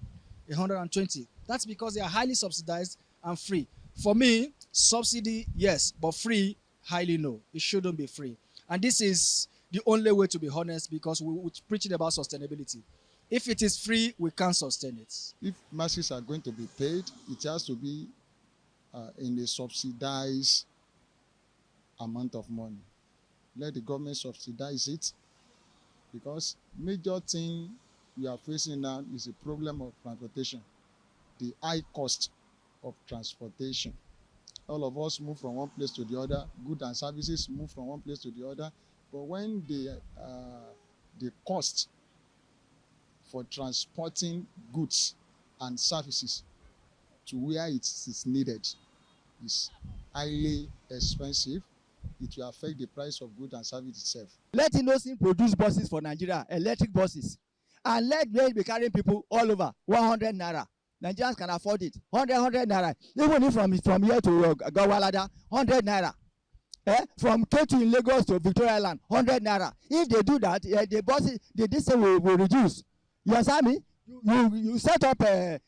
120. That's because they are highly subsidized and free. For me, subsidy, yes, but free, highly no. It shouldn't be free. And this is the only way to be honest, because we're preaching about sustainability. If it is free, we can't sustain it. If masses are going to be paid, it has to be in a subsidized amount of money. Let the government subsidize it, because major thing we are facing now is a problem of transportation, the high cost of transportation. All of us move from one place to the other, goods and services move from one place to the other, but when the cost for transporting goods and services to where it is needed is highly expensive, it will affect the price of goods and service itself. Let Innocent produce buses for Nigeria, electric buses, and let them be carrying people all over 100 naira. Nigerians can afford it. 100 naira. Even if from here to Gawalada, 100 naira. From Ketu in Lagos to Victoria Island, 100 naira. If they do that, the buses, the distance will reduce. You understand me? You set up a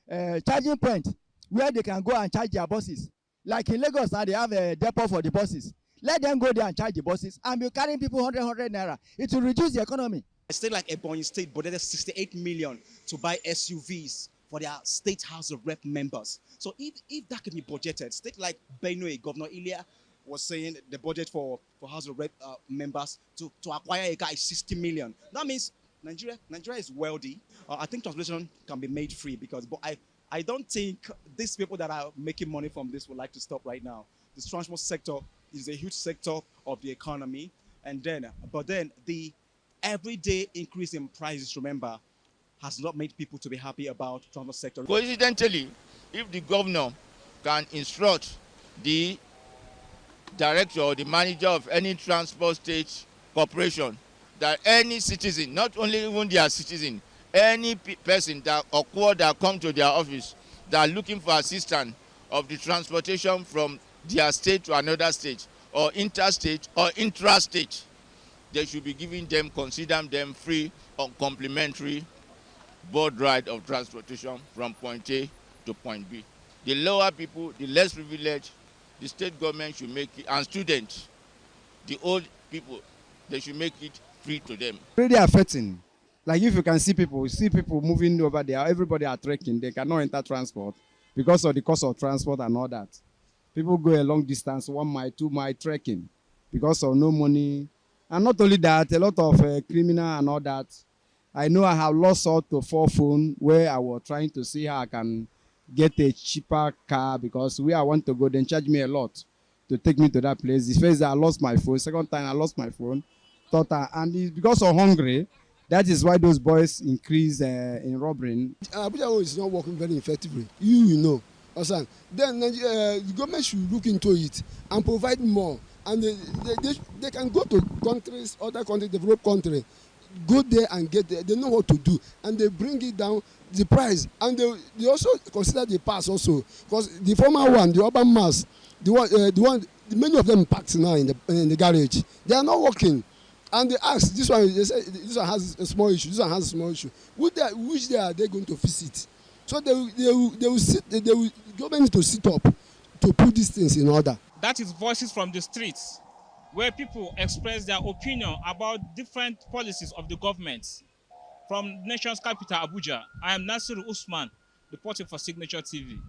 charging point where they can go and charge their buses. Like in Lagos now, they have a depot for the buses. Let them go there and charge the buses and be carrying people 100 naira. It will reduce the economy. A state like Ebonyi State budgeted 68 million to buy SUVs for their state House of Rep members. So if that can be budgeted, state like Benue, Governor Ilya was saying the budget for House of Rep members to acquire a car is 60 million. That means Nigeria is wealthy. I think transportation can be made free, but I don't think these people that are making money from this would like to stop right now. The transport sector is a huge sector of the economy, but then the everyday increase in prices, remember, has not made people to be happy about the transport sector. Coincidentally, if the governor can instruct the director or the manager of any transport state corporation that any citizen, not only even their citizen, any person that occur that come to their office that are looking for assistance of the transportation from their state to another state, or interstate or intrastate, they should be giving them, consider them free or complimentary board ride of transportation from point A to point B. The lower people, the less privileged, the state government should make it, and students, the old people, they should make it free to them. Really affecting. Like if you can see people moving over there, everybody are trekking, they cannot enter transport because of the cost of transport and all that. People go a long distance, 1 mile, 2 mile trekking because of no money. And not only that, a lot of criminal and all that. I know I have lost out to 4 phone where I was trying to see how I can get a cheaper car, because where I want to go, then charge me a lot to take me to that place. The first day I lost my phone, second time I lost my phone. And it's because of hungry, that is why those boys increase in robbery. Abuja is not working very effectively. You know. Then the government should look into it and provide more. And they can go to countries, other countries, developed countries, go there and get there. They know what to do, and they bring it down the price. And they also consider the pass also, because the former one, the urban mass, many of them packed now in the garage. They are not working. And they ask, they say this one has a small issue, this one has a small issue. Which day are they going to visit? So they will government to sit up to put these things in order. That is voices from the streets, where people express their opinion about different policies of the government. From the nation's capital, Abuja, I am Nasiru Usman, reporting for Signature TV.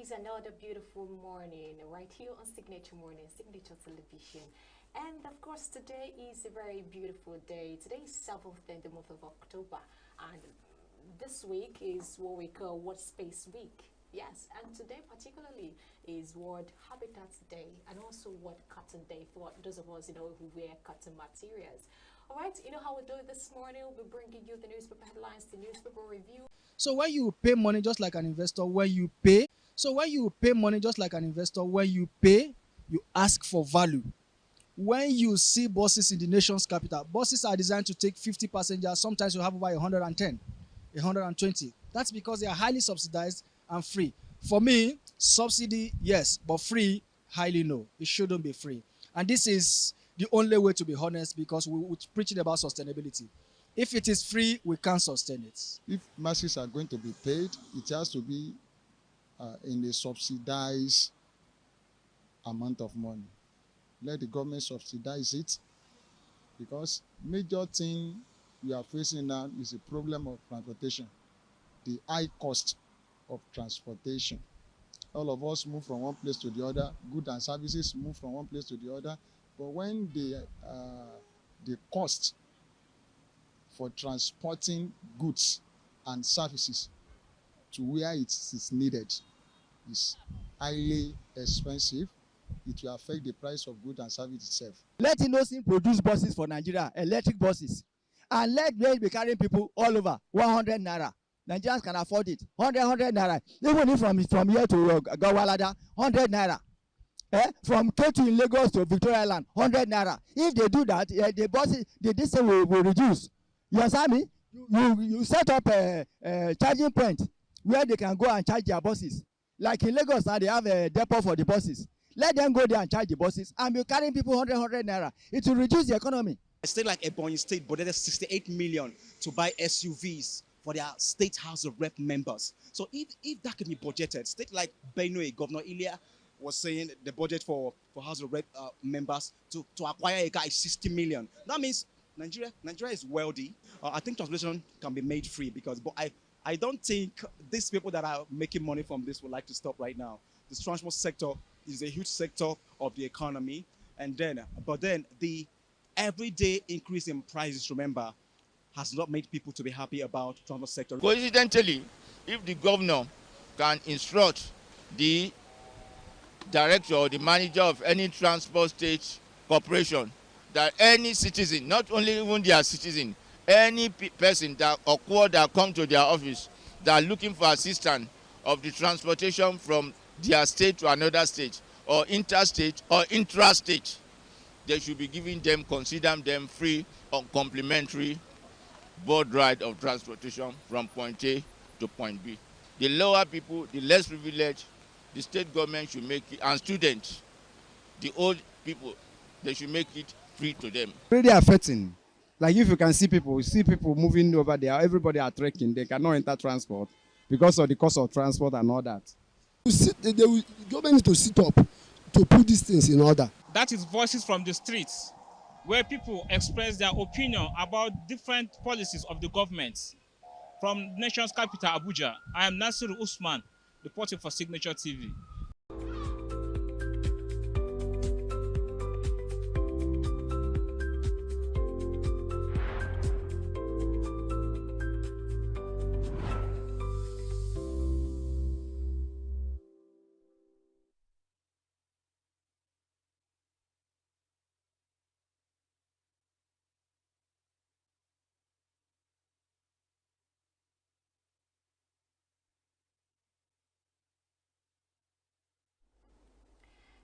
is another beautiful morning right here on Signature Morning, Signature Television. And of course, today is a very beautiful day. Today is 7th in the month of October. And this week is what we call World Space Week. Yes, and today particularly is World Habitat Day and also World Cotton Day for those of us, who wear cotton materials. All right, you know how we do it this morning. We'll be bringing you the newspaper headlines, the newspaper review. So when you pay money just like an investor, when you pay money just like an investor, when you pay, you ask for value. When you see buses in the nation's capital, buses are designed to take 50 passengers. Sometimes you have over 110, 120. That's because they are highly subsidized and free. For me, subsidy, yes, but free, highly no. It shouldn't be free. And this is the only way to be honest, because we're preaching about sustainability. If it is free, we can't sustain it. If masses are going to be paid, it has to be in a subsidized amount of money. Let the government subsidize it, because major thing we are facing now is a problem of transportation, the high cost of transportation. All of us move from one place to the other, goods and services move from one place to the other, but when the cost for transporting goods and services to where it is needed is highly expensive, it will affect the price of goods and service itself. Let Innocent produce buses for Nigeria, electric buses, and let them be carrying people all over 100 naira. Nigerians can afford it. 100 naira. Even if from here to Gawalada, 100 naira. From Ketu in Lagos to Victoria Island, 100 naira. If they do that, the buses, the distance will reduce. You understand me? You set up a charging point where they can go and charge their buses. Like in Lagos now, they have a depot for the buses. Let them go there and charge the buses and be carrying people 100 naira. It will reduce the economy. A state like Ebonyi State budgeted 68 million to buy SUVs for their state House of Rep members. So if that can be budgeted, state like Benue, Governor Ilya was saying the budget for House of Rep members to acquire a car is 60 million. That means Nigeria is wealthy. I think transportation can be made free, but I don't think these people that are making money from this would like to stop right now. The transport sector is a huge sector of the economy, but then the everyday increase in prices, remember, has not made people to be happy about the transport sector. Coincidentally, if the governor can instruct the director or the manager of any transport state corporation that any citizen, not only even their citizen, any person that come to their office that are looking for assistance of the transportation from their state to another state, or interstate or intrastate, they should be giving them, consider them free or complimentary board ride of transportation from point A to point B. The lower people, the less privileged, the state government should make it, and students, the old people, they should make it free to them. Really affecting. Like if you can see people moving over there, everybody are trekking, they cannot enter transport because of the cost of transport and all that. The government needs to sit up to put these things in order. That is voices from the streets, where people express their opinion about different policies of the government. From the nation's capital, Abuja, I am Nasiru Usman, reporting for Signature TV.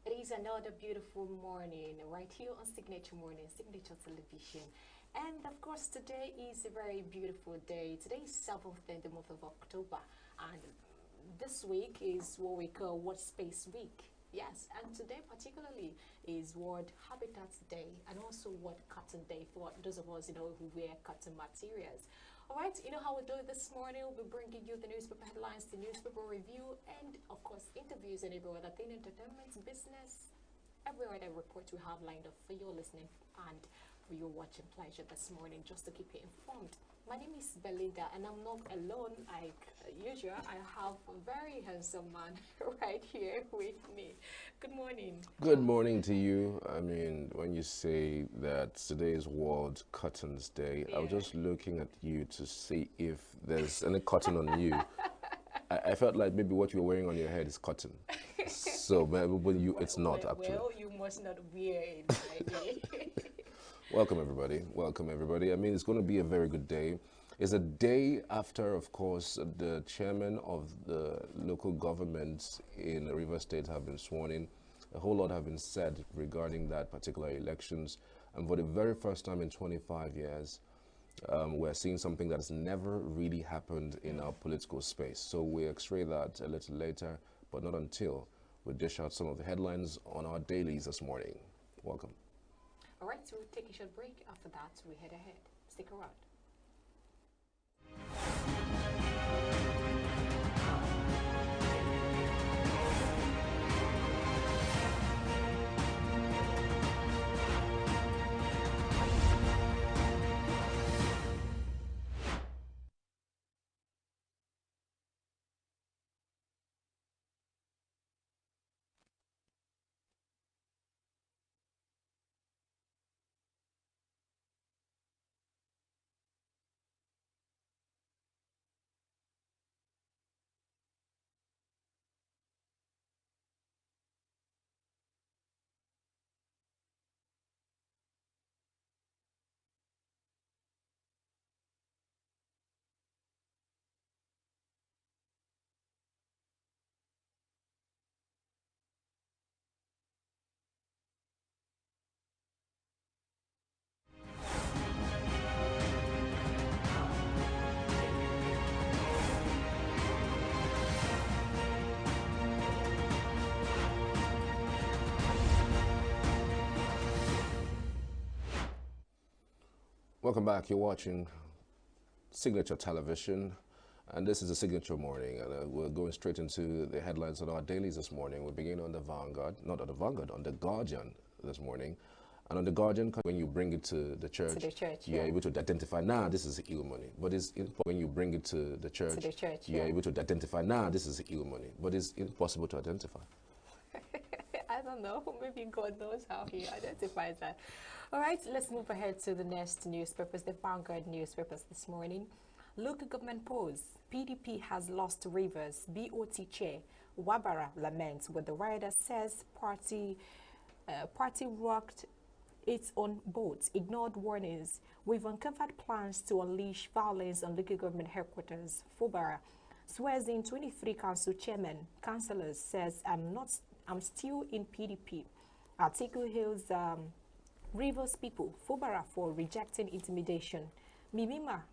It is another beautiful morning right here on Signature Morning, Signature Television. And of course, today is a very beautiful day. Today is 7th in the month of October. And this week is what we call World Space Week. Yes, and today particularly is World Habitat Day and also World Cotton Day for those of us, who wear cotton materials. All right, you know how we do it this morning. We'll be bringing you the newspaper headlines, the newspaper review, and of course, interviews and every other thing, entertainment, business, every other report we have lined up for your listening and for your watching pleasure this morning, just to keep you informed My name is Belinda, and I'm not alone like usual. I have a very handsome man right here with me. Good morning. Good morning to you. I mean, when you say that today is World Cottons Day, I was just looking at you to see if there's any cotton on you. I felt like maybe what you're wearing on your head is cotton. So, but you, it's not actually. Well, you must not wear it. Welcome, everybody. Welcome, everybody. I mean, it's going to be a very good day. It's a day after, of course, the chairman of the local governments in Rivers State have been sworn in. A whole lot have been said regarding that particular elections. And for the very first time in 25 years, we're seeing something that has never really happened in our political space. So we x-ray that a little later, but not until we dish out some of the headlines on our dailies this morning. Welcome. All right, so we'll take a short break. After that, we head ahead. Stick around. Welcome back. You're watching Signature Television, and this is a Signature Morning, and we're going straight into the headlines on our dailies this morning. We begin on the Vanguard, not on the Vanguard, on the Guardian this morning. And on the Guardian, when you bring it to the church, you're able to identify, this is illegal money. But it's when you bring it to the church, you're able to identify, this is illegal money. But it's impossible to identify. I don't know. Maybe God knows how he identifies that. All right, let's move ahead to the next newspapers, the Vanguard newspapers this morning. Local government polls. PDP has lost Rivers. BOT chair Wabara laments what the rider says party rocked its own boat, ignored warnings. We've uncovered plans to unleash violence on local government headquarters. Fubara swears in 23 council chairman. Councillors says I'm still in PDP. Article hails Rivers people, Fubara for rejecting intimidation. Minima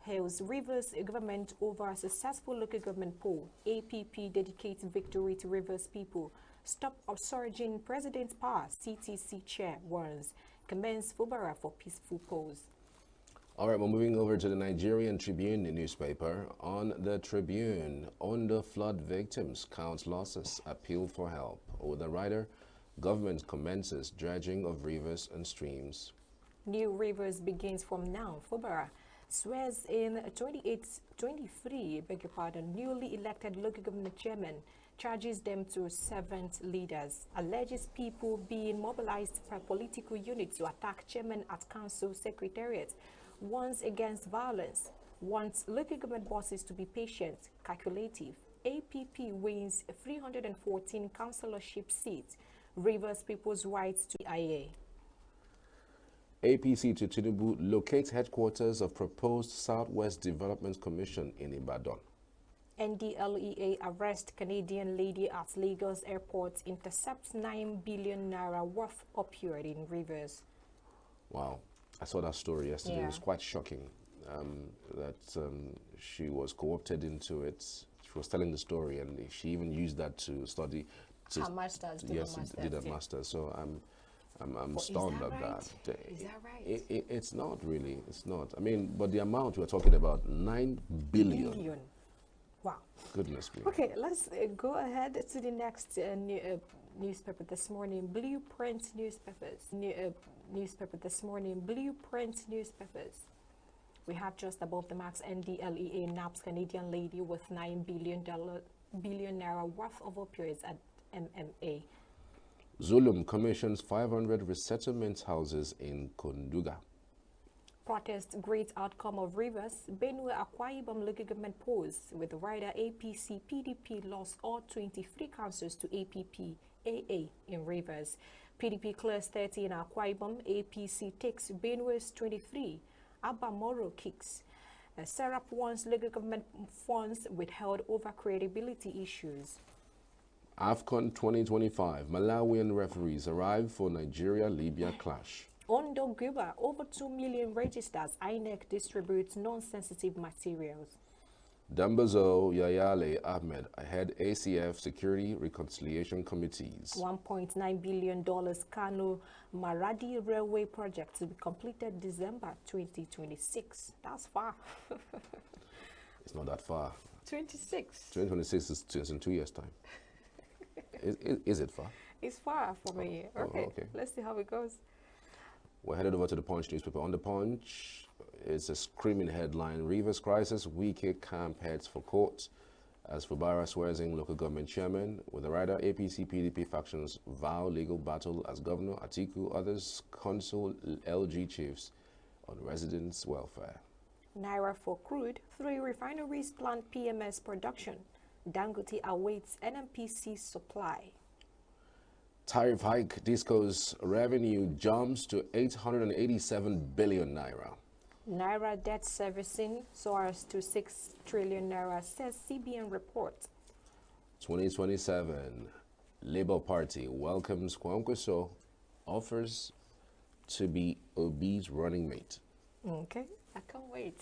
hails Rivers government over successful local government poll. APP dedicates victory to Rivers people. Stop upsurging president's power, CTC chair warns. Commence Fubara for peaceful polls. All right, we're moving over to the Nigerian Tribune newspaper. On the Tribune, under flood victims counts losses, appeal for help. With the writer, government commences dredging of rivers and streams. New rivers begins from now. Fubara swears in 23, newly elected local government chairman, charges them to servant leaders, alleges people being mobilized by political units to attack chairman at council secretariat, warns against violence, wants local government bosses to be patient, calculative. APP wins 314 councillorship seats, Rivers People's Rights to IA. APC to Tinubu locates headquarters of proposed Southwest Development Commission in Ibadan. NDLEA arrests Canadian lady at Lagos airport, intercepts 9 billion naira worth opioid in Rivers. Wow, I saw that story yesterday. It was quite shocking that she was co-opted into it. She was telling the story, and she even used that to study. Her master's, did a master's. So I'm stunned at that. Is that right? It's not really. It's not. I mean, but the amount we're talking about, 9 billion. Wow. Goodness me. Okay, let's go ahead to the next newspaper this morning. Blueprint newspapers. Newspaper this morning. Blueprint newspapers. We have just above the max NDLEA naps Canadian lady with $9 billion worth of opioids at MMA. Zulum commissions 500 resettlement houses in Konduga. Protest great outcome of Rivers. Benue Akwa Ibom local government polls with rider APC PDP lost all 23 councils to APP AA in Rivers. PDP clears 30 in Akwa Ibom. APC takes Benue's 23. Abba Moro kicks. Serap wants local government funds withheld over credibility issues. AFCON 2025. Malawian referees arrive for Nigeria-Libya clash. Ondo Guba, over 2 million registers. INEC distributes non-sensitive materials. Dambazo Yayale Ahmed ahead ACF Security Reconciliation Committees. $1.9 billion Kano Maradi Railway project to be completed December 2026. That's far. It's not that far. 26. 2026 is in 2 years' time. Is it far? It's far from a year. Okay. Okay. Let's see how it goes. We're headed over to the Punch newspaper. On the Punch, it's a screaming headline. Rivers crisis, Wike camp heads for court as Fubara swears in local government chairman. With the rider, APC PDP factions vow legal battle as Governor Atiku, others counsel LG chiefs on residents' welfare. Naira for crude, 3 refineries plant PMS production. Dangote awaits NMPC supply. Tariff hike, Disco's revenue jumps to 887 billion naira. Naira debt servicing soars to 6 trillion naira, says CBN report. 2027, Labour Party welcomes Kwankwaso, offers to be Obi's running mate. Okay, I can't wait.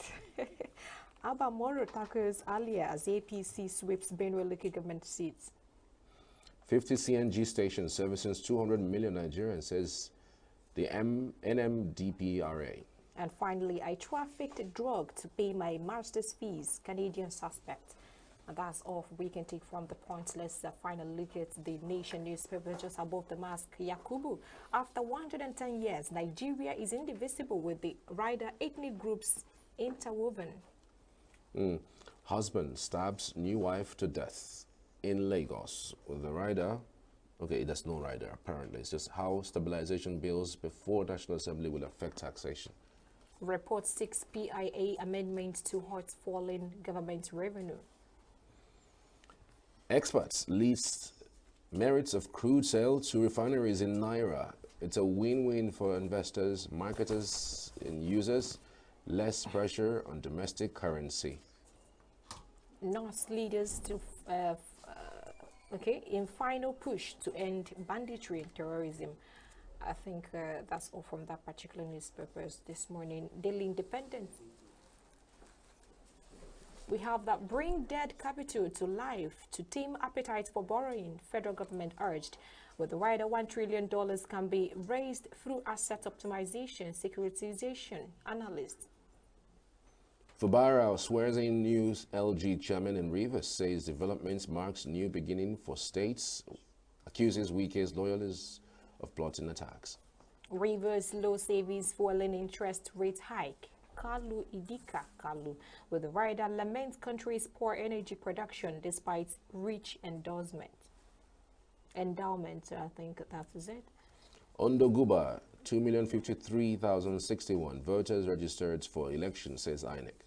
Abba Moro tackles earlier as APC sweeps Benue local government seats. 50 CNG stations servicing 200 million Nigerians, says the NMDPRA. And finally, I trafficked drug to pay my master's fees, Canadian suspect. And that's all we can take from the points. Let's finally look at the Nation newspaper just above the mask. Yakubu, after 110 years, Nigeria is indivisible with the rider ethnic groups interwoven. Husband stabs new wife to death in Lagos with the rider. Okay, there's no rider apparently. It's just how stabilization bills before National Assembly will affect taxation. Report 6 PIA amendment to halt falling government revenue. Experts list merits of crude sale to refineries in Naira. It's a win-win for investors, marketers, and users. Less pressure on domestic currency. North leaders to in final push to end banditry and terrorism. I think that's all from that particular newspaper this morning. Daily Independent. We have that bring dead capital to life to tame appetite for borrowing. Federal government urged. With the rider, $1 trillion can be raised through asset optimization, securitization. Analyst. Fubara swears in news LG chairman in Rivers, says developments marks new beginning for states, accuses Wike's loyalists of plotting attacks. Rivers low savings falling interest rate hike. Kalu Idika Kalu with the rider laments country's poor energy production despite rich endowment. I think that is it. Ondo Guba, 2,053,061 voters registered for election, says INEC.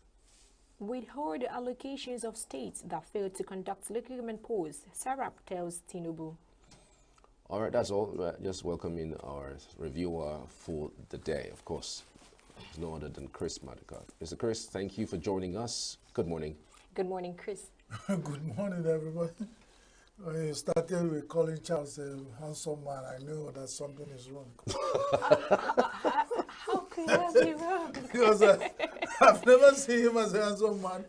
Withhold allocations of states that failed to conduct local government polls, Sarap tells Tinubu. All right, that's all. Just welcoming our reviewer for the day, of course. There's no other than Chris Madikar. Mr. Chris, thank you for joining us. Good morning. Good morning, Chris. Good morning, everybody. When you started with calling Charles a handsome man, I knew that something is wrong. How could that be wrong? Because I've never seen him as a handsome man.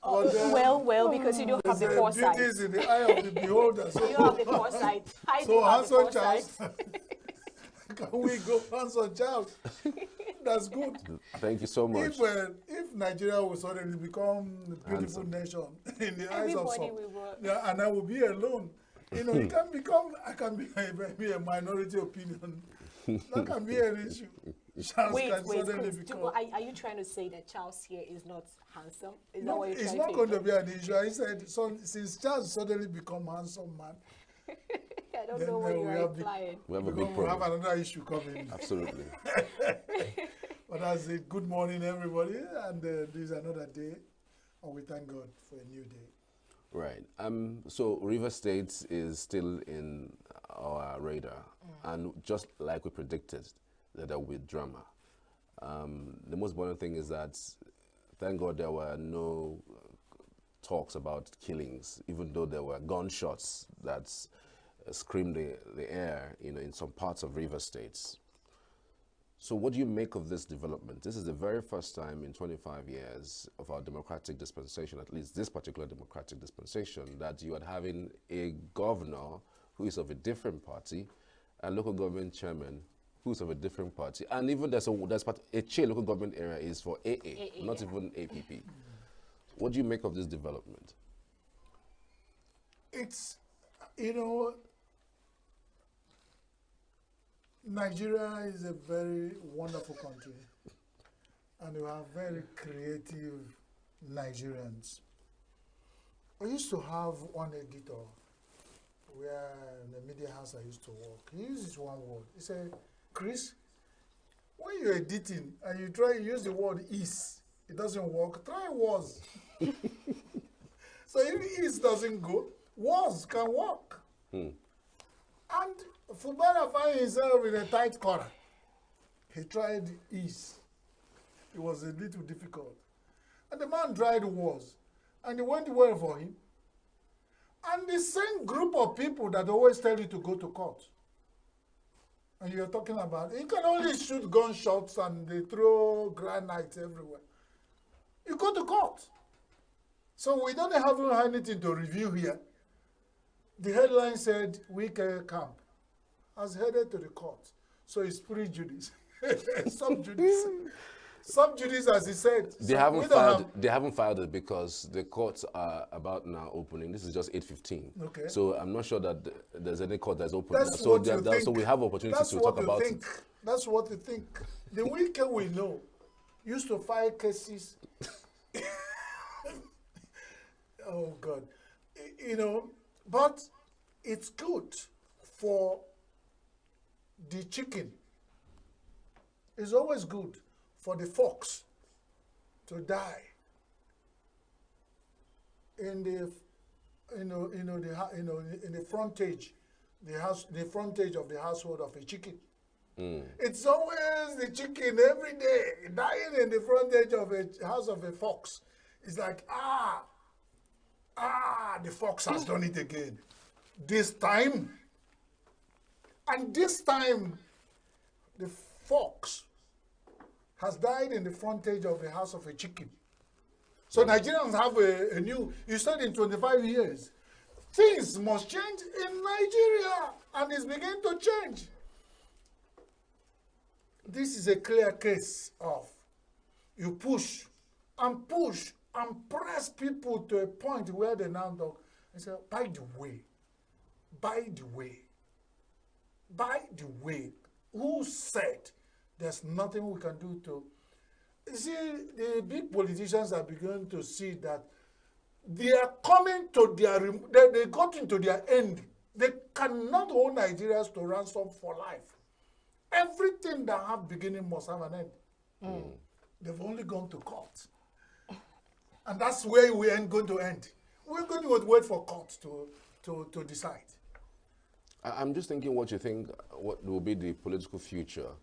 Well, because you don't have the foresight. Beauty is in the eye of the beholder. So you don't have the foresight. So handsome Charles. Can we go handsome Charles? That's good. Thank you so much. If Nigeria will suddenly become a beautiful nation in the eyes of some, and I will be alone, it can become, I can be a minority opinion. That can be an issue. Charles wait, can suddenly become... Are you trying to say that Charles here is not handsome? Is that No, what you're it's trying not to going to be an issue. I said, so, since Charles suddenly become handsome man, I don't know what you're implying. We have a big we problem. have another issue coming. Absolutely. But that's it. Good morning, everybody. And this is another day. And we thank God for a new day. Right. So River State is still in our radar. And just like we predicted, that there will be drama. The most important thing is that, thank God, there were no talks about killings, even though there were gunshots that screamed the air, in some parts of River States. So what do you make of this development? This is the very first time in 25 years of our democratic dispensation, at least this particular democratic dispensation, that you are having a governor who is of a different party, a local government chairman who's of a different party, and even there's a chair local government area is for AA, not even APP. What do you make of this development? It's, Nigeria is a very wonderful country, and we have very creative Nigerians. I used to have one editor where in the media house I used to work. He uses one word. He said, Chris, when you're editing and you try to use the word is, it doesn't work, try was. So if is doesn't go, was can work. And Fubara found himself in a tight corner. He tried is. It was a little difficult. And the man tried was. And it went well for him. And the same group of people that always tell you to go to court. And you're talking about, you can only shoot gunshots and they throw granite everywhere. You go to court. So we don't have anything to review here. The headline said, Wike Camp has headed to the court. So it's prejudice. Sub-judice. Sub-judice, as he said. They haven't filed it because the courts are about now opening. This is just 8:15. Okay. So I'm not sure that there's any court that's open. So we have opportunity to talk about it. That's what you think. The Wike we know used to file cases. Oh, God. But it's good for the chicken. It's always good for the fox to die in the in the frontage, the frontage of the household of a chicken. It's always the chicken every day dying in the frontage of a house of a fox. It's like, the fox has done it again. This time, the fox has died in the frontage of the house of a chicken. So Nigerians have a new, you said in 25 years, things must change in Nigeria, and it's beginning to change. This is a clear case of you push and press people to a point where they now talk and say, by the way, who said there's nothing we can do to... You see, the big politicians are beginning to see that they are coming to they got into their end. They cannot hold Nigerians to ransom for life. Everything that have beginning must have an end. They've only gone to court. And that's where we ain't going to end. We're going to wait for court to decide. I'm just thinking what you think, what will be the political future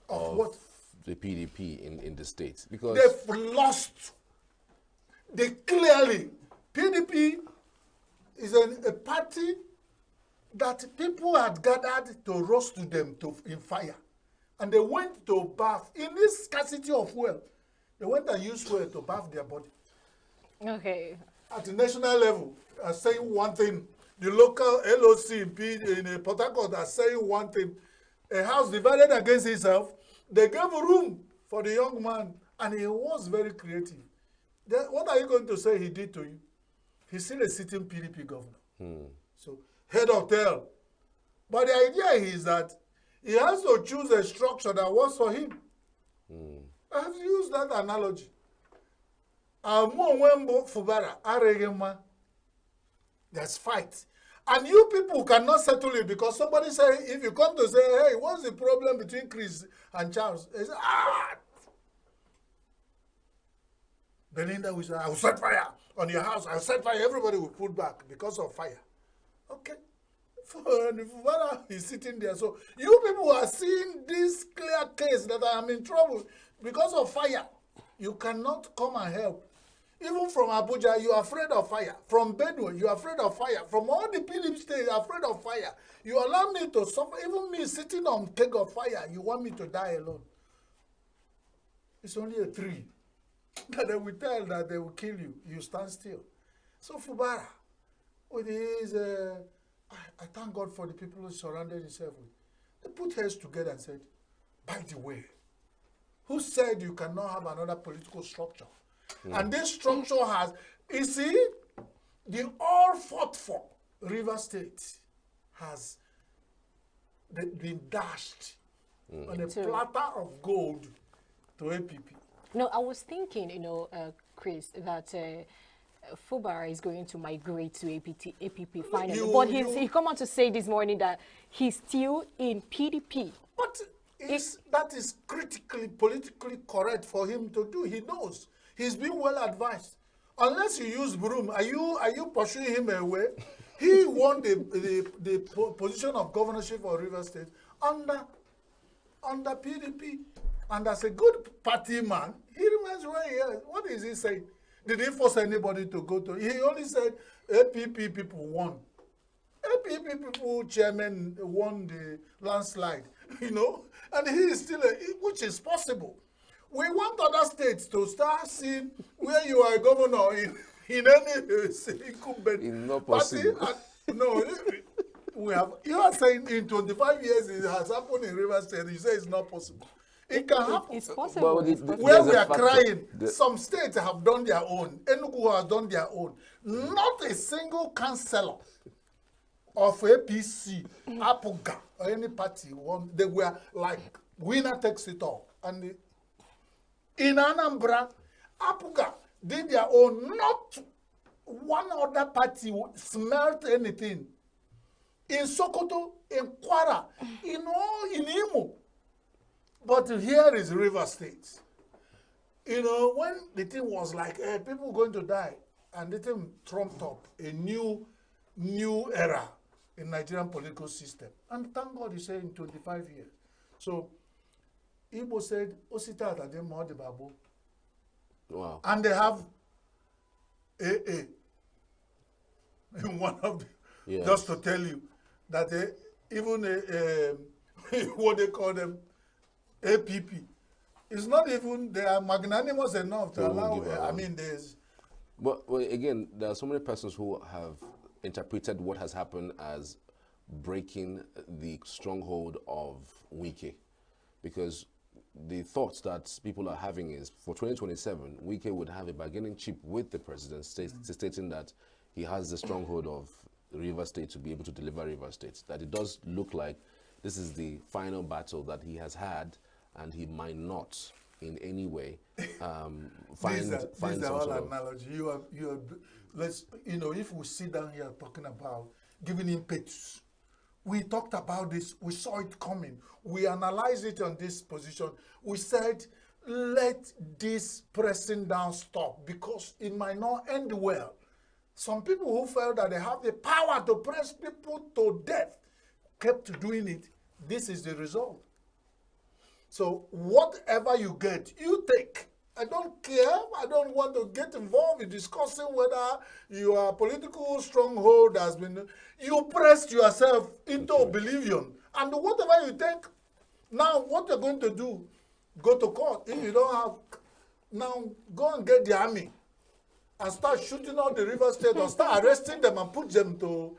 of what? The PDP in the States? Because they've lost. They clearly, PDP is a party that people had gathered to roast to them in fire. And they went to bath. In this scarcity of fuel, they went and used fuel to bath their body. Okay. At the national level, are saying one thing. The local LOC in Port Harcourt are saying one thing. A house divided against itself. They gave room for the young man, and he was very creative. Then what are you going to say he did to you? He's still a sitting PDP governor. So, head of tail. But the idea is that he has to choose a structure that works for him. I have used that analogy. Fubara, Aregema, there's fight. And you people cannot settle it because somebody say, if you come to say, hey, what's the problem between Chris and Charles? They say, Belinda will say, I will set fire on your house. I will set fire. Everybody will pull back because of fire. Okay. Fubara is sitting there. So you people are seeing this clear case that I am in trouble because of fire. You cannot come and help. Even from Abuja, you are afraid of fire. From Benue, you are afraid of fire. From all the PDP states, you are afraid of fire. You allow me to suffer. Even me sitting on keg of fire, you want me to die alone. It's only a tree that they will tell that they will kill you. You stand still. So Fubara, with his, I thank God for the people who surrounded himself with. They put heads together and said, by the way, who said you cannot have another political structure? And this structure has, you see, the all fought for River State has been dashed on a platter of gold to APP. No, I was thinking, Chris, that Fubara is going to migrate to APP finally. But he come on to say this morning that he's still in PDP. But that is politically correct for him to do. He knows. He's been well advised. Unless you use broom, are you pursuing him away? He won the position of governorship for River State under PDP. And as a good party man, he remains where he is. What is he saying? Did he force anybody to go to? He only said APP people won. APP people chairman won the landslide, and he is still, which is possible. We want other states to start seeing where you are a governor in any incumbent party. No, you are saying in 25 years it has happened in River State. You say it's not possible. It can happen. It's possible. Where we are crying, some states have done their own. ENUGU has done their own. Not a single councillor of APC, APUGA, or any party won. They were like, winner takes it all. And in Anambra, APUGA did their own. Not one other party smelt anything. In Sokoto, in Kwara, in Imo. But here is River State. When the thing was like, hey, people going to die, and the thing trumped up a new era in Nigerian political system. And thank God he said in 25 years. So Igbo said, Osita Atademo de Babu. Wow. And they have AA in one of the, just to tell you that even what they call them, APP, it's not even, they are magnanimous enough to allow, there's... But again, there are so many persons who have interpreted what has happened as breaking the stronghold of Wike. Because the thoughts that people are having is for 2027, Wike would have a bargaining chip with the president, stating that he has the stronghold of River State to be able to deliver River State. That it does look like this is the final battle that he has had, and he might not in any way find these are some all sort of analogy. If we sit down here talking about giving impetus, we talked about this, we saw it coming, we analyzed it on this position. We said, let this pressing down stop because it might not end well. Some people who felt that they have the power to press people to death kept doing it. This is the result. So whatever you get, you take. I don't care. I don't want to get involved in discussing whether your political stronghold has been... You pressed yourself into oblivion. And whatever you take, now what you're going to do, go to court. If you don't have... Now go and get the army and start shooting out the River State or start arresting them and put them to...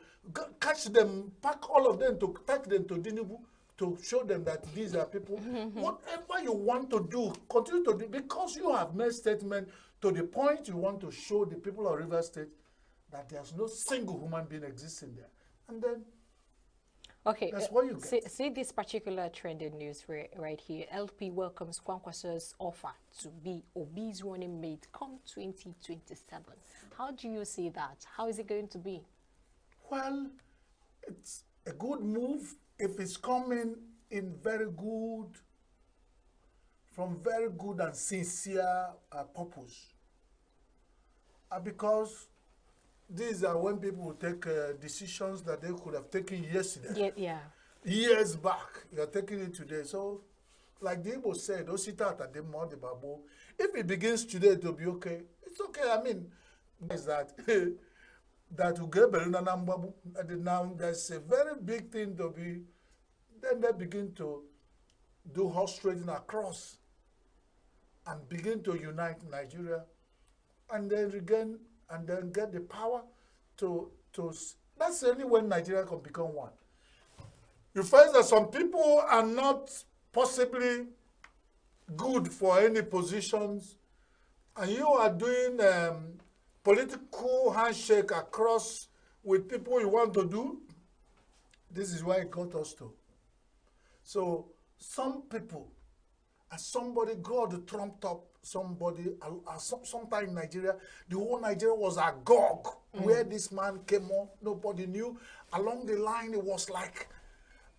Catch them, pack all of them to take them to Tinubu, to show them that these are people. Whatever you want to do, continue to do, because you have made statement to the point you want to show the people of River State that there's no single human being existing there. And then Okay, That's what you get. see this particular trending news right here. LP welcomes Kwankwaso's offer to be Obi's running mate come 2027. How do you see that? How is it going to be? Well, it's a good move if it's coming in from very good and sincere purpose. Because these are when people take decisions that they could have taken yesterday. Yeah. Years back, you're taking it today. So, like the Igbo said, if it begins today to be okay, it's okay. I mean, is that now there's a very big thing to be. Then they begin to do horse trading across and begin to unite Nigeria, and then again, and then get the power to that's only when Nigeria can become one. You find that some people are not possibly good for any positions, and you are doing political handshake across with people you want to do. This is why it got us to. So some people, and somebody God trumped up somebody, sometime in Nigeria, the whole Nigeria was agog where this man came on, nobody knew. Along the line, it was like,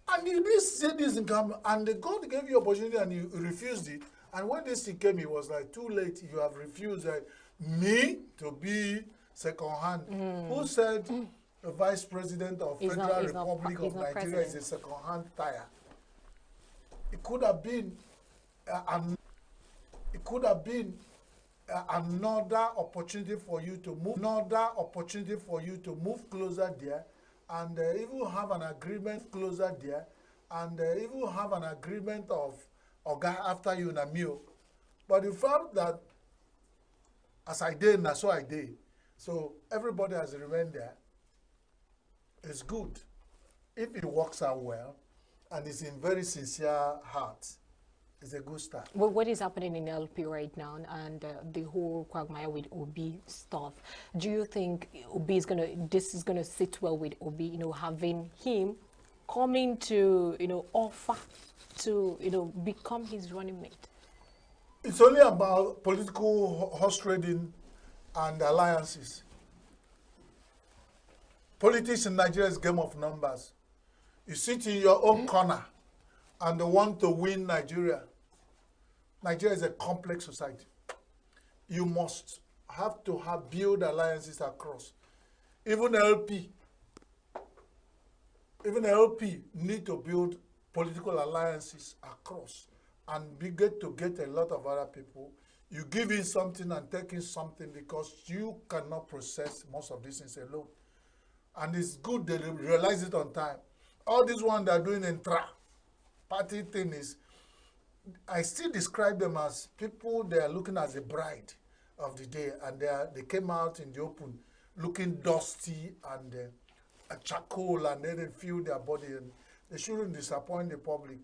and you did say this in camera, and the God gave you opportunity and you refused it. And when this thing came, it was like, too late, you have refused me to be second hand. Who said the Vice President of Federal Republic of Nigeria is a second hand tire? It could have been another opportunity for you to move closer there, and even have an agreement closer there, and even have an agreement of Oga after you in a meal. But you found that as I did, and so I did. So everybody has remained there. It's good if it works out well and it's in very sincere heart. It's a good start. Well, what is happening in LP right now and the whole quagmire with Obi stuff? Do you think this is gonna sit well with Obi? Having him coming to offer to become his running mate. It's only about political horse trading and alliances. Politics in Nigeria is a game of numbers. You sit in your own corner and want to win Nigeria. Nigeria is a complex society. You must have to build alliances across. Even LP need to build political alliances across and get a lot of other people. You give in something and take in something because you cannot process most of these things alone. And it's good they realize it on time. All this one they're doing in party thing is, I still describe them as people they are looking as a bride of the day, and they came out in the open looking dusty and charcoal, and then they feel their body, and they shouldn't disappoint the public,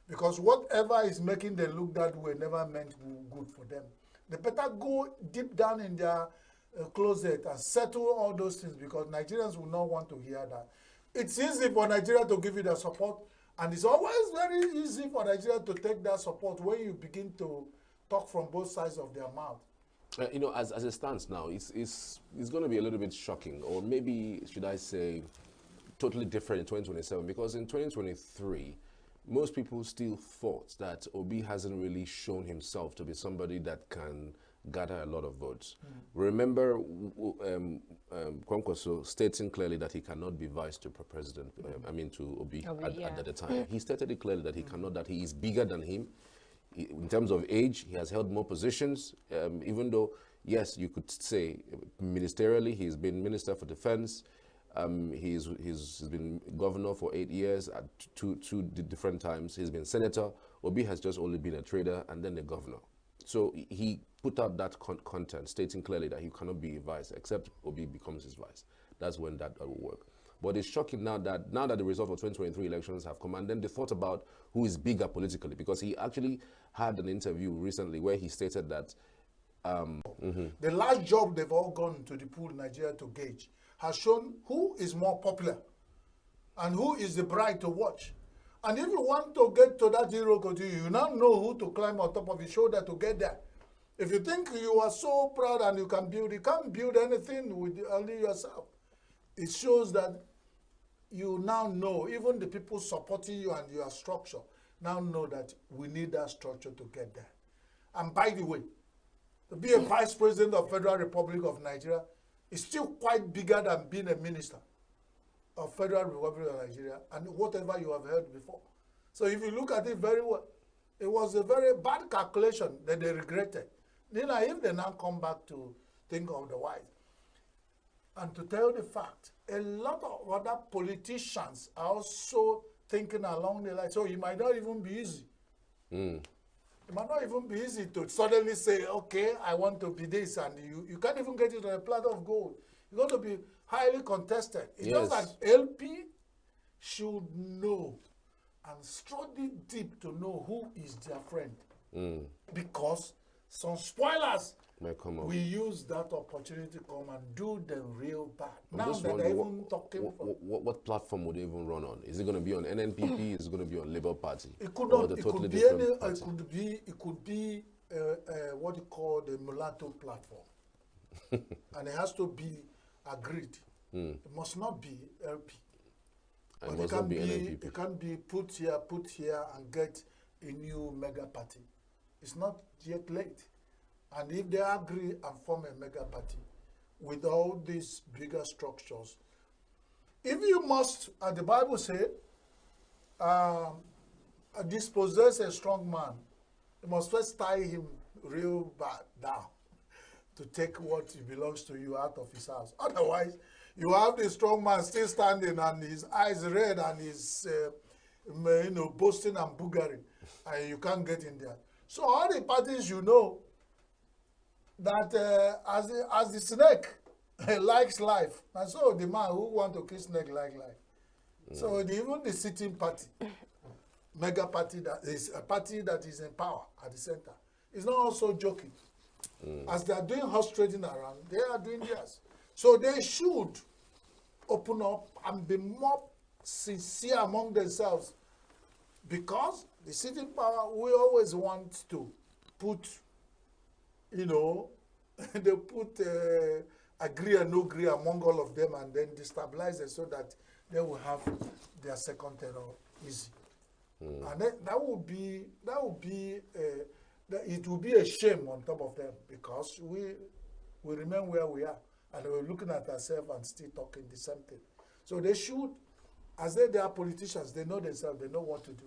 because whatever is making them look that way never meant good for them. They better go deep down in their closet and settle all those things, because Nigerians will not want to hear that. It's easy for Nigeria to give you the support, and it's always very easy for Nigeria to take that support when you begin to talk from both sides of their mouth. As it stands now, it's going to be a little bit shocking, or maybe, should I say, totally different in 2027, because in 2023, most people still thought that Obi hasn't really shown himself to be somebody that can gather a lot of votes. Remember Kwankwaso stating clearly that he cannot be vice to president, to Obi at the time. He stated it clearly that he cannot, that he is bigger than him. In terms of age, he has held more positions, even though, yes, you could say ministerially, he's been Minister for Defense, he's been governor for 8 years at two different times. He's been senator. Obi has just only been a trader and then a governor. So he put out that content stating clearly that he cannot be a vice except Obi becomes his vice. That's when that will work. But it's shocking now that the results of 2023 elections have come, and then they thought about who is bigger politically, because he actually had an interview recently where he stated that the last job they've all gone to the pool in Nigeria to gauge has shown who is more popular. and who is the bride to watch. And if you want to get to that hero couture, you now know who to climb on top of his shoulder to get there. If you think you are so proud and you can't build anything with only yourself. It shows that you now know, even the people supporting you and your structure, now know that we need that structure to get there. And by the way, to be a vice president of Federal Republic of Nigeria is still quite bigger than being a minister of Federal Republic of Nigeria and whatever you have heard before. So if you look at it very well, it was a very bad calculation that they regretted. Then if they now come back to think of the wise, and to tell the fact, a lot of other politicians are also thinking along the line. So it might not even be easy. It might not even be easy to suddenly say, okay, I want to be this, and you can't even get it on a platter of gold. You're going to be highly contested. It's just that LP should know and study deep to know who is their friend. Because some spoilers we use that opportunity to come and do them real bad. Now that they're even talking what platform would they even run on? Is it going to be on NNPP? Is it going to be on Labour Party? It could not. It could be any. It could be what you call the mulatto platform, and it has to be agreed. It must not be LP. And but it must not be NNPP. It can't be put here, and get a new mega party. It's not yet late. And if they agree and form a mega party with all these bigger structures, if you must, as the Bible says, dispossess a strong man, you must first tie him real bad down to take what belongs to you out of his house. Otherwise, you have the strong man still standing and his eyes red and he's boasting and boogering, and you can't get in there. So all the parties that as the snake likes life, and so the man who want to kill snake like life. So even the sitting party, mega party, that is a party that is in power at the center, is not also joking. As they are doing horse trading around, they are doing theirs. So they should open up and be more sincere among themselves, because the sitting power, we always want to put, they put agree and no agree among all of them and then destabilize it so that they will have their second terror easy. And then that would be it will be a shame on top of them, because we remain where we are and we're looking at ourselves and still talking the same thing. So they should, as they are politicians, they know themselves, they know what to do.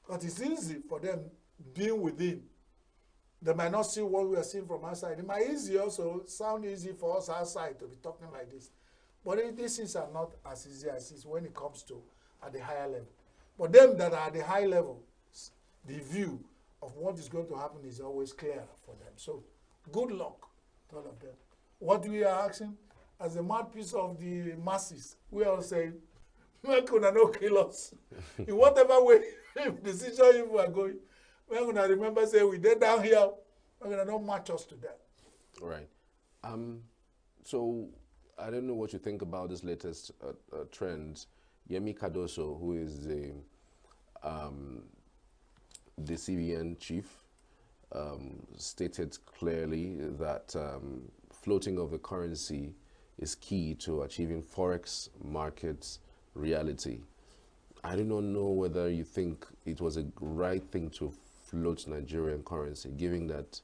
But it's easy for them being within. They might not see what we are seeing from outside. It might sound easy for us outside to be talking like this. But these things are not as easy as it is when it comes to at the higher level. But them that are at the high level, the view of what is going to happen is always clear for them. So good luck to all of them. What we are asking, as a mouthpiece of the masses, we are saying, make una no kill us. In whatever way, decision you are going, we're going to remember, say, we did down here, we're going to not match us to that. Right. So I don't know what you think about this latest trend. Yemi Cardoso, who is the CBN chief, stated clearly that floating of the currency is key to achieving forex markets reality. I do not know whether you think it was a right thing to float Nigerian currency, given that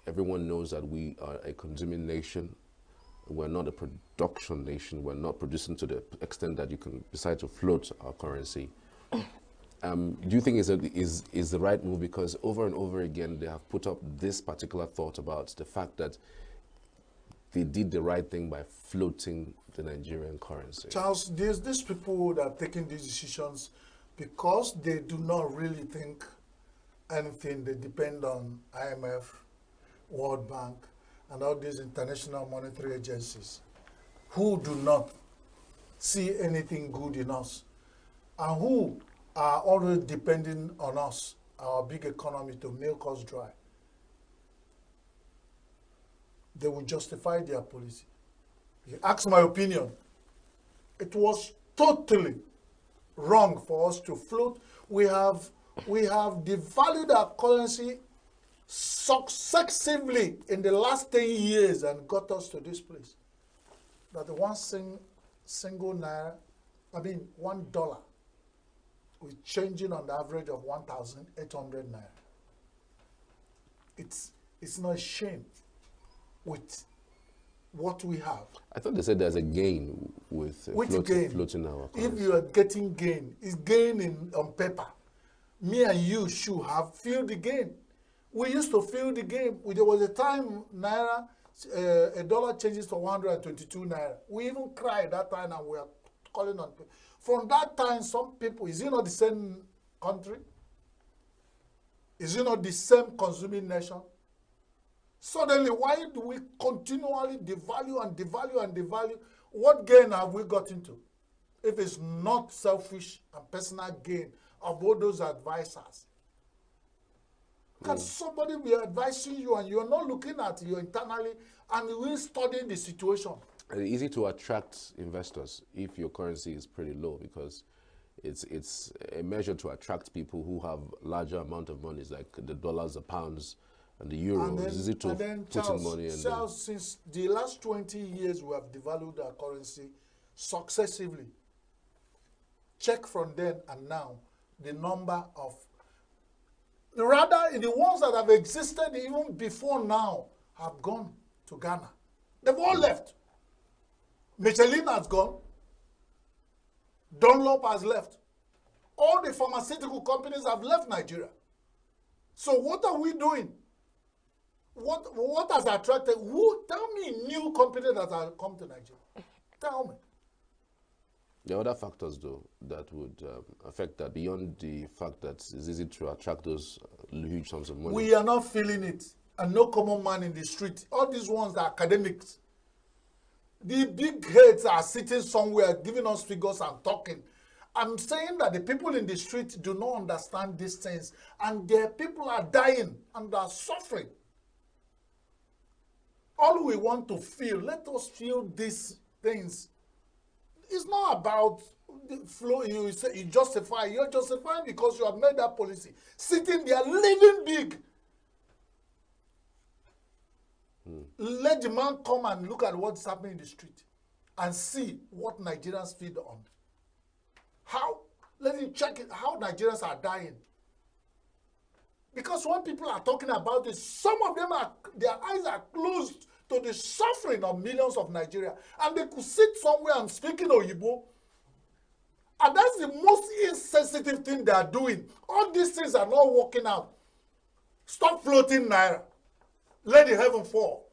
everyone knows that we are a consuming nation. We're not a production nation. We're not producing to the extent that you can decide to float our currency. Do you think is the right move? Because over and over again, they have put up this particular thought about the fact that they did the right thing by floating the Nigerian currency. Charles, there's these people that are taking these decisions because they do not really think anything. They depend on IMF, World Bank, and all these international monetary agencies who do not see anything good in us and who are already depending on us, our big economy, to milk us dry. They will justify their policy. You ask my opinion, it was totally wrong for us to float. We have devalued our currency successively in the last 10 years and got us to this place. That the single naira, $1 is changing on the average of 1,800 naira. It's not a shame with what we have. I thought they said there's a gain with floating our currency. If you are getting gain, it's gain on paper. Me and you should have feel the gain. We used to feel the gain. There was a time naira, a dollar changes to 122 naira. We even cried that time and we are calling on people. From that time, some people, is it not the same country? Is it not the same consuming nation? Suddenly, why do we continually devalue and devalue and devalue? What gain have we got into? If it's not selfish and personal gain of all those advisors. Can somebody be advising you and you're not looking at you internally and we're studying the situation? It's easy to attract investors if your currency is pretty low, because it's a measure to attract people who have larger amount of money, like the dollars, the pounds, and the euro. It's easy to put in money. And Charles, since the last 20 years, we have devalued our currency successively. Check from then and now the number of, rather the ones that have existed even before now have gone to Ghana. They've all left. Michelin has gone. Dunlop has left. All the pharmaceutical companies have left Nigeria. So what are we doing? What has attracted? Tell me new companies that have come to Nigeria. Tell me. There are other factors, though, that would affect that, beyond the fact that it's easy to attract those huge sums of money. We are not feeling it. And no common man in the street. All these ones are academics. The big heads are sitting somewhere giving us figures and talking. I'm saying that the people in the street do not understand these things. And their people are dying and are suffering. All we want to feel, let us feel these things. It's not about the flow. You say you justify. You're justifying because you have made that policy. Sitting there, living big. Let the man come and look at what's happening in the street and see what Nigerians feed on. Let him check it, how Nigerians are dying. Because when people are talking about this, some of them their eyes are closed to the suffering of millions of Nigeria. And they could sit somewhere and speak in Oyibo. And that's the most insensitive thing they are doing. All these things are not working out. Stop floating naira. Let the heaven fall.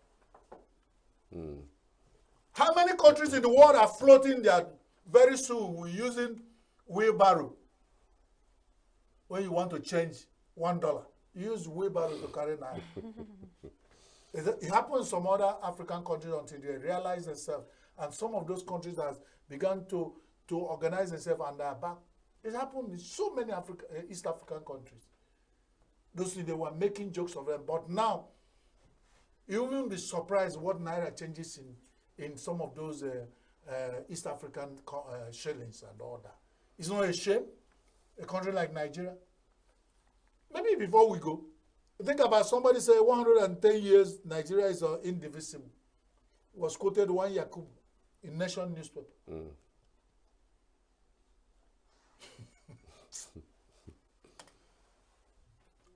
How many countries in the world are floating their very soon using wheelbarrow? When you want to change $1, you use wheelbarrow to carry naira. It happens in some other African countries until they realize themselves. And some of those countries have begun to organize themselves and they are back. It happened in so many East African countries. Those they were making jokes of them. But now, you will be surprised what naira changes in some of those East African shillings and all that. It's not a shame, a country like Nigeria. Maybe before we go, think about somebody say 110 years Nigeria is indivisible. It was quoted one Yakubu in Nation newspaper.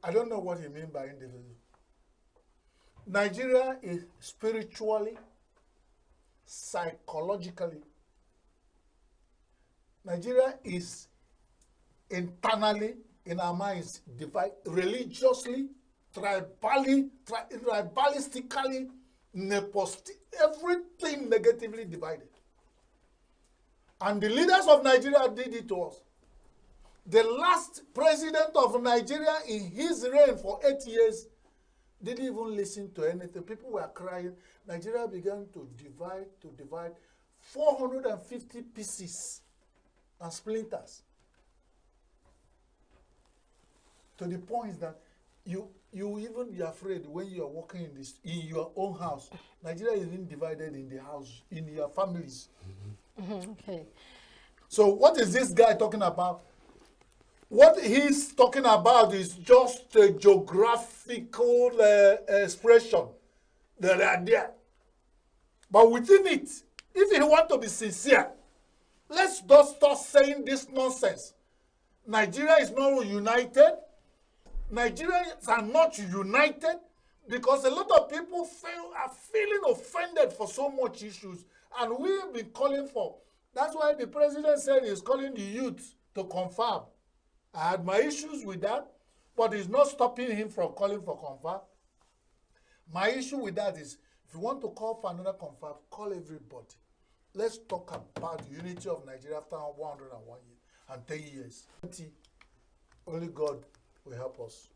I don't know what he means by indivisible. Nigeria is spiritually, psychologically. Nigeria is internally, in our minds, divided religiously, tribalistically, everything negatively divided. And the leaders of Nigeria did it to us. The last president of Nigeria in his reign for 8 years didn't even listen to anything. People were crying. Nigeria began to divide 450 pieces and splinters. To the point that you even be afraid when you are walking in your own house. Nigeria is even divided in the house, in your families. Okay. So what is this guy talking about? What he's talking about is just a geographical expression that are there. But within it, if you want to be sincere, let's just stop saying this nonsense. Nigeria is not united. Nigerians are not united because a lot of people are feeling offended for so much issues. And we've been calling for. That's why the president said he's calling the youth to confirm. I had my issues with that, but it's not stopping him from calling for confirm. My issue with that is, if you want to call for another confirm, call everybody. Let's talk about the unity of Nigeria after 101 years and 10 years. Only God will help us.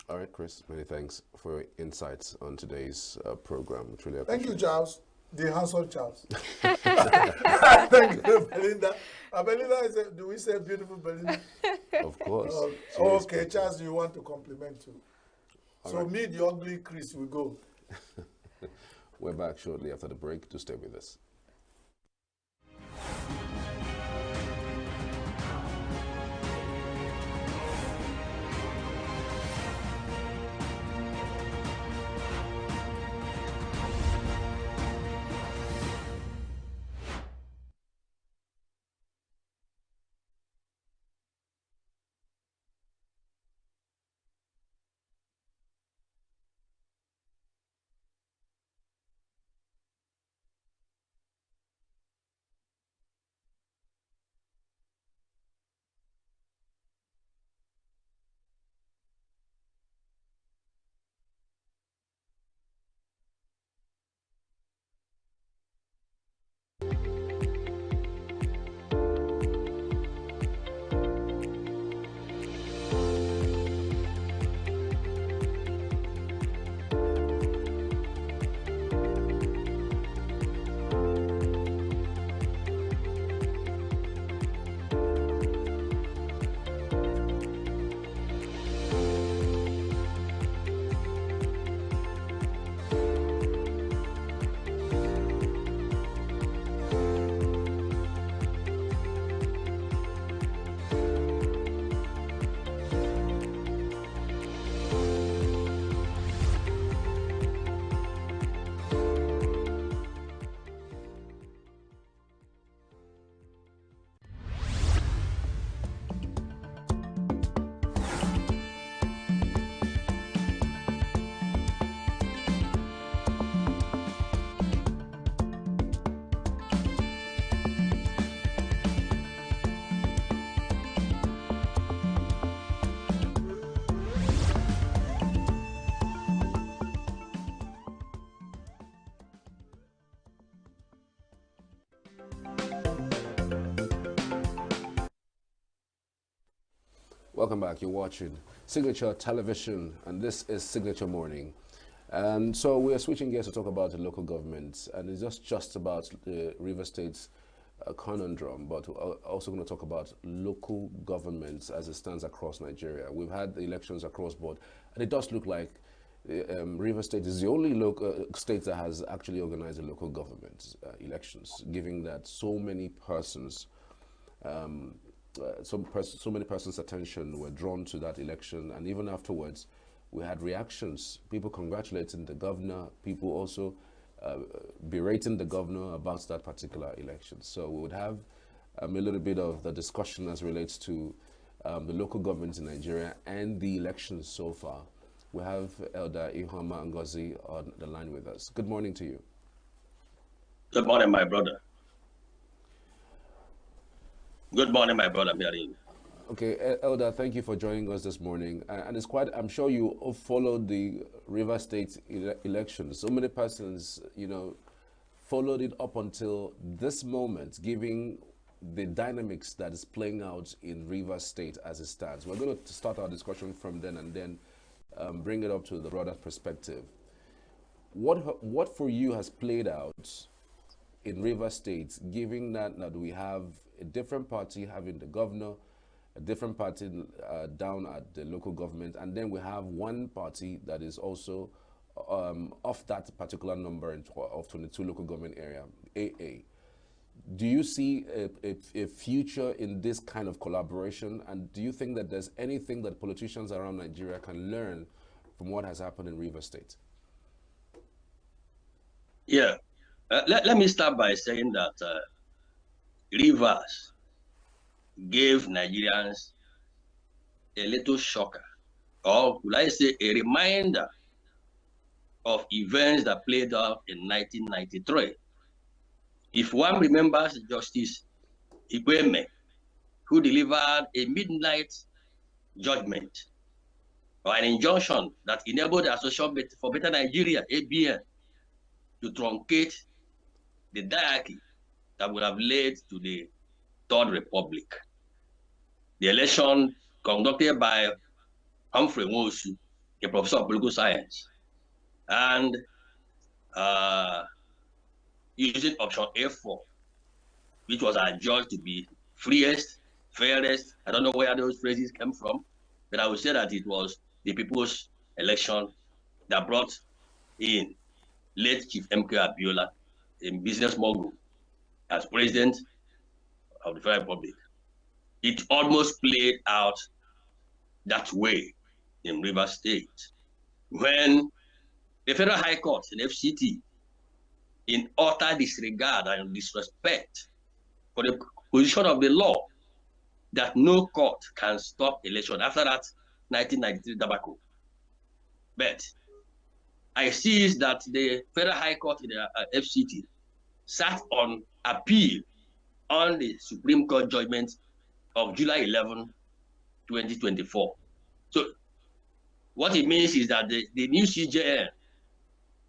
All right, Chris, many thanks for your insights on today's program. Truly appreciate Thank you, it. Charles. The handsome Charles. Thank you, Belinda. Belinda, do we say beautiful Belinda? Of course. Okay, Charles, you want to compliment too. All So right. me, the ugly Chris, will go. We're back shortly after the break. To stay with us. Welcome back. You're watching Signature Television, and this is Signature Morning. And so we are switching gears to talk about the local government, and it's just about the River State's conundrum, but we're also going to talk about local governments as it stands across Nigeria. We've had the elections across board, and it does look like River State is the only state that has actually organized a local government elections, given that so many persons so many persons' attention were drawn to that election, and even afterwards, we had reactions. People congratulating the governor, people also berating the governor about that particular election. So we would have a little bit of the discussion as relates to the local governments in Nigeria and the elections so far. We have Elder Ihoma Ngozi on the line with us. Good morning to you. Good morning, my brother. Good morning, my brother. I'm hearing you. Okay, Elder, thank you for joining us this morning. And it's quite, I'm sure you followed the River State elections. So many persons, you know, followed it up until this moment, giving the dynamics that is playing out in River State as it stands. We're going to start our discussion from then and then bring it up to the broader perspective. What for you has played out in River State, given that we have a different party having the governor, a different party down at the local government, and then we have one party that is also off that particular number of 22 local government area, AA. Do you see a future in this kind of collaboration? And do you think that there's anything that politicians around Nigeria can learn from what has happened in Rivers State? Yeah. Let me start by saying that Rivers gave Nigerians a little shocker, or would I say a reminder of events that played out in 1993. If one remembers Justice Ikweme, who delivered a midnight judgment or an injunction that enabled the Association for Better Nigeria, ABN, to truncate the diarchy that would have led to the Third Republic. The election conducted by Humphrey Nwosu, a professor of political science, and using option A4, which was adjudged to be freest, fairest. I don't know where those phrases came from, but I would say that it was the people's election that brought in late Chief M.K. Abiola, a business mogul, as president of the Federal Republic. It almost played out that way in Rivers State when the Federal High Court in FCT, in utter disregard and disrespect for the position of the law that no court can stop election after that 1993 debacle. But I see is that the Federal High Court in the FCT sat on appeal on the Supreme Court judgment of July 11, 2024. So what it means is that the new CJN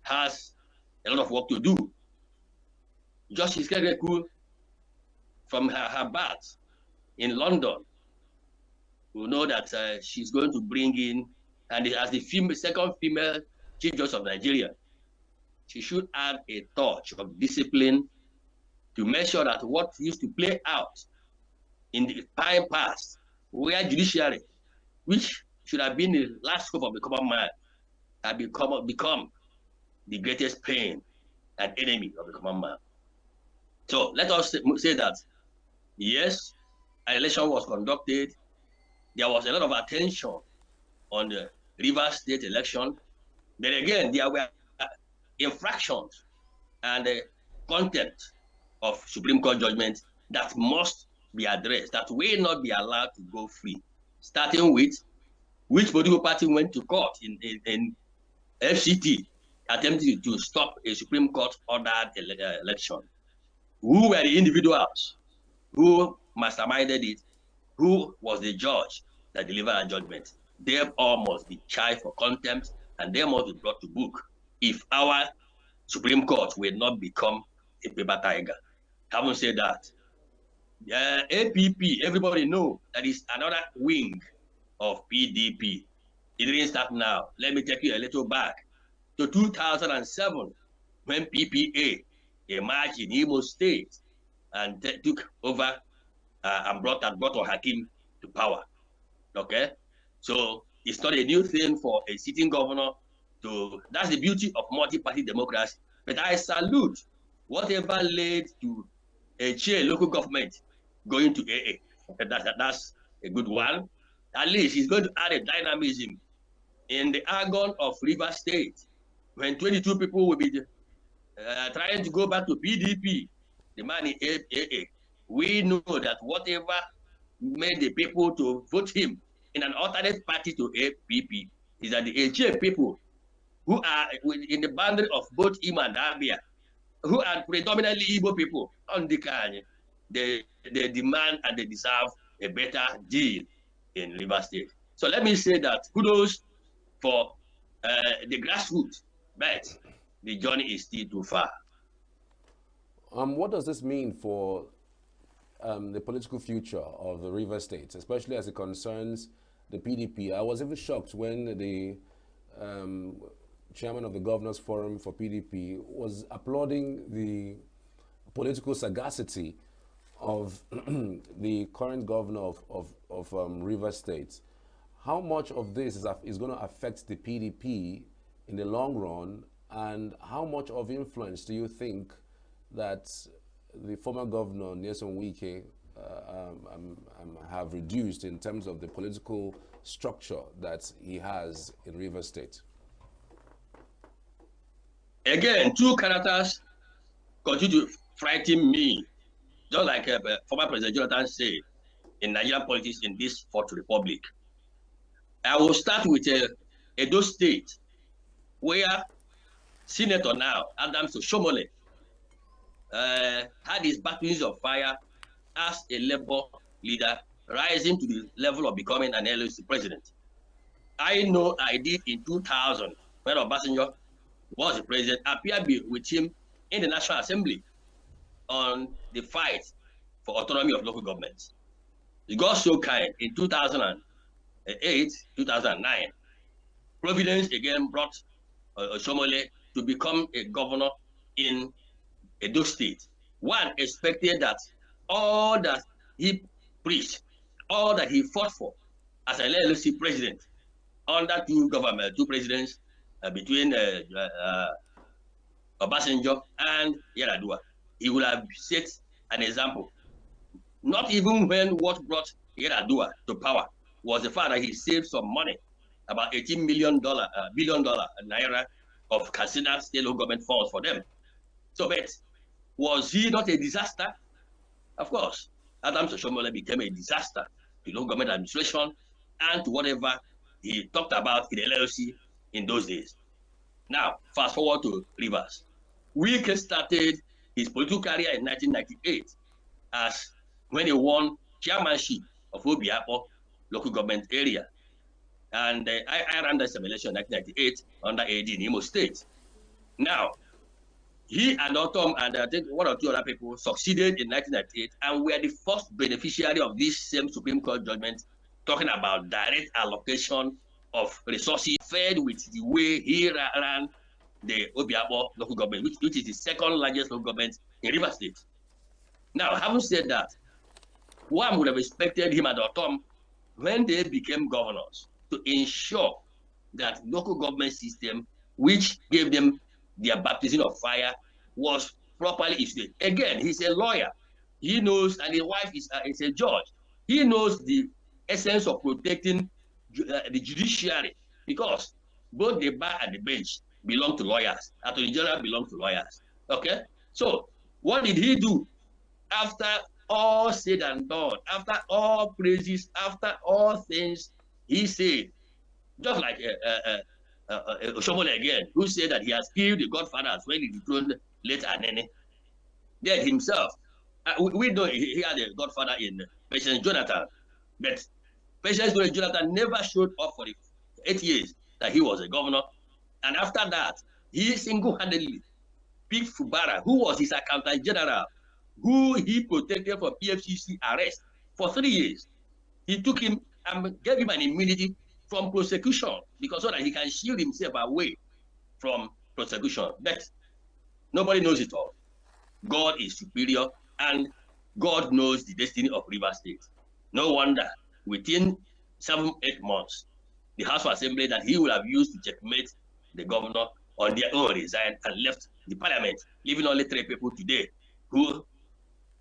has a lot of work to do. Justice Kegeku, from her birth in London, we know that she's going to bring in, and as the second female Chief Justice of Nigeria, she should add a touch of discipline to make sure that what used to play out in the time past, where judiciary, which should have been the last hope of the common man, had become the greatest pain and enemy of the common man. So let us say that, yes, an election was conducted. There was a lot of attention on the Rivers State election. But again, there were infractions and contempt of Supreme Court judgment that must be addressed, that will not be allowed to go free, starting with which political party went to court in FCT, attempting to stop a Supreme Court ordered election. Who were the individuals who masterminded it? Who was the judge that delivered a judgment? They all must be tried for contempt, and they must be brought to book if our Supreme Court will not become a paper tiger. Having said that, APP, everybody know that is another wing of PDP. It didn't start now. Let me take you a little back to 2007 when PPA emerged in Imo State and took over and brought Hakim to power. Okay, so it's not a new thing for a sitting governor to. That's the beauty of multi-party democracy. But I salute whatever led to a chair local government going to AA. That's a good one. At least it's going to add a dynamism in the argon of Rivers State when 22 people will be trying to go back to PDP, the man in AA. We know that whatever made the people to vote him in an alternate party to APP is that the AJ people who are in the boundary of both him and Abia, who are predominantly Igbo people on the Kanye, they demand and they deserve a better deal in Rivers State. So let me say that kudos for the grassroots, but the journey is still too far. What does this mean for the political future of the Rivers State, especially as it concerns the PDP? I was even shocked when the chairman of the Governors Forum for PDP was applauding the political sagacity of the current governor of Rivers State. How much of this is going to affect the PDP in the long run, and how much of influence do you think that the former governor, Nyesom Wike, have reduced in terms of the political structure that he has in Rivers State? Again, two characters continue to frighten me, just like former President Jonathan said in Nigerian politics in this Fourth Republic. I will start with Edo State, where Senator now, Adams Oshomole, had his batteries of fire as a Labour leader, rising to the level of becoming an LOC president. I know I did in 2000, when Obasanjo was the president, appeared with him in the National Assembly on the fight for autonomy of local governments. He got so kind in 2008, 2009. Providence again brought Oshomole to become a governor in Edo State. One expected that all that he preached, all that he fought for as an LLC president under two presidents between Obasanjo and Yar'Adua, he would have set an example. Not even when what brought Yar'Adua to power was the fact that he saved some money, about $18 billion naira of Katsina state local government funds for them. So, but was he not a disaster? Of course, Adams Oshomole became a disaster to local government administration and to whatever he talked about in the LLC in those days. Now, fast forward to Rivers. Wike started his political career in 1998 as when he won chairmanship of Obiapo local government area. And I ran the election in 1998 under AD in Imo State. Now, he and Otom and I think one or two other people succeeded in 1998 and were the first beneficiary of this same Supreme Court judgment talking about direct allocation of resources fed with the way he ran the Obiapo local government, which is the second largest local government in Rivers State. Now, having said that, one would have expected him and Otom, when they became governors, to ensure that local government system, which gave them their baptism of fire, was properly issued. Again, he's a lawyer. He knows, and his wife is a judge. He knows the essence of protecting the judiciary, because both the bar and the bench belong to lawyers. Attorney General belongs to lawyers. Okay? So, what did he do? After all said and done, after all praises, after all things, he said, just like Oshomole again, who said that he has killed the godfathers when he dethroned late Anene. Then himself, we know he had a godfather in Patience Jonathan, but Patience Jonathan never showed up for the 8 years that he was a governor. And after that, he single-handedly picked Fubara, who was his accountant general, who he protected from PFCC arrest for 3 years. He took him and gave him an immunity from prosecution because so that he can shield himself away from prosecution. But nobody knows it all. God is superior, and God knows the destiny of Rivers State. No wonder within 7-8 months, the House of Assembly that he would have used to checkmate the governor on their own resigned and left the parliament, leaving only 3 people today who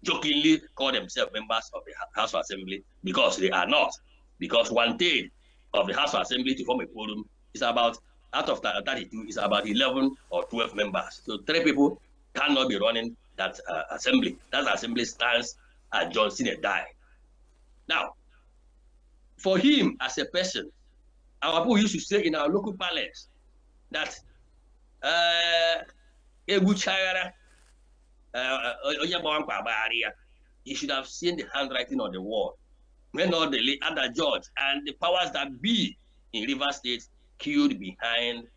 jokingly call themselves members of the House of Assembly because they are not. Because 1/3 of the House of Assembly to form a quorum is about, out of 32, is about 11 or 12 members. So 3 people cannot be running that assembly. That assembly stands at John Cena die. Now, for him as a person, our people used to say in our local parlance that he should have seen the handwriting on the wall when all the other judge and the powers that be in Rivers State queued behind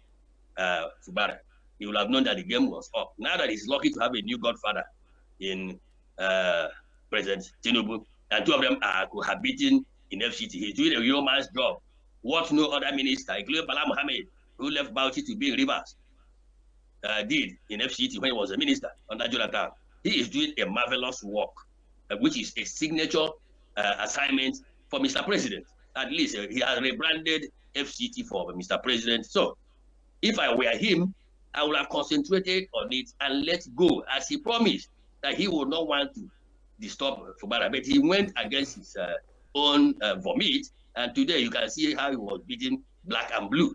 Fubara. He would have known that the game was up. Now that he's lucky to have a new godfather in President Tinubu, and 2 of them are cohabiting in FCT, he's doing a yeoman's job. What no other minister, including Bala Mohammed, who left Bauchi to be in Rivers, did in FCT when he was a minister under Jonathan. He is doing a marvelous work, which is a signature assignment for Mr. President. At least he has rebranded FCT for Mr. President. So if I were him, I would have concentrated on it and let go, as he promised, that he would not want to disturb Fubara, but he went against his own vomit, and today you can see how he was beating black and blue.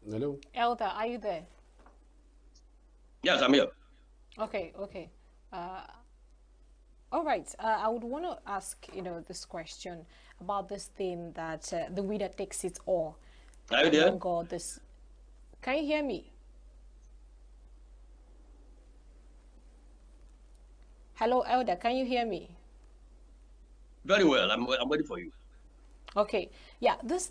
Hello? Elder, are you there? Yes, I'm here. Okay. All right. I would want to ask, this question about this thing that the winner takes it all. Are you there? God, can you hear me? Hello, Elder. Can you hear me? Very well. I'm waiting for you. Okay. Yeah, this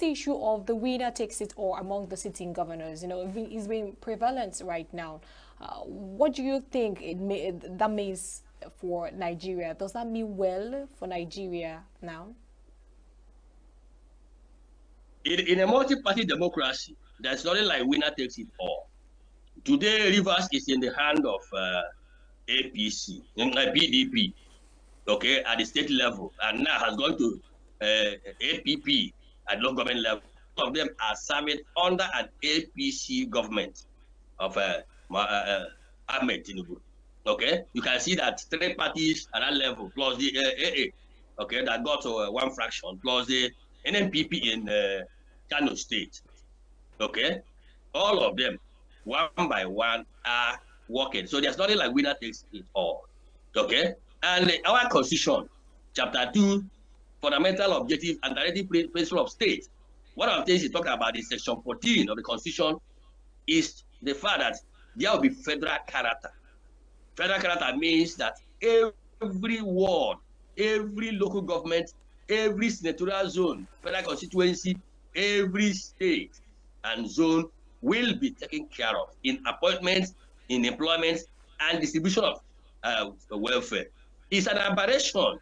issue of the winner takes it all among the sitting governors, is being prevalent right now. What do you think that means for Nigeria? Does that mean well for Nigeria now? In a multi-party democracy, there's nothing like winner takes it all. Today, Rivers is in the hand of APC, PDP, okay, at the state level, and now has gone to APP at local government level. All of them are serving under an APC government of Ahmed Tinubu. Okay, you can see that 3 parties at that level, plus the AA, okay, that got 1 fraction, plus the NNPP in Kano State. Okay, all of them, one by one, are working. So there's nothing like winner takes it all. Okay, and our constitution, chapter 2, fundamental objective and directive principle of state. One of the things he talked about in section 14 of the constitution is the fact that there will be federal character. Federal character means that every ward, every local government, every senatorial zone, federal constituency, every state and zone will be taken care of in appointments, in employment, and distribution of welfare. It's an aberration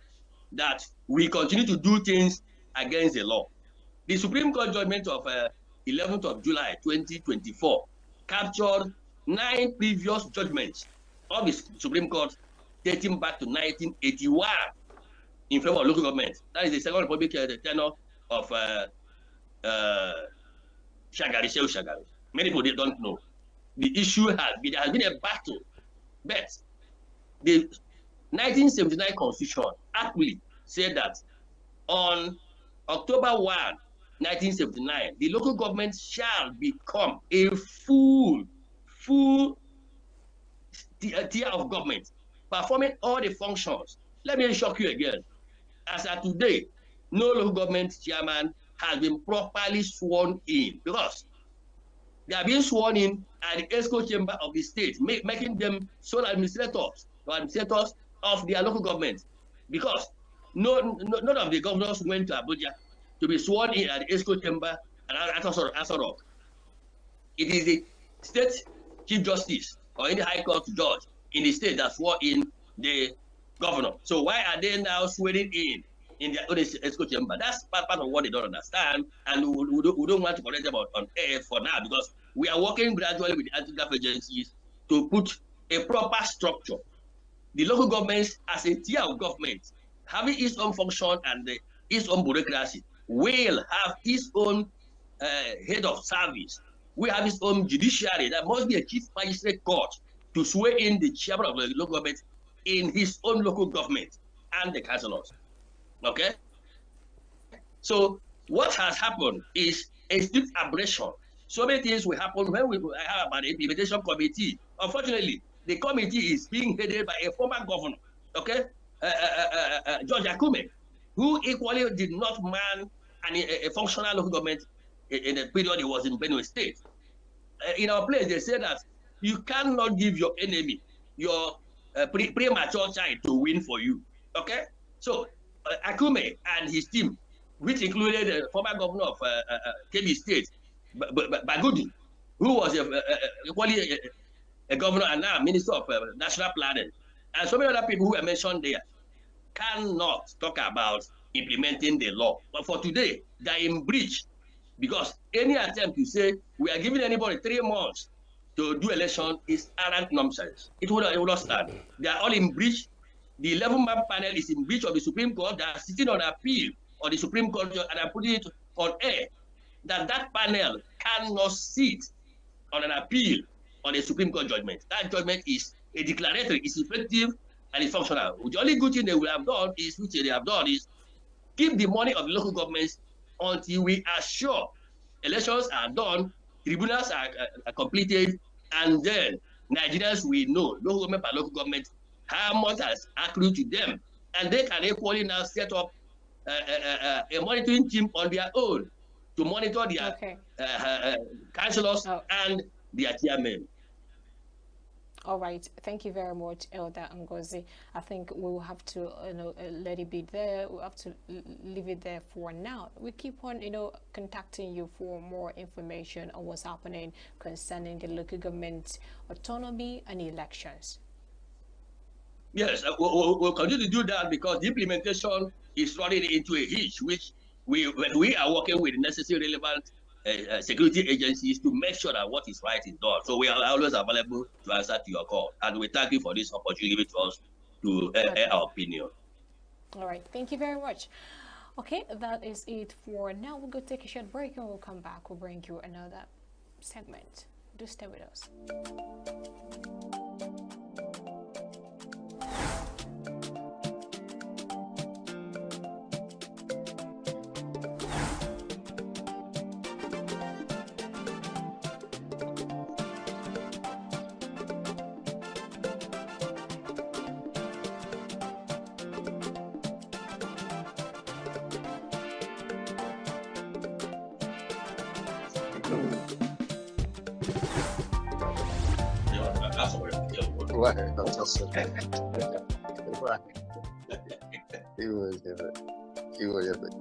that we continue to do things against the law. The Supreme Court judgment of 11th of July 2024 captured 9 previous judgments of the Supreme Court dating back to 1981 in favor of local government. That is the Second Republic, the tenure of Shagari. Many people don't know. The issue has been, there has been a battle, but the 1979 Constitution actually said that on October 1, 1979, the local government shall become a full tier of government, performing all the functions. Let me shock you again. As of today, no local government chairman has been properly sworn in because they are being sworn in at the ESCO chamber of the state, making them sole administrators or administrators of their local government. Because none of the governors went to Abuja to be sworn in at the ESCO chamber at Asoro. It is the state chief justice or any high court judge in the state that swore in the governor. So why are they now swearing in their own ESCO chamber? That's part of what they don't understand, and we don't want to correct them on air for now because we are working gradually with the anti-graft agencies to put a proper structure. The local governments as a tier of government, having its own function and its own bureaucracy, will have its own head of service. We have its own judiciary. There must be a chief magistrate court to swear in the chairman of the local government in his own local government and the councillors. Okay? So what has happened is a strict aberration. So many things will happen when we have an implementation committee. Unfortunately, the committee is being headed by a former governor, okay, George Akume, who equally did not man a functional local government in the period he was in Benue State. In our place, they say that you cannot give your enemy your premature child to win for you, okay? So Akume and his team, which included the former governor of Kebbi State, Bagudi, who was equally a governor and now Minister of National Planning, and so many other people who were mentioned there, cannot talk about implementing the law. But for today, they are in breach because any attempt to say we are giving anybody 3 months to do election is arrant nonsense. It will not stand. They are all in breach. The 11-man panel is in breach of the Supreme Court. They are sitting on appeal on the Supreme Court, and I'm putting it on air. that that panel cannot sit on an appeal on a Supreme Court judgment. That judgment is a declaratory, it's effective, and it's functional. The only good thing they will have done is, which they have done, is keep the money of the local governments until we are sure elections are done, tribunals are completed, and then Nigerians will know, local government by local government, how much has accrued to them. And they can equally now set up a monitoring team on their own to monitor their councillors and their chairmen. All right, thank you very much, Elder Ngozi. I think we will have to, let it be there. We'll have to leave it there for now. We keep on, contacting you for more information on what's happening concerning the local government autonomy and elections. Yes, we'll continue to do that because the implementation is running into a hitch, which we are working with necessary relevant security agencies to make sure that what is right is done. So we are always available to answer to your call. And we thank you for this opportunity given to us to air our opinion. All right, thank you very much. Okay, that is it for now. We'll go take a short break and we'll come back. We'll bring you another segment. Do stay with us. Right, that's just right. He was different. He was different.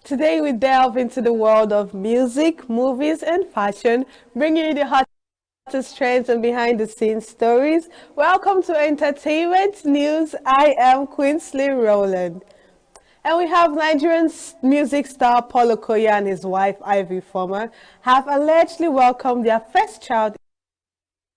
Today we delve into the world of music, movies and fashion, bringing you the hottest trends and behind-the-scenes stories. Welcome to Entertainment News. I am Queensley Rowland. And we have Nigerian music star Paul Okoye and his wife Ivy Former have allegedly welcomed their first child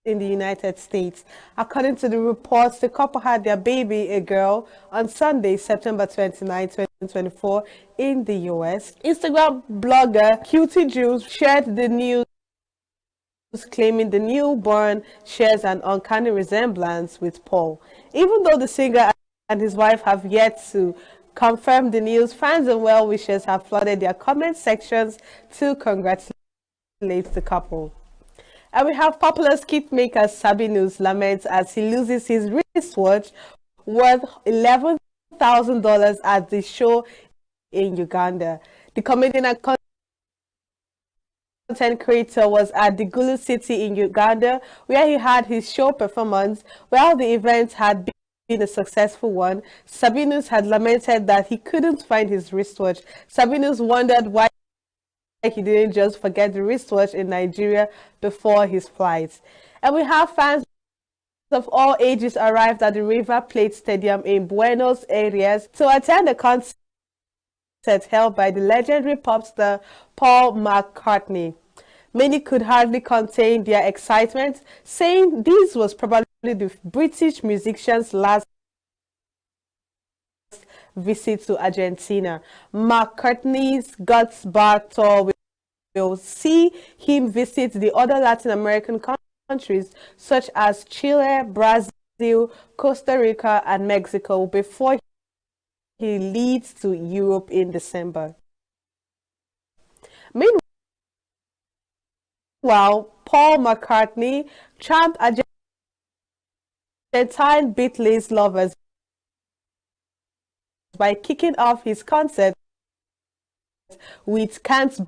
in the United States. According to the reports, the couple had their baby, a girl, on Sunday, September 29, 2024 in the US. Instagram blogger Cutie Jules shared the news, claiming the newborn shares an uncanny resemblance with Paul. Even though the singer and his wife have yet to confirm the news, fans and well-wishers have flooded their comment sections to congratulate the couple. And we have popular skit maker Sabinus laments as he loses his wristwatch worth $11,000 at the show in Uganda. The comedian and content creator was at the Gulu city in Uganda, where he had his show performance. While the event had been a successful one, Sabinus had lamented that he couldn't find his wristwatch. Sabinus wondered why he didn't just forget the wristwatch in Nigeria before his flight. And we have fans of all ages arrived at the River Plate Stadium in Buenos Aires to attend a concert held by the legendary pop star Paul McCartney. Many could hardly contain their excitement, saying this was probably the British musician's last visit to Argentina. McCartney's Guts Bar tour will see him visit the other Latin American countries such as Chile, Brazil, Costa Rica and Mexico before he leads to Europe in December. Meanwhile, Paul McCartney charmed Argentine Beatles lovers by kicking off his concert with Can't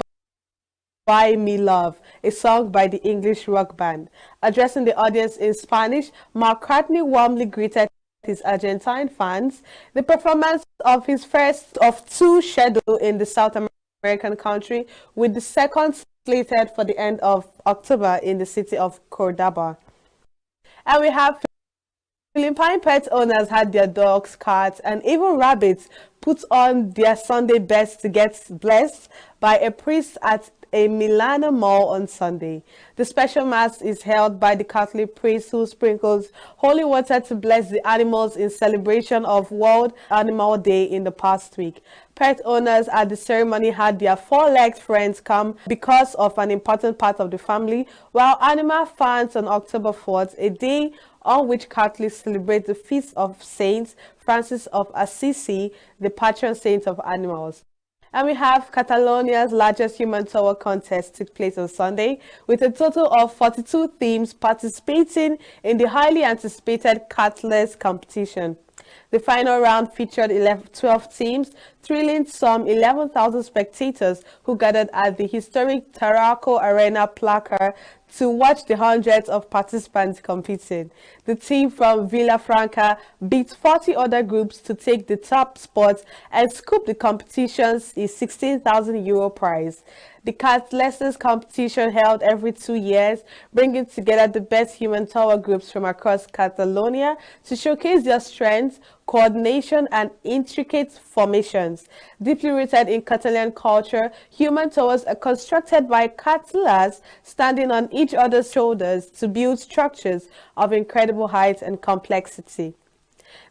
Buy Me Love, a song by the English rock band. Addressing the audience in Spanish, McCartney warmly greeted his Argentine fans. The performance of his first of two scheduled in the South American country, with the second slated for the end of October in the city of Cordoba. And we have Philippine pet owners had their dogs, cats, and even rabbits put on their Sunday best to get blessed by a priest at a Milano mall on Sunday. The special mass is held by the Catholic priest who sprinkles holy water to bless the animals in celebration of World Animal Day in the past week. Pet owners at the ceremony had their four-legged friends come because of an important part of the family, while animal fans on October 4th, a day on which Catholics celebrate the feast of Saint Francis of Assisi, the patron saint of animals. And we have Catalonia's largest human tower contest took place on Sunday, with a total of 42 teams participating in the highly anticipated Catless competition. The final round featured 12 teams, thrilling some 11,000 spectators who gathered at the historic Tarraco Arena Placar to watch the hundreds of participants competing. The team from Villafranca beat 40 other groups to take the top spot and scoop the competition's €16,000 prize. The Catless competition held every 2 years, bringing together the best human tower groups from across Catalonia to showcase their strengths, coordination, and intricate formations. traditions. Deeply rooted in Catalan culture, human towers are constructed by Catalans standing on each other's shoulders to build structures of incredible height and complexity.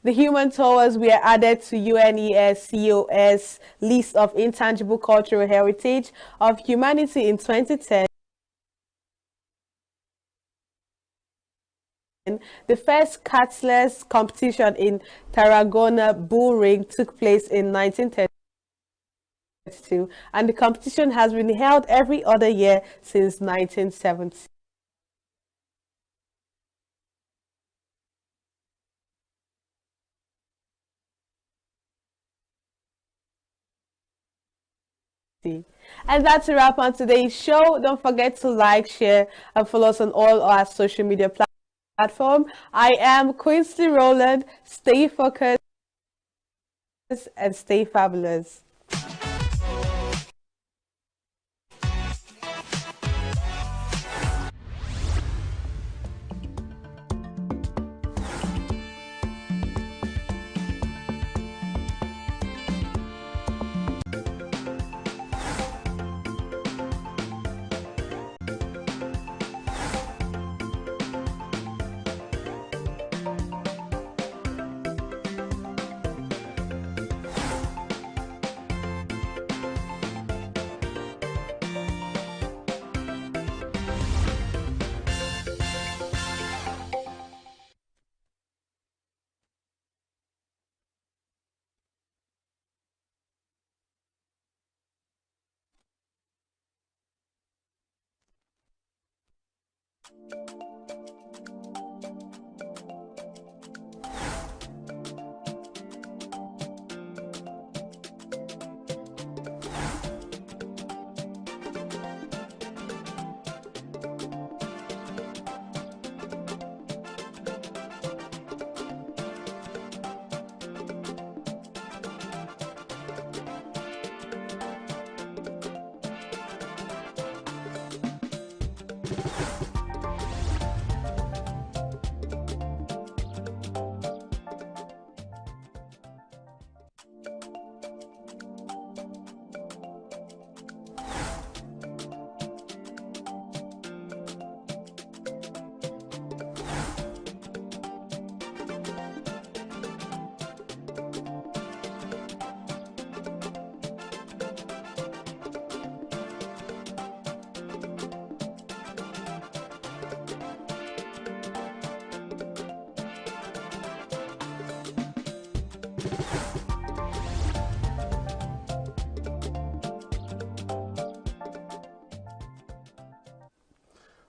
The human towers were added to UNESCO's list of intangible cultural heritage of humanity in 2010. The first Cutlass competition in Tarragona Bull Ring took place in 1932, and the competition has been held every other year since 1970. And that's a wrap on today's show. Don't forget to like, share, and follow us on all our social media platforms. I am Quincy Rowland. Stay focused and stay fabulous.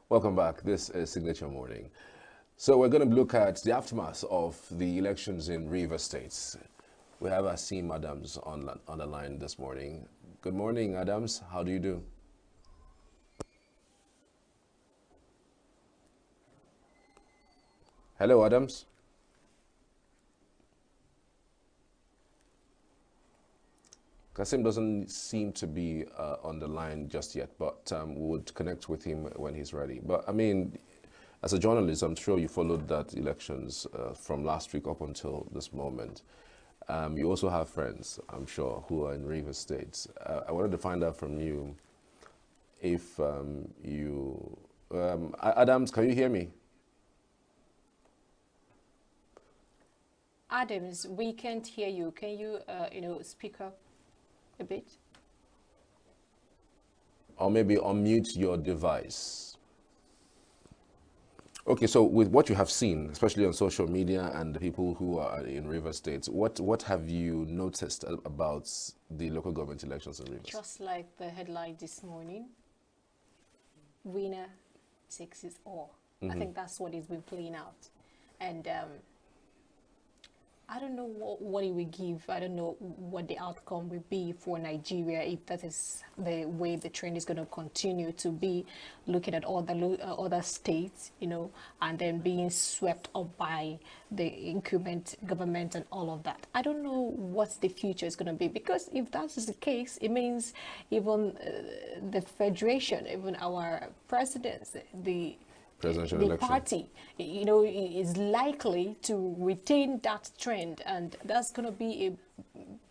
Welcome back. This is Signature Morning. So we're going to look at the aftermath of the elections in Rivers State. We have Asim Adams on the line this morning. Good morning, Adams. How do you do? Hello, Adams. Kasim doesn't seem to be on the line just yet, but we would connect with him when he's ready. But I mean, as a journalist, I'm sure you followed that elections from last week up until this moment. You also have friends, I'm sure, who are in Rivers State. I wanted to find out from you if Adams, can you hear me? Adams, we can't hear you. Can you, speak up a bit? Or maybe unmute your device. Okay, so with what you have seen, especially on social media and the people who are in Rivers State, what have you noticed about the local government elections in Rivers? Just like the headline this morning, winner takes it all. I think that's what is been playing out. And I don't know what it will give. I don't know what the outcome will be for Nigeria if that is the way the trend is going to continue to be, looking at all the other states, and then being swept up by the incumbent government and all of that. I don't know what the future is going to be, because if that is the case, it means even the federation, even our presidents, the party, is likely to retain that trend, and that's going to be a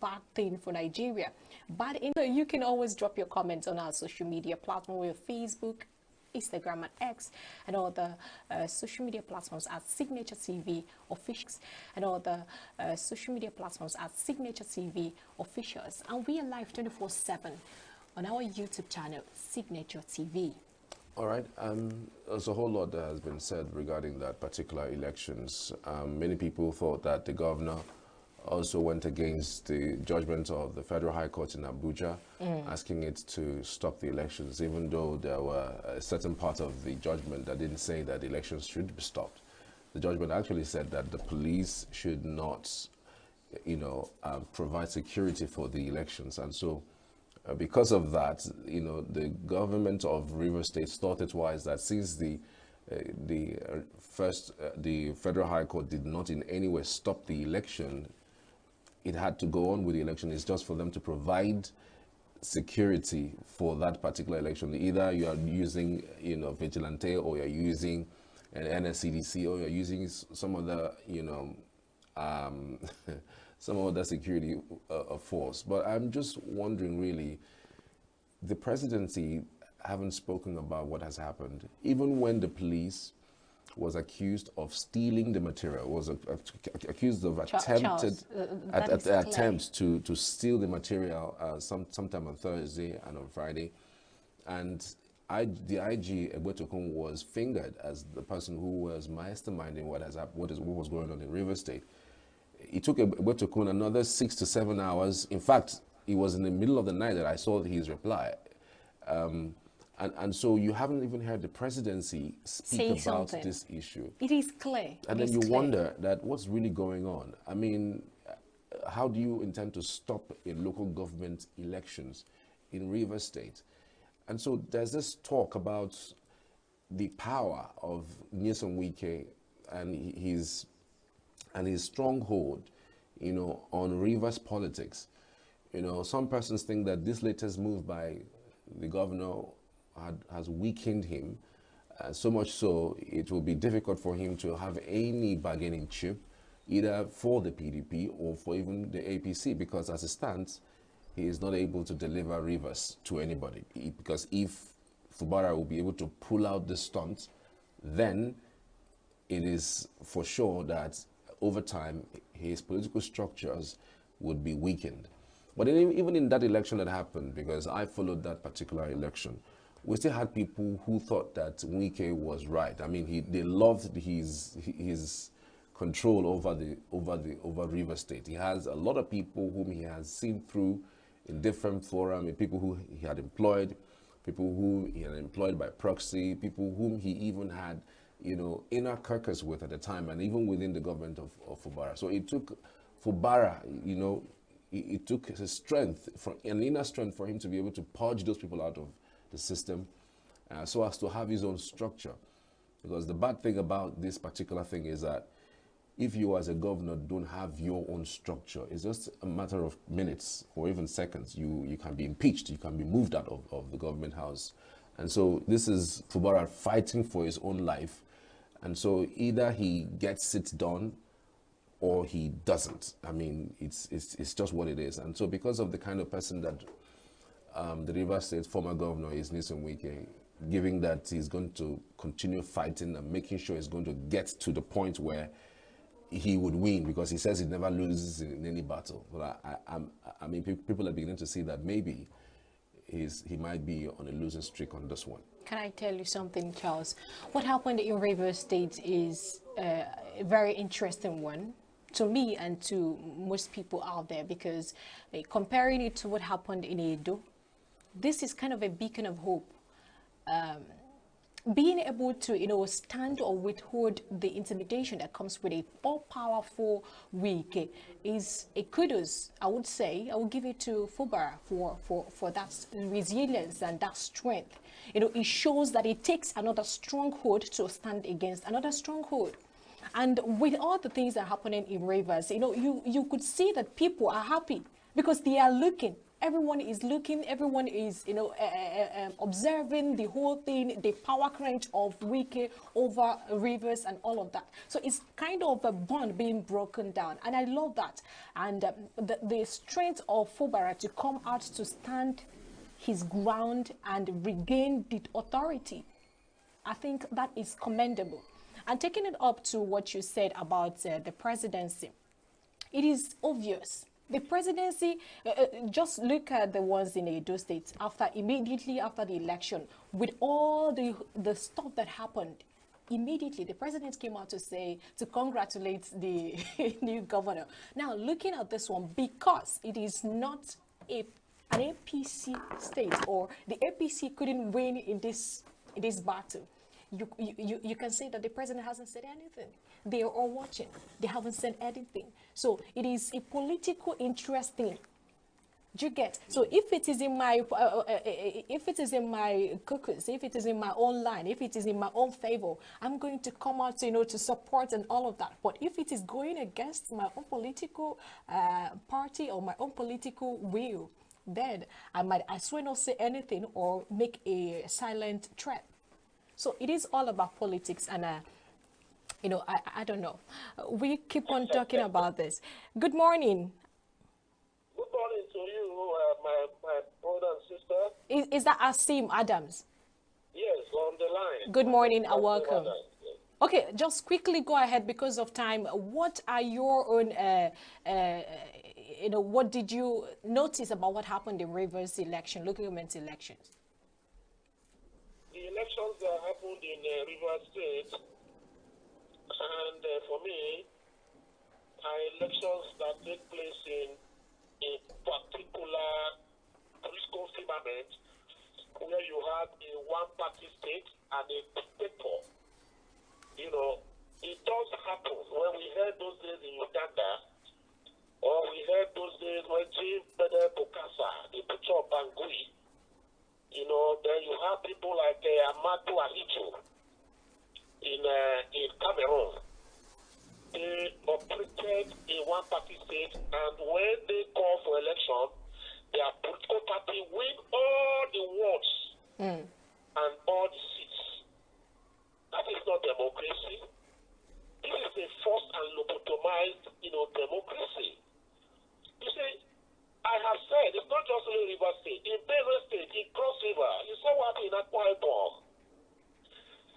bad thing for Nigeria. But you can always drop your comments on our social media platform, with Facebook, Instagram and X, and all the social media platforms at Signature TV Officials, and all the social media platforms at Signature TV Officials. And we are live 24/7 on our YouTube channel, Signature TV. All right. There's a whole lot that has been said regarding that particular elections. Many people thought that the governor also went against the judgment of the Federal High Court in Abuja, asking it to stop the elections, even though there were a certain part of the judgment that didn't say that the elections should be stopped. The judgment actually said that the police should not, provide security for the elections. And so because of that, the government of Rivers State thought it wise that since the Federal High Court did not in any way stop the election, it had to go on with the election. It's just for them to provide security for that particular election. Either you are using, vigilante, or you're using an NSCDC, or you're using some other, some other security force. But I'm just wondering, really, the presidency haven't spoken about what has happened. Even when the police was accused of stealing the material, was accused of attempts to steal the material sometime on Thursday and on Friday. And the IG, Egwetokun, was fingered as the person who was masterminding what was going on in Rivers State. It took Egwetokun another 6 to 7 hours. In fact, it was in the middle of the night that I saw his reply. And so you haven't even heard the presidency speak about this issue. It is clear. And then you wonder that what's really going on. I mean, how do you intend to stop in local government elections in Rivers State? And so there's this talk about the power of Nyesom Wike and his stronghold, on Rivers politics. Some persons think that this latest move by the governor has weakened him, so much so it will be difficult for him to have any bargaining chip, either for the PDP or for even the APC, because as it stands, he is not able to deliver Rivers to anybody. Because if Fubara will be able to pull out the stunt, then it is for sure that over time his political structures would be weakened. But even in that election that happened, because I followed that particular election, we still had people who thought that Wike was right. I mean, they loved his control over Rivers State. He has a lot of people whom he has seen through in different forums, people who he had employed, people who he had employed by proxy, people whom he even had, inner caucus with at the time, and even within the government of Fubara. So it took Fubara, it took his strength, an inner strength, for him to be able to purge those people out of the system, so as to have his own structure. Because the bad thing about this particular thing is that if you as a governor don't have your own structure, it's just a matter of minutes or even seconds. You can be impeached, you can be moved out of the government house. And so this is Fubara fighting for his own life. And so either he gets it done or he doesn't. I mean, it's just what it is. And so because of the kind of person that the Rivers State former governor is, Nyesom Wike, giving that he's going to continue fighting and making sure he's going to get to the point where he would win, because he says he never loses in any battle. But I mean, people are beginning to see that maybe he might be on a losing streak on this one. Can I tell you something, Charles? What happened in Rivers State is a very interesting one to me and to most people out there, because comparing it to what happened in Edo, this is kind of a beacon of hope. Being able to, stand or withhold the intimidation that comes with a more powerful Wike is a kudos, I would say. I would give it to Fubara for that resilience and that strength. It shows that it takes another stronghold to stand against another stronghold. And with all the things that are happening in Rivers, you could see that people are happy because they are looking Everyone is looking, everyone is, observing the whole thing, the power crunch of Wike over Rivers and all of that. So it's kind of a bond being broken down. And I love that. And the strength of Fubara to come out to stand his ground and regain the authority, I think that is commendable. And taking it up to what you said about the presidency, it is obvious. The presidency, just look at the ones in Edo State immediately after the election, with all the stuff that happened. Immediately, the president came out to congratulate the new governor. Now, looking at this one, because it is not an APC state, or the APC couldn't win in this battle, you can say that the president hasn't said anything. They are all watching. They haven't said anything. So it is a political interest thing. Do you get? So if it is in my caucus, if it is in my own line, if it is in my own favor, I'm going to come out, to support and all of that. But if it is going against my own political party or my own political will, then I might as well not say anything or make a silent threat. So it is all about politics, and I don't know. We keep on talking about this. Good morning. Good morning to you, my brother and sister. Is that Asim Adams? Yes, on the line. Good morning and welcome. Okay, just quickly go ahead because of time. What are your own, what did you notice about what happened in Rivers election, local government elections? The elections that happened in Rivers State, and for me, are elections that take place in a particular political firmament where you have a one-party state and a dictator. It does happen. When we heard those days in Uganda, or we heard those days when Jim Bede Bokassa, the butcher of Bangui, then you have people like Amadou Ahidjo in Cameroon. They operated a one-party state, and when they call for election, their political party win all the wards and all the seats. That is not democracy. This is a forced and lobotomized, democracy. You see, I have said it's not just only River State. In Benue State, in Cross River, you saw what happened in Akwa Ibom.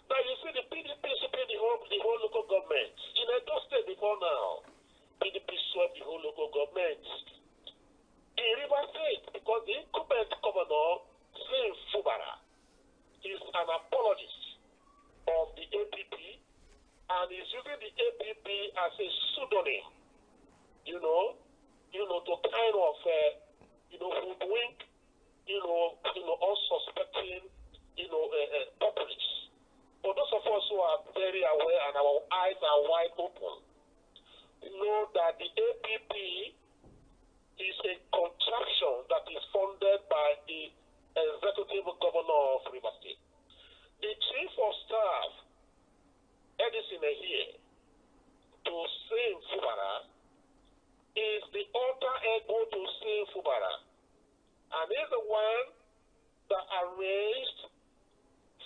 Now you see the PDP sweeping the whole local government. In Edo State before now, PDP swept the whole local government. In River State, because the incumbent governor, Slim Fubara, is an apologist of the APP, and is using the APP as a pseudonym, to kind of, hoodwink, unsuspecting, populists. For those of us who are very aware and our eyes are wide open, know that the APP is a contraption that is funded by the executive governor of Rivers State. The chief of staff, Edison here, to Slim Fubara, is the alter ego to Slim Fubara, and is the one that arranged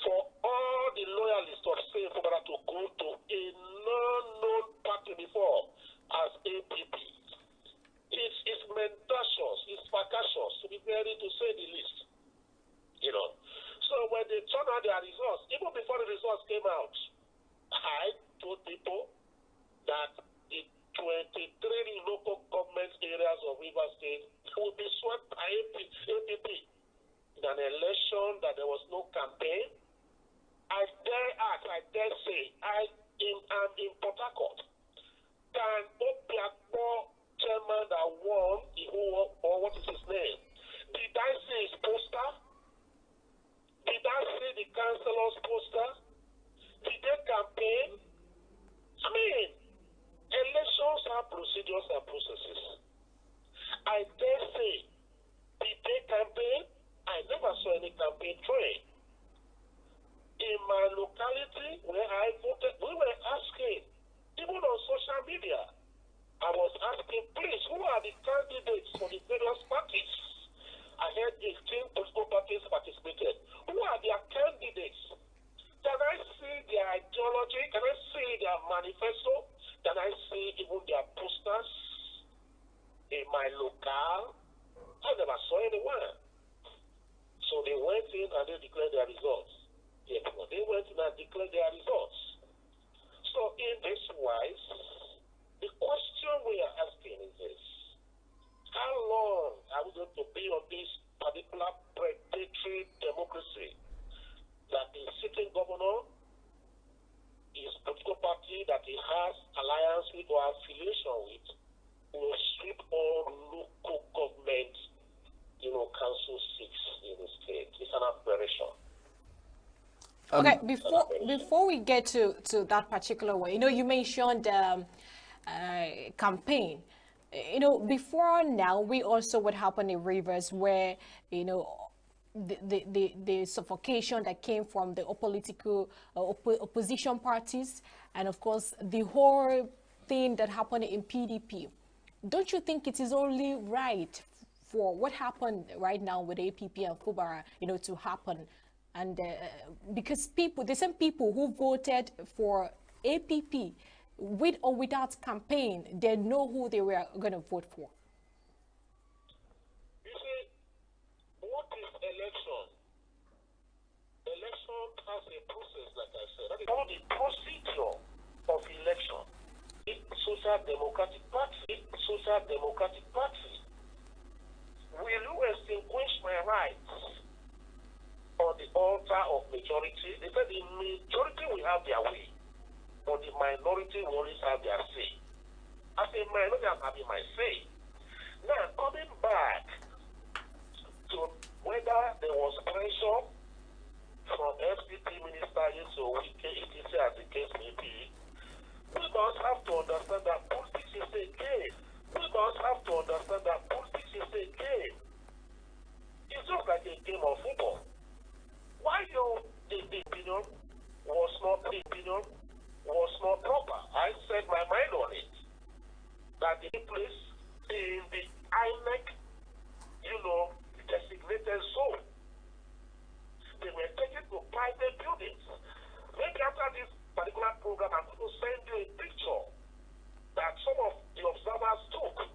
for all the loyalists of Slim Fubara to go to a non-known party before as APP. It's mendacious, it's facetious, to be very, to say the least. So when they turned out their results, even before the results came out, I told people that the 23 local government areas of River State will be swept by APP in an election that there was no campaign. I dare say, I am in Port Harcourt. Can Obiakpo chairman that won the whole, or what is his name? Did I see his poster? Did I see the councillor's poster? Did they campaign? I mean, elections have procedures and processes. I dare say, did they campaign? I never saw any campaign trail. In my locality where I voted, we were asking, even on social media, I was asking, please, who are the candidates for the various parties? I heard 18 political parties participated. Who are their candidates? Can I see their ideology? Can I see their manifesto? Can I see even their posters in my locale? I never saw anyone. So they went in and they declared their results. Yeah, they went in and declared their results. So in this wise, the question we are asking is this: how long are we going to be on this particular predatory democracy that the sitting governor, his political party that he has alliance with or affiliation with, will sweep all local government, council seats in the state? It's an aberration. Okay, before we get to that particular one, you mentioned campaign. Before now, we also what happened in Rivers where, the suffocation that came from the political opposition parties, and of course the whole thing that happened in PDP. Don't you think it is only right for what happened right now with APP and Fubara, to happen? And because the same people who voted for APP, with or without campaign, they know who they were going to vote for. You see, what is election? Election has a process, like I said. That is all the procedure of election. Social Democratic Party, will you extinguish my rights on the altar of majority? They said the majority will have their way, but the minority will always have their say. As a minority, I'm having my say. Now, coming back to whether there was pressure from FCT Minister into ETC as the case may be, we must have to understand that politics is a game. It's just like a game of football. Why the opinion was not proper? I said my mind on it. That the place in the INEC, designated zone, they were taken to private buildings. Maybe after this particular program, I'm going to send you a picture that some of the observers took,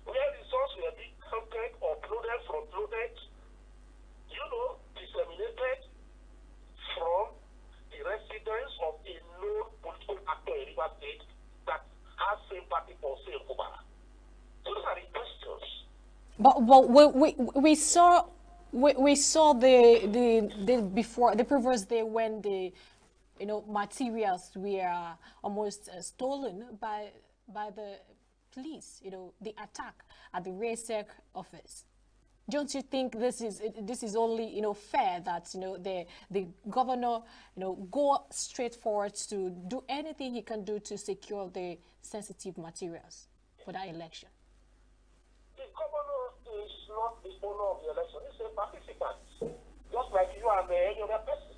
where results were being counted, uploaded, front-loaded, disseminated from the residence of a known political actor in River State that has sympathy for Sale Kubara. So those are the questions. But we saw the before the previous day when the materials were almost stolen by the police. The attack at the RASEC office. Don't you think this is only fair that the governor go straight forward to do anything he can do to secure the sensitive materials for that election? The governor is not the owner of the election; he's a participant, just like you and any other person.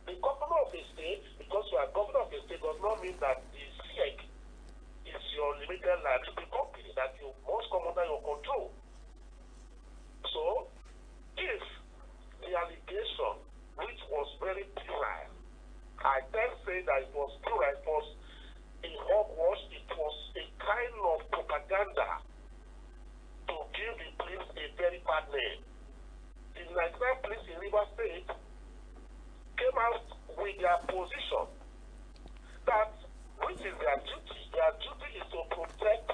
The governor of the state, because you are governor of the state, does not mean that the SEC is your limited liability company that you must come under your control. So, if the allegation, which was very puerile, I then say that it was puerile, it was a hogwash, it was a kind of propaganda to give the police a very bad name. The Nigerian police in River State came out with their position that, which is their duty is to protect